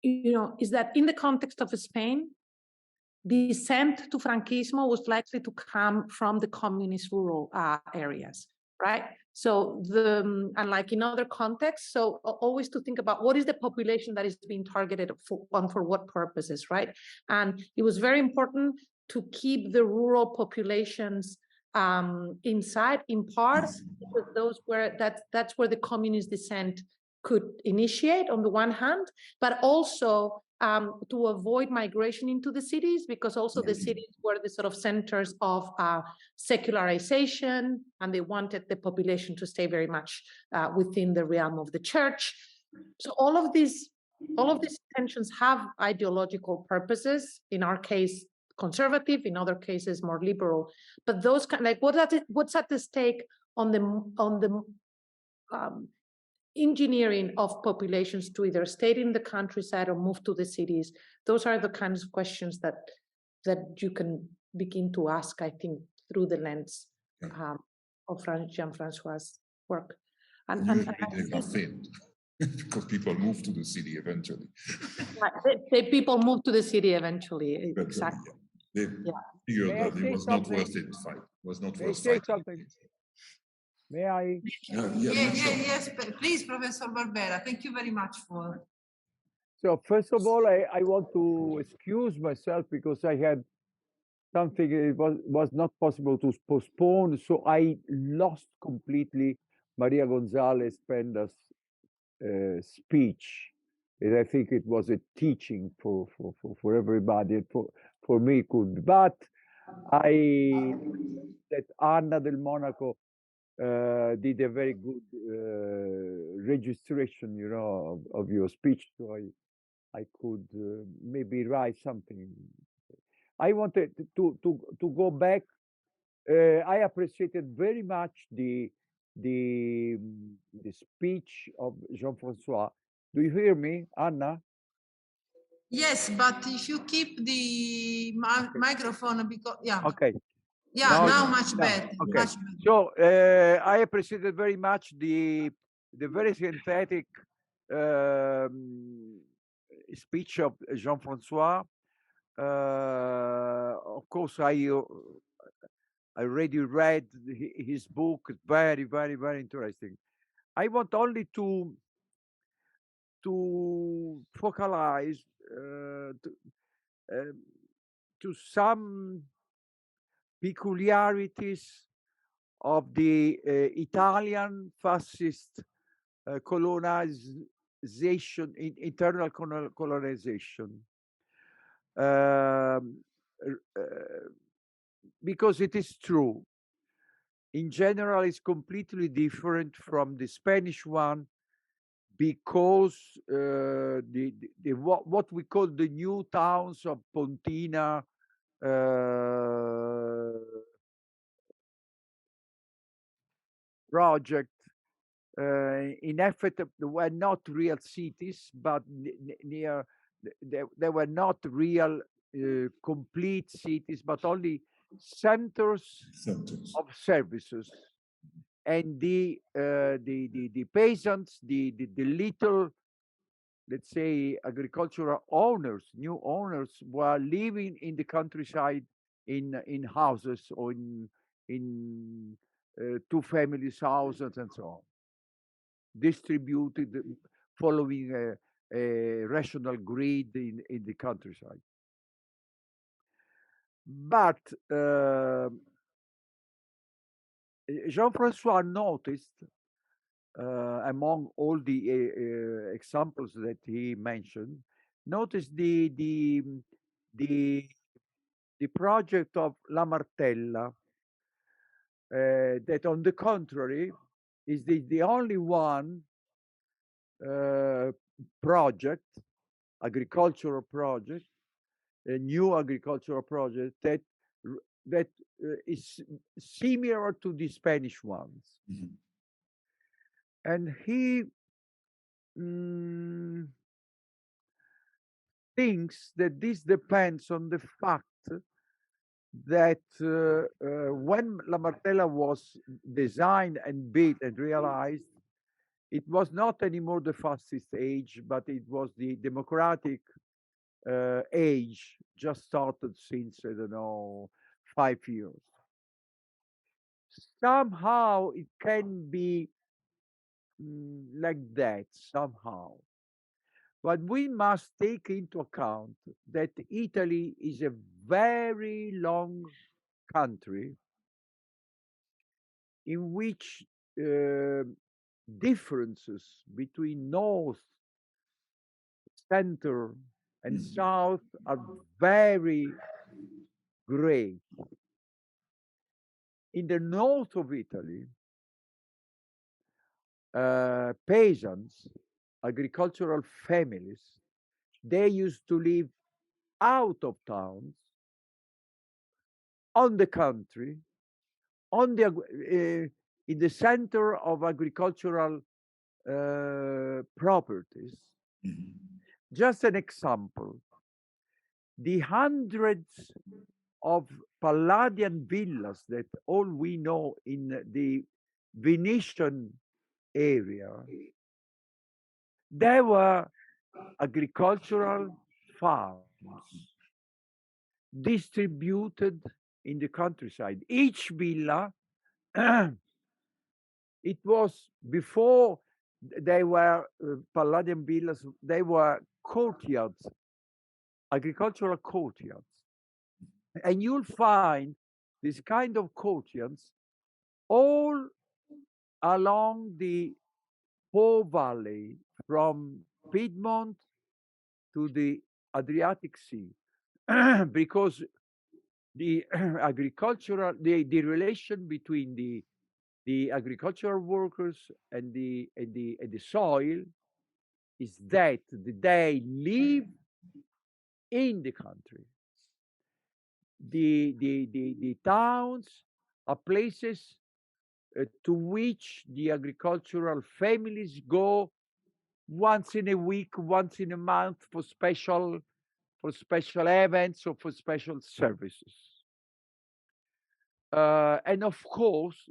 you know, is that in the context of Spain, the descent to Franquismo was likely to come from the communist rural areas, right? So unlike in other contexts, so always to think about what is the population that is being targeted for what purposes, right? And it was very important to keep the rural populations inside, in part, because those were that's where the communist descent could initiate on the one hand, but also to avoid migration into the cities, because also the cities were the sort of centers of secularization, and they wanted the population to stay very much within the realm of the church. So all of these tensions have ideological purposes. In our case, conservative; in other cases, more liberal. But those kind, like what's at the stake on the engineering of populations to either stay in the countryside or move to the cities. Those are the kinds of questions that you can begin to ask, I think, through the lens of Jean-François's work. And because people move to the city eventually. People move to the city eventually, exactly. They figured that it was not worth it. Was not worth fighting. May I? Yes, please, Professor Barbera. Thank you very much for. So first of all, I want to excuse myself because I had something it was not possible to postpone, so I lost completely María González Pendás' speech. And I think it was a teaching for everybody. For me, it could. But that Anna del Monaco did a very good registration, you know, of your speech, so I could maybe write something. I wanted to go back. I appreciated very much the speech of Jean-François. Do you hear me, Anna? Yes, but if you keep the microphone, because Okay. Yeah, now much better. Okay. Much better. So I appreciated very much the very synthetic speech of Jean-François. Of course, I already read his book. Very, very, very interesting. I want only to focalize to some peculiarities of the Italian fascist colonization, internal colonization, because it is true. In general, it's completely different from the Spanish one, because what we call the new towns of Pontina, project, in effect, they were not real cities, but they were not real complete cities, but only centers of services. And the peasants, the little, let's say, agricultural owners, new owners, were living in the countryside in houses or in two families' houses and so on, distributed following a rational grid in the countryside. But Jean-François noticed, among all the examples that he mentioned, noticed the project of La Martella, that on the contrary is the only one project, agricultural project, a new agricultural project that is similar to the Spanish ones. Mm-hmm. And he thinks that this depends on the fact that when La Martella was designed and built and realized, it was not anymore the fascist age, but it was the democratic age, just started since, I don't know, 5 years. Somehow it can be like that, somehow. But we must take into account that Italy is a very long country in which differences between north, center, and south are very great. In the north of Italy, peasants, agricultural families, they used to live out of towns, on the country, on the in the center of agricultural properties. Just an example, the hundreds of Palladian villas that all we know in the Venetian area, they were agricultural farms distributed in the countryside. Each villa, it was before they were Palladian villas, they were courtyards, agricultural courtyards. And you'll find this kind of courtyards all along the Po Valley from Piedmont to the Adriatic Sea, because the agricultural, the relation between the agricultural workers and the soil is that they live in the country. The towns are places to which the agricultural families go once in a week, once in a month for special events or for special services. And of course,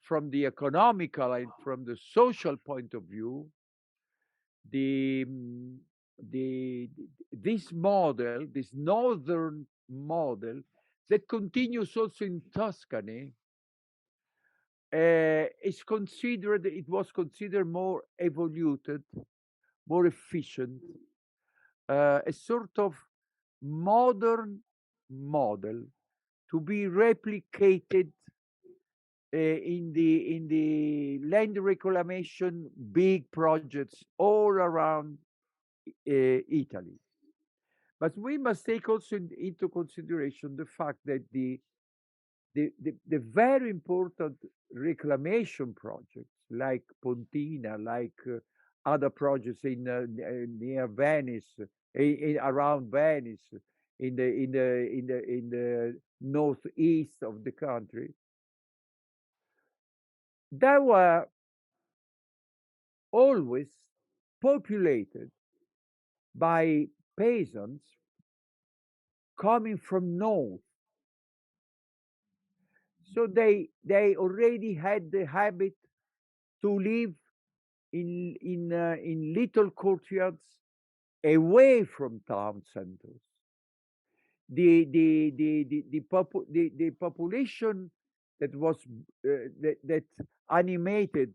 from the economical and from the social point of view, this model, this northern model that continues also in Tuscany, it was considered more evoluted, more efficient, a sort of modern model to be replicated in the land reclamation big projects all around Italy. But we must take also into consideration the fact that the very important reclamation projects like Pontina, like other projects in near Venice, around Venice, in the northeast of the country, they were always populated by peasants coming from north. So they already had the habit to live in little courtyards away from town centers. The population that was that animated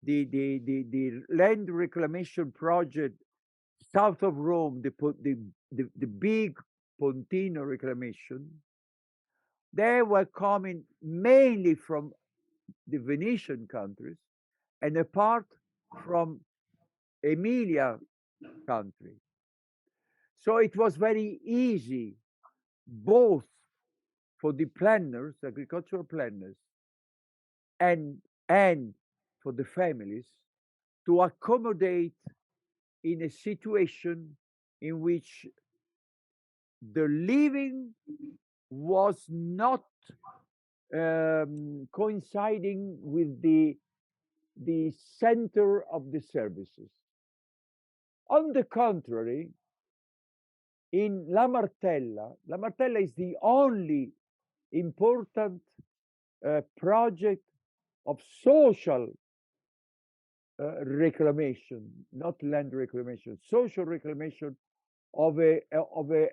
the land reclamation project south of Rome, the big Pontino reclamation, they were coming mainly from the Venetian countries and a part from Emilia country. So it was very easy both for the planners, agricultural planners, and for the families to accommodate in a situation in which the living was not coinciding with the the center of the services. On the contrary, in La Martella is the only important project of social reclamation, not land reclamation, social reclamation of a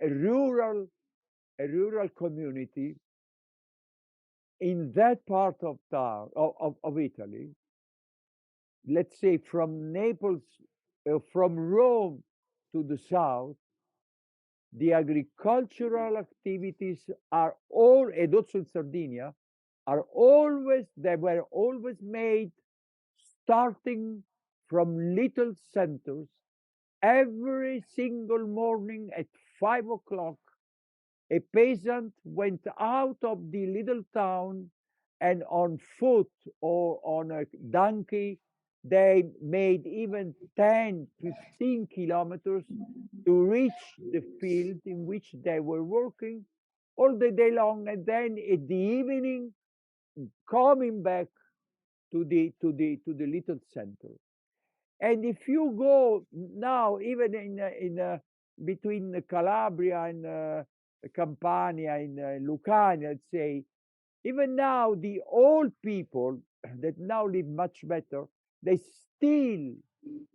rural community in that part of town of Italy. Let's say from Naples, from Rome to the south, the agricultural activities are all, and also in Sardinia, they were always made starting from little centers. Every single morning at 5 o'clock, a peasant went out of the little town, and on foot or on a donkey, they made even 10, 15 kilometers to reach the field in which they were working all the day long, and then at the evening coming back to the little center. And if you go now, even in between Calabria and Campania and Lucania, let's say, even now the old people that now live much better, they still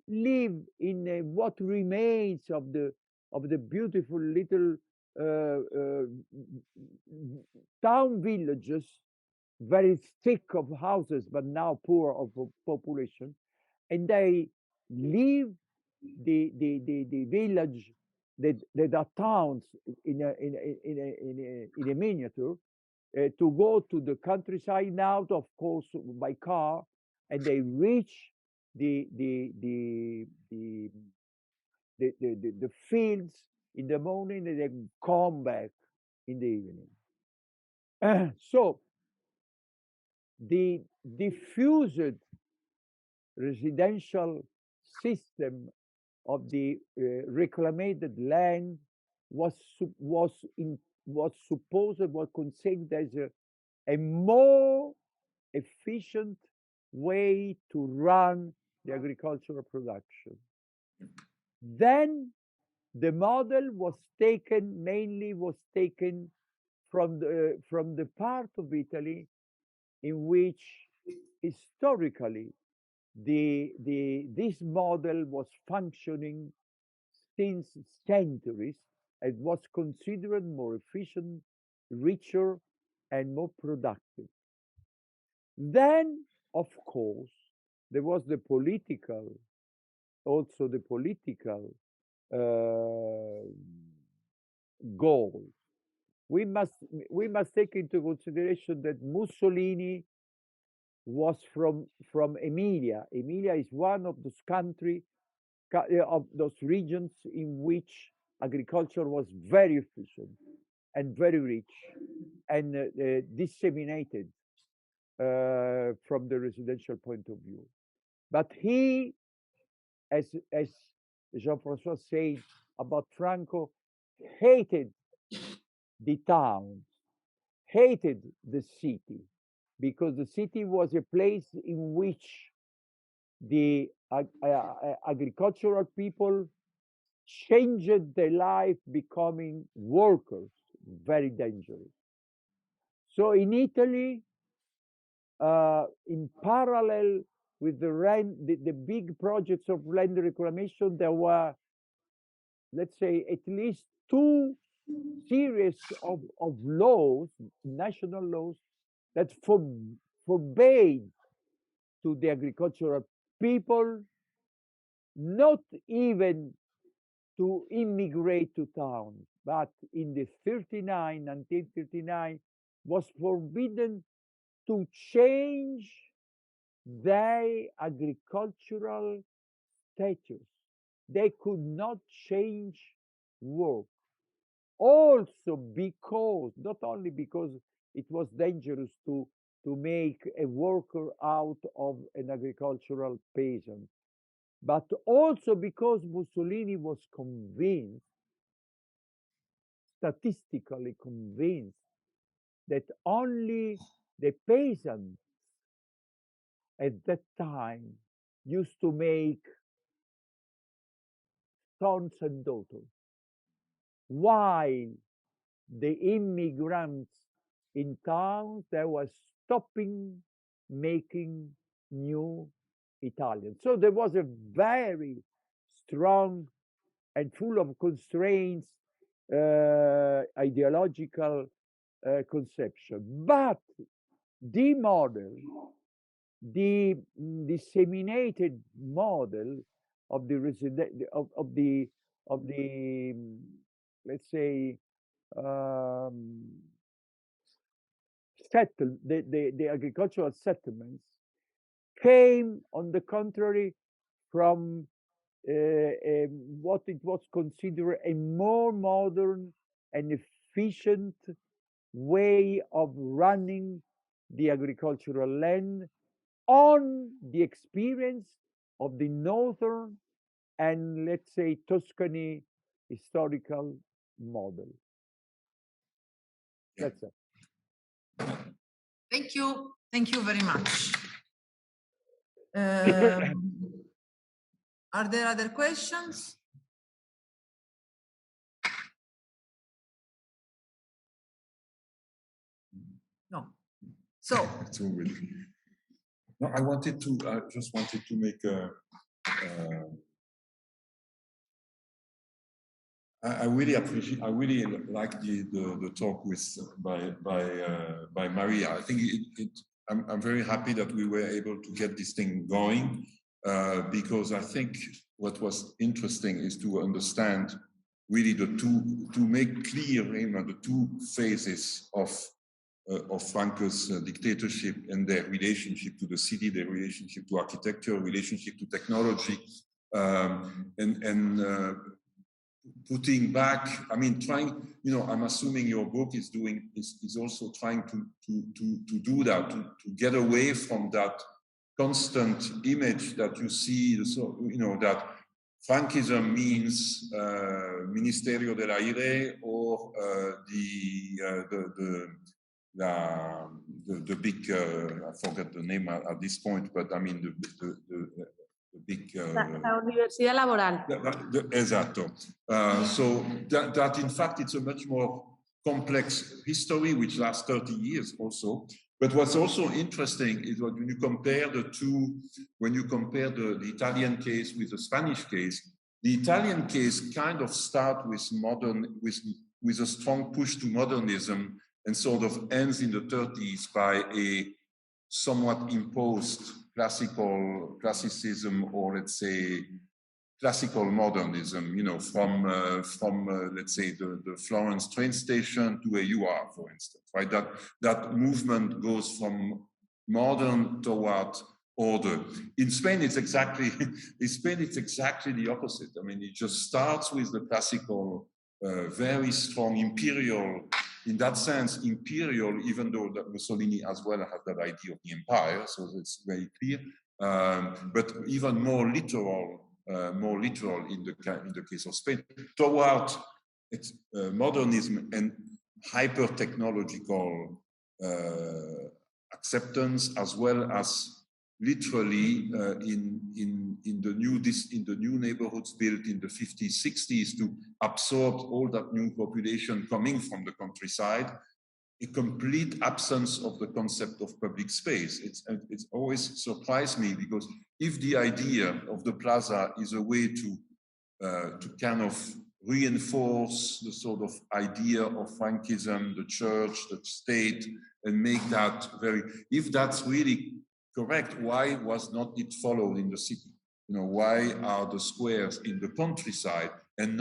live in what remains of the beautiful little town villages, very thick of houses, but now poor of population, and they leave the village that are towns in a miniature to go to the countryside now, of course, by car, and they reach the fields in the morning, and they come back in the evening. So the diffused residential system of the reclaimed land was conceived as a more efficient way to run the agricultural production. Then the model was taken from the part of Italy in which historically this model was functioning since centuries and was considered more efficient, richer, and more productive. Then, of course, there was the political goal. We must take into consideration that Mussolini was from Emilia. Emilia is one of those of those regions in which agriculture was very efficient and very rich and disseminated from the residential point of view. But he, as Jean-François said about Franco, hated the towns, hated the city, because the city was a place in which the agricultural people changed their life, becoming workers, very dangerous. So in Italy, in parallel with the big projects of land reclamation, there were, let's say, at least two series of laws, national laws, that forbade to the agricultural people not even to immigrate to towns, but in the 1939, was forbidden to change their agricultural status. They could not change work. Also because, not only because it was dangerous to make a worker out of an agricultural peasant, but also because Mussolini was convinced, statistically convinced, that only the peasants at that time used to make sons and daughters, while the immigrants in towns, they were stopping making new Italian. So there was a very strong and full of constraints ideological conception. But the model, the disseminated model of the let's say the agricultural settlements came, on the contrary, from what it was considered a more modern and efficient way of running the agricultural land on the experience of the northern and, let's say, Tuscany historical model. That's it. Thank you. Thank you very much. Are there other questions? No. So. No, I just wanted to make a. I really appreciate. I really like the talk by Maria. I think I'm very happy that we were able to get this thing going, because I think what was interesting is to understand really to make clear, the two phases of Franco's dictatorship and their relationship to the city, their relationship to architecture, relationship to technology, and putting back. I mean, trying. I'm assuming your book is also trying to do that, to get away from that constant image that you see. So that Franquism means Ministerio dell'Aire or the big, I forget the name at this point, but I mean the big... La Universidad Laboral. Esatto. So that in fact it's a much more complex history which lasts 30 years also. But what's also interesting is when you compare the two, when you compare the Italian case with the Spanish case, the Italian case kind of starts with a strong push to modernism and sort of ends in the 30s by a somewhat imposed classicism, or let's say classical modernism, from let's say the Florence train station to a UR, for instance, right? That movement goes from modern toward order. In Spain, it's exactly the opposite. I mean, it just starts with the classical, very strong imperial. In that sense, imperial, even though that Mussolini as well has that idea of the empire, so it's very clear, but even more literal in the case of Spain, toward modernism and hyper-technological acceptance, as well as literally in the new neighborhoods built in the 50s, 60s to absorb all that new population coming from the countryside, a complete absence of the concept of public space. It's always surprised me, because if the idea of the plaza is a way to kind of reinforce the sort of idea of Frankism, the church, the state, and make that if that's really correct, why was not it followed in the city? Why are the squares in the countryside and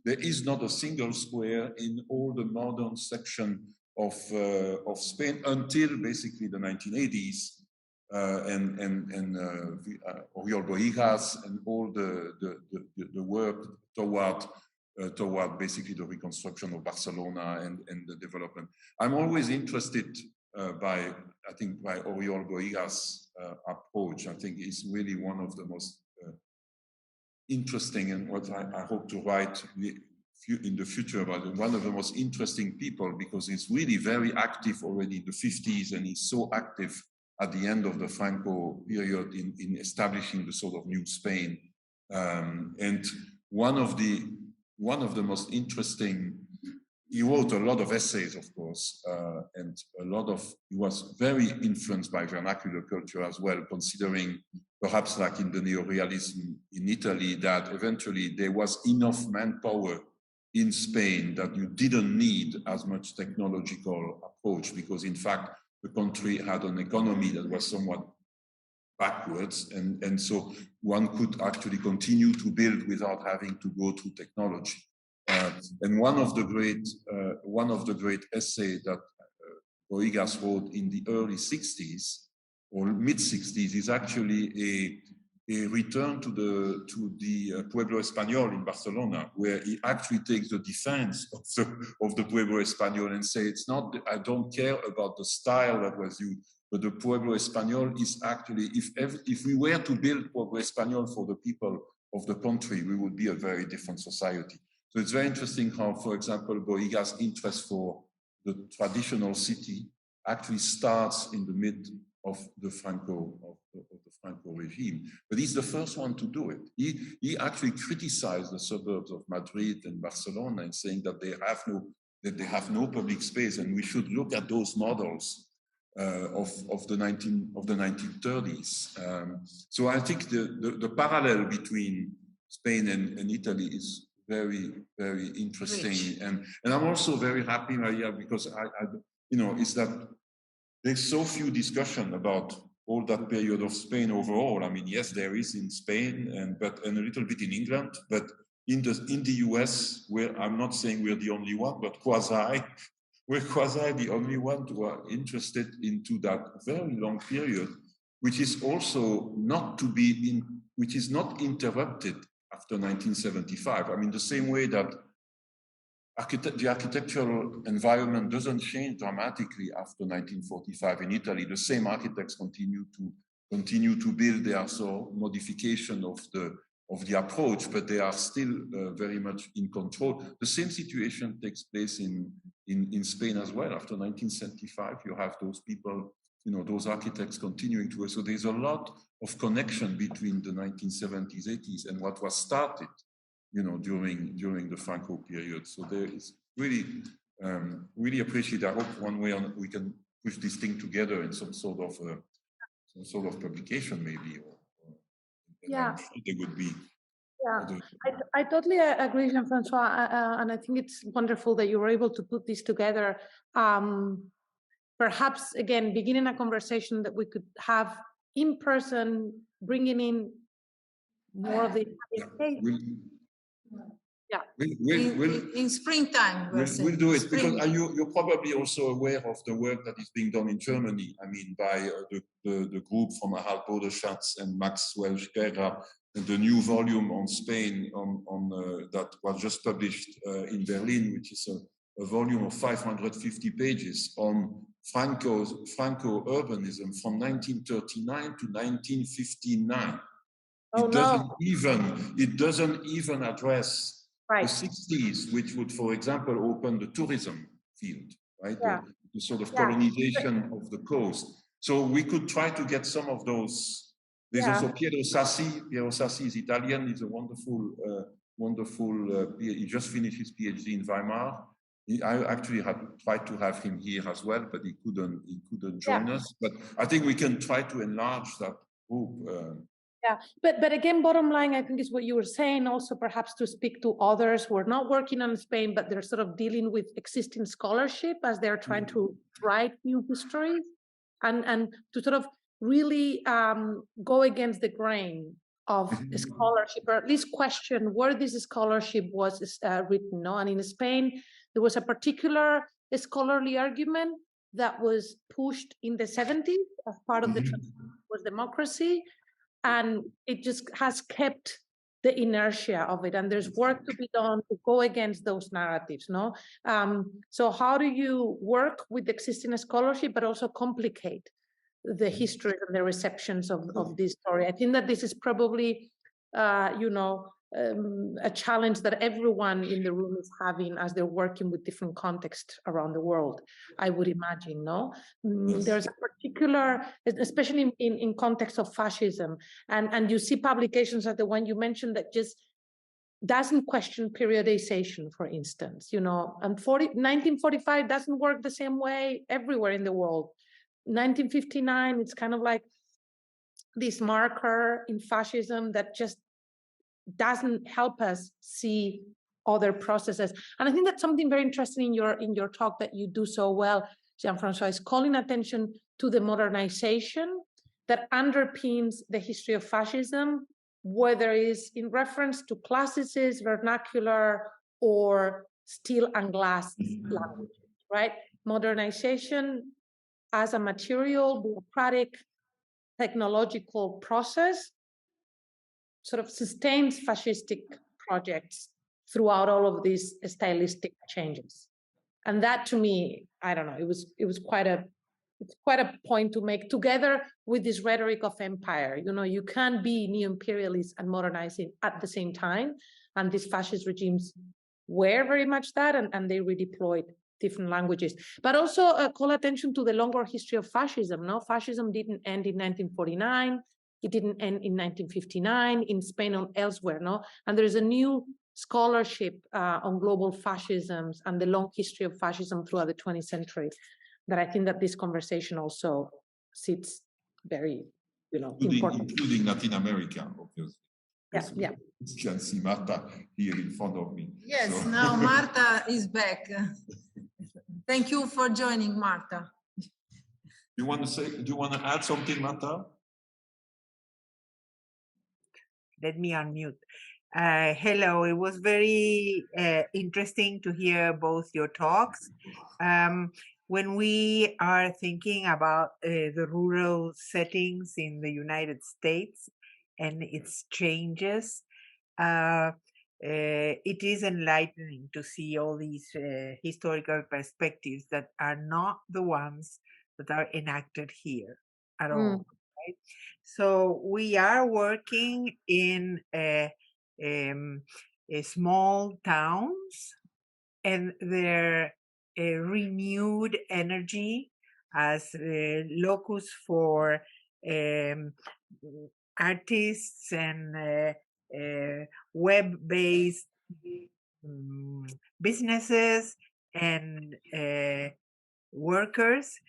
there is not a single square in all the modern section of Spain until basically the 1980s, and Oriol Bohigas and all the work toward basically the reconstruction of Barcelona and the development. I'm always interested by Oriol Bohigas' approach. I think it's really one of the most interesting, and what I hope to write in the future about, one of the most interesting people, because he's really very active already in the 50s, and he's so active at the end of the Franco period in establishing the sort of new Spain. And one of the most interesting, he wrote a lot of essays, of course, and he was very influenced by vernacular culture as well, considering perhaps like in the neorealism in Italy, that eventually there was enough manpower in Spain that you didn't need as much technological approach, because in fact, the country had an economy that was somewhat backwards, and so one could actually continue to build without having to go through technology. And one of the great essays that Borghese wrote in the early 60s or mid 60s is actually a return to the Pueblo Español in Barcelona, where he actually takes the defense of the Pueblo Español and say, it's not, I don't care about the style that was used, but the Pueblo Español is actually, if we were to build Pueblo Español for the people of the country, we would be a very different society. So it's very interesting how, for example, Borghese's interest for the traditional city actually starts in the mid of the Franco regime, but he's the first one to do it. He actually criticized the suburbs of Madrid and Barcelona and saying that they have no public space, and we should look at those models of the 1930s. So I think the parallel between Spain and Italy is very, very interesting, and I'm also very happy, Maria, because is that there's so few discussion about all that period of Spain overall. I mean, yes, there is in Spain, and a little bit in England, but in the US, where I'm not saying we're the only one, but we're quasi the only one who are interested into that very long period, which is also which is not interrupted after 1975. I mean, the same way that the architectural environment doesn't change dramatically after 1945 in Italy. The same architects continue to build. There are some modification of the approach, but they are still very much in control. The same situation takes place in Spain as well. After 1975, you have those people, those architects continuing to work. So there's a lot of connection between the 1970s, 80s, and what was started, during the Franco period. So there is really appreciate. I hope one way we can push this thing together in some sort of publication, maybe. Yeah, I'm sure there would be. Yeah, I totally agree, Jean-François, and I think it's wonderful that you were able to put this together. Perhaps again, beginning a conversation that we could have in person, bringing in more of the. In springtime. We'll do it, because you're probably also aware of the work that is being done in Germany. I mean, by the group from Harald Bodeschatz and Maxwell Sperra, and the new volume on Spain that was just published in Berlin, which is a volume of 550 pages on Franco urbanism from 1939 to 1959. It doesn't even address the 60s, which would, for example, open the tourism field, right? Yeah. The sort of colonization of the coast. So we could try to get some of those. There's also Piero Sassi. Piero Sassi is Italian. He's a wonderful. He just finished his PhD in Weimar. I actually had tried to have him here as well, but he couldn't join us. But I think we can try to enlarge that group. Yeah, but again, bottom line, I think is what you were saying, also perhaps to speak to others who are not working on Spain, but they're sort of dealing with existing scholarship as they're trying to write new histories, and to sort of really go against the grain of scholarship, or at least question where this scholarship was written. No? And in Spain, there was a particular scholarly argument that was pushed in the 70s as part of the was democracy. And it just has kept the inertia of it, and there's work to be done to go against those narratives. No, so how do you work with existing scholarship, but also complicate the history and the receptions of this story? I think that this is probably, a challenge that everyone in the room is having as they're working with different contexts around the world, I would imagine, no? There's a particular, especially in context of fascism, and you see publications like the one you mentioned that just doesn't question periodization, for instance, you know, and 1945 doesn't work the same way everywhere in the world. 1959, it's kind of like this marker in fascism that just doesn't help us see other processes. And I think that's something very interesting in your talk that you do so well, Jean-François, is calling attention to the modernization that underpins the history of fascism, whether it's in reference to classicist, vernacular, or steel and glass languages, right? Modernization as a material, bureaucratic, technological process sort of sustains fascistic projects throughout all of these stylistic changes. And that to me, I don't know, it was quite a point to make, together with this rhetoric of empire. You know, you can't be neo-imperialist and modernizing at the same time. And these fascist regimes were very much that, and they redeployed different languages. But also call attention to the longer history of fascism. No, fascism didn't end in 1949. It didn't end in 1959 in Spain or elsewhere, no? And there's a new scholarship on global fascisms and the long history of fascism throughout the 20th century that I think that this conversation also sits very, you know, important. Including Latin America, obviously. Yeah, yeah. You can see Marta here in front of me. Yes, so. now Marta is back. Thank you for joining, Marta. Do you want to add something, Marta? Let me unmute. Hello, it was very interesting to hear both your talks. When we are thinking about the rural settings in the United States and its changes, it is enlightening to see all these historical perspectives that are not the ones that are enacted here at all. Right? So we are working in small towns, and their renewed energy as locus for artists and web-based businesses and workers.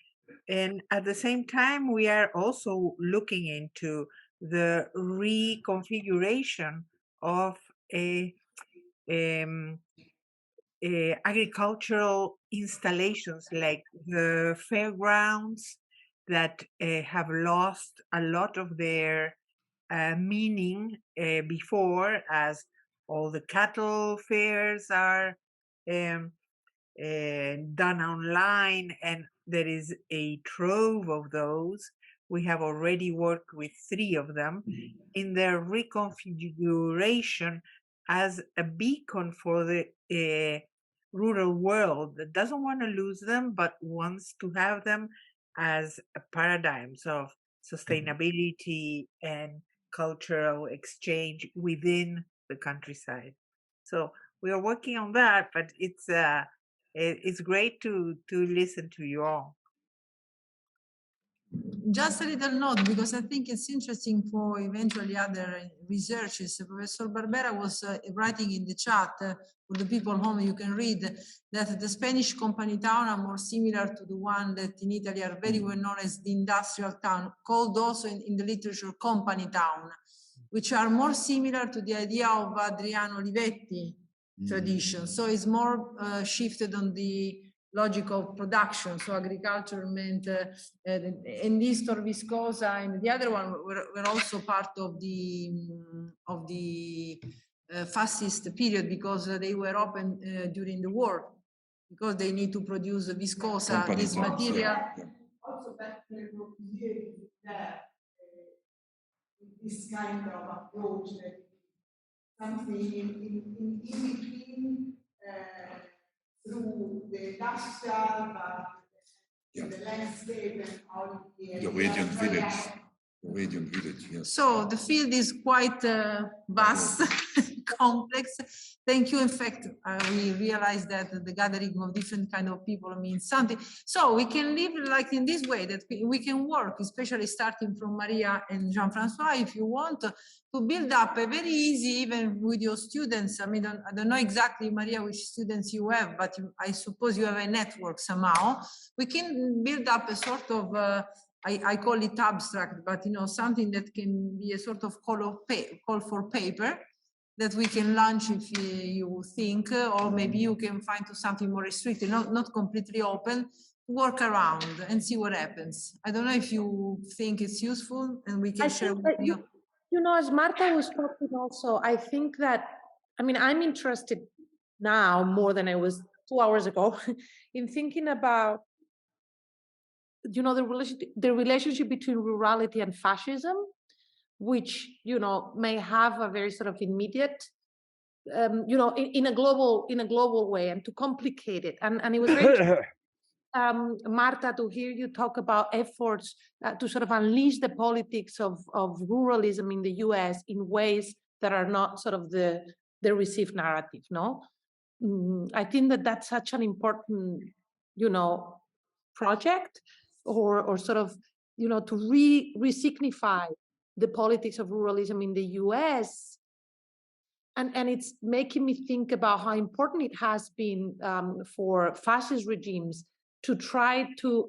And at the same time, we are also looking into the reconfiguration of agricultural installations like the fairgrounds that have lost a lot of their meaning before, as all the cattle fairs are done online, and there is a trove of those. We have already worked with 3 of them in their reconfiguration as a beacon for the rural world that doesn't want to lose them, but wants to have them as paradigms of sustainability and cultural exchange within the countryside. So we are working on that, but it's great to listen to you all. Just a little note, because I think it's interesting for eventually other researchers. Professor Barbera was writing in the chat, for the people home, you can read that the Spanish company town are more similar to the one that in Italy are very well known as the industrial town, called also in the literature company town, which are more similar to the idea of Adriano Olivetti tradition. So it's more shifted on the logic of production. So agriculture meant, and this Viscosa and the other one were also part of the fascist period, because they were open during the war, because they need to produce viscosa, this material. Also that this kind of approach, that something in between through the industrial, but the landscape and all the radiant village. Radiant village, yes. So the field is quite vast, complex. Thank you. In fact, we realized that the gathering of different kind of people means something. So we can live like in this way, that we can work, especially starting from Maria and Jean-François, if you want, to build up a very easy, even with your students. I mean, I don't know exactly, Maria, which students you have, but I suppose you have a network somehow. We can build up a sort of, I call it abstract, but you know, something that can be a sort of call for paper that we can launch if you think, or maybe you can find to something more restricted, not completely open, work around and see what happens. I don't know if you think it's useful, and we can share with you. You know, as Marta was talking also, I think that, I mean, I'm interested now more than I was 2 hours ago in thinking about, you know, the relationship between rurality and fascism, which, you know, may have a very sort of immediate, you know, in a global way, and to complicate it. And it was very Marta, to hear you talk about efforts to sort of unleash the politics of ruralism in the US in ways that are not sort of the received narrative, no? I think that that's such an important, you know, project, or sort of, you know, to re-signify the politics of ruralism in the US. And it's making me think about how important it has been for fascist regimes to try to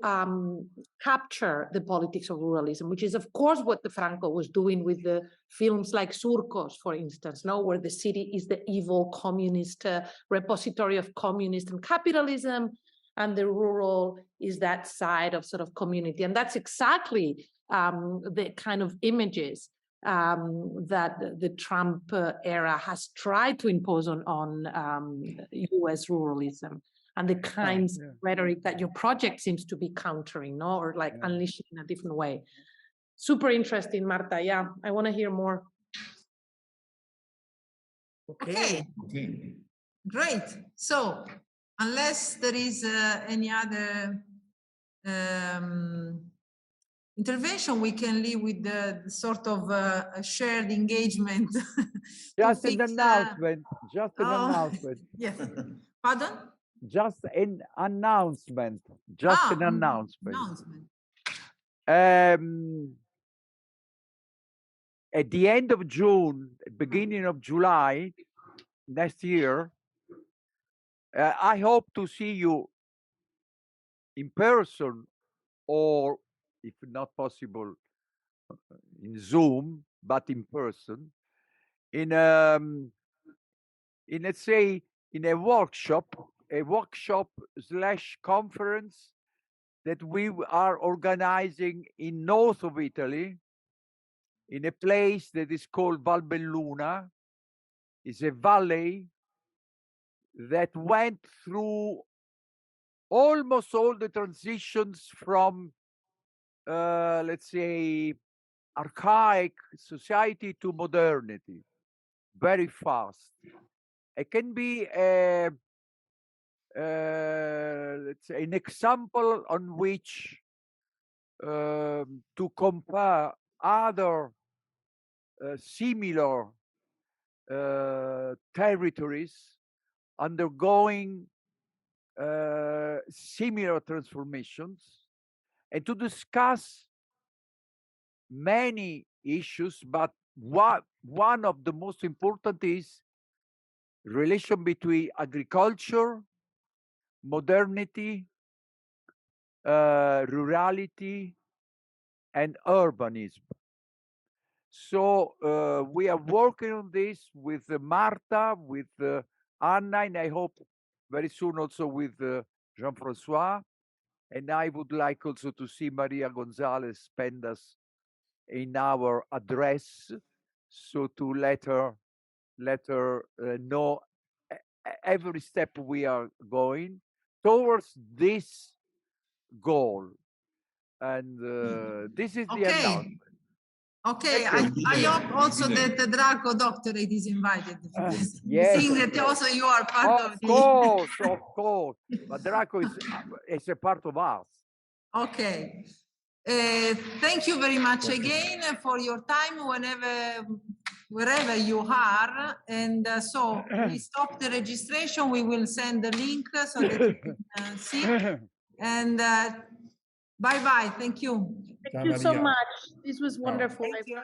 capture the politics of ruralism, which is, of course, what the Franco was doing with the films like Surcos, for instance, no, where the city is the evil communist repository of communist and capitalism, and the rural is that side of sort of community. And that's exactly the kind of images that the Trump era has tried to impose on US ruralism, and the kinds of rhetoric that your project seems to be countering, no, or like unleashing in a different way. Super interesting, Marta. Yeah, I want to hear more. Okay. Great. So, unless there is any other intervention, we can leave with the sort of a shared engagement. Just an announcement. Just an announcement. Yes. Pardon? Just an announcement. Just an announcement. At the end of June, beginning of July next year, I hope to see you in person, or if not possible, in Zoom, but in person, in let's say in a workshop / conference that we are organizing in north of Italy, in a place that is called Valbelluna. It's a valley that went through almost all the transitions from, let's say, archaic society to modernity, very fast. It can be let's say an example on which to compare other similar territories undergoing similar transformations, and to discuss many issues, but one of the most important is relation between agriculture, modernity, rurality, and urbanism. So we are working on this with Marta, with Anna, and I hope very soon also with Jean-François. And I would like also to see María González Pendás in our address, so to let her know every step we are going towards this goal. And this is the announcement. Okay, I hope also that the DRACo doctorate is invited. Yes. Seeing that also you are part of the... Of course. But DRACo is a part of us. Okay. Thank you very much again for your time. Whenever wherever you are. And so we stop the registration. We will send the link so that you can see. And bye-bye. Thank you. Thank you so much. This was wonderful. Thank you.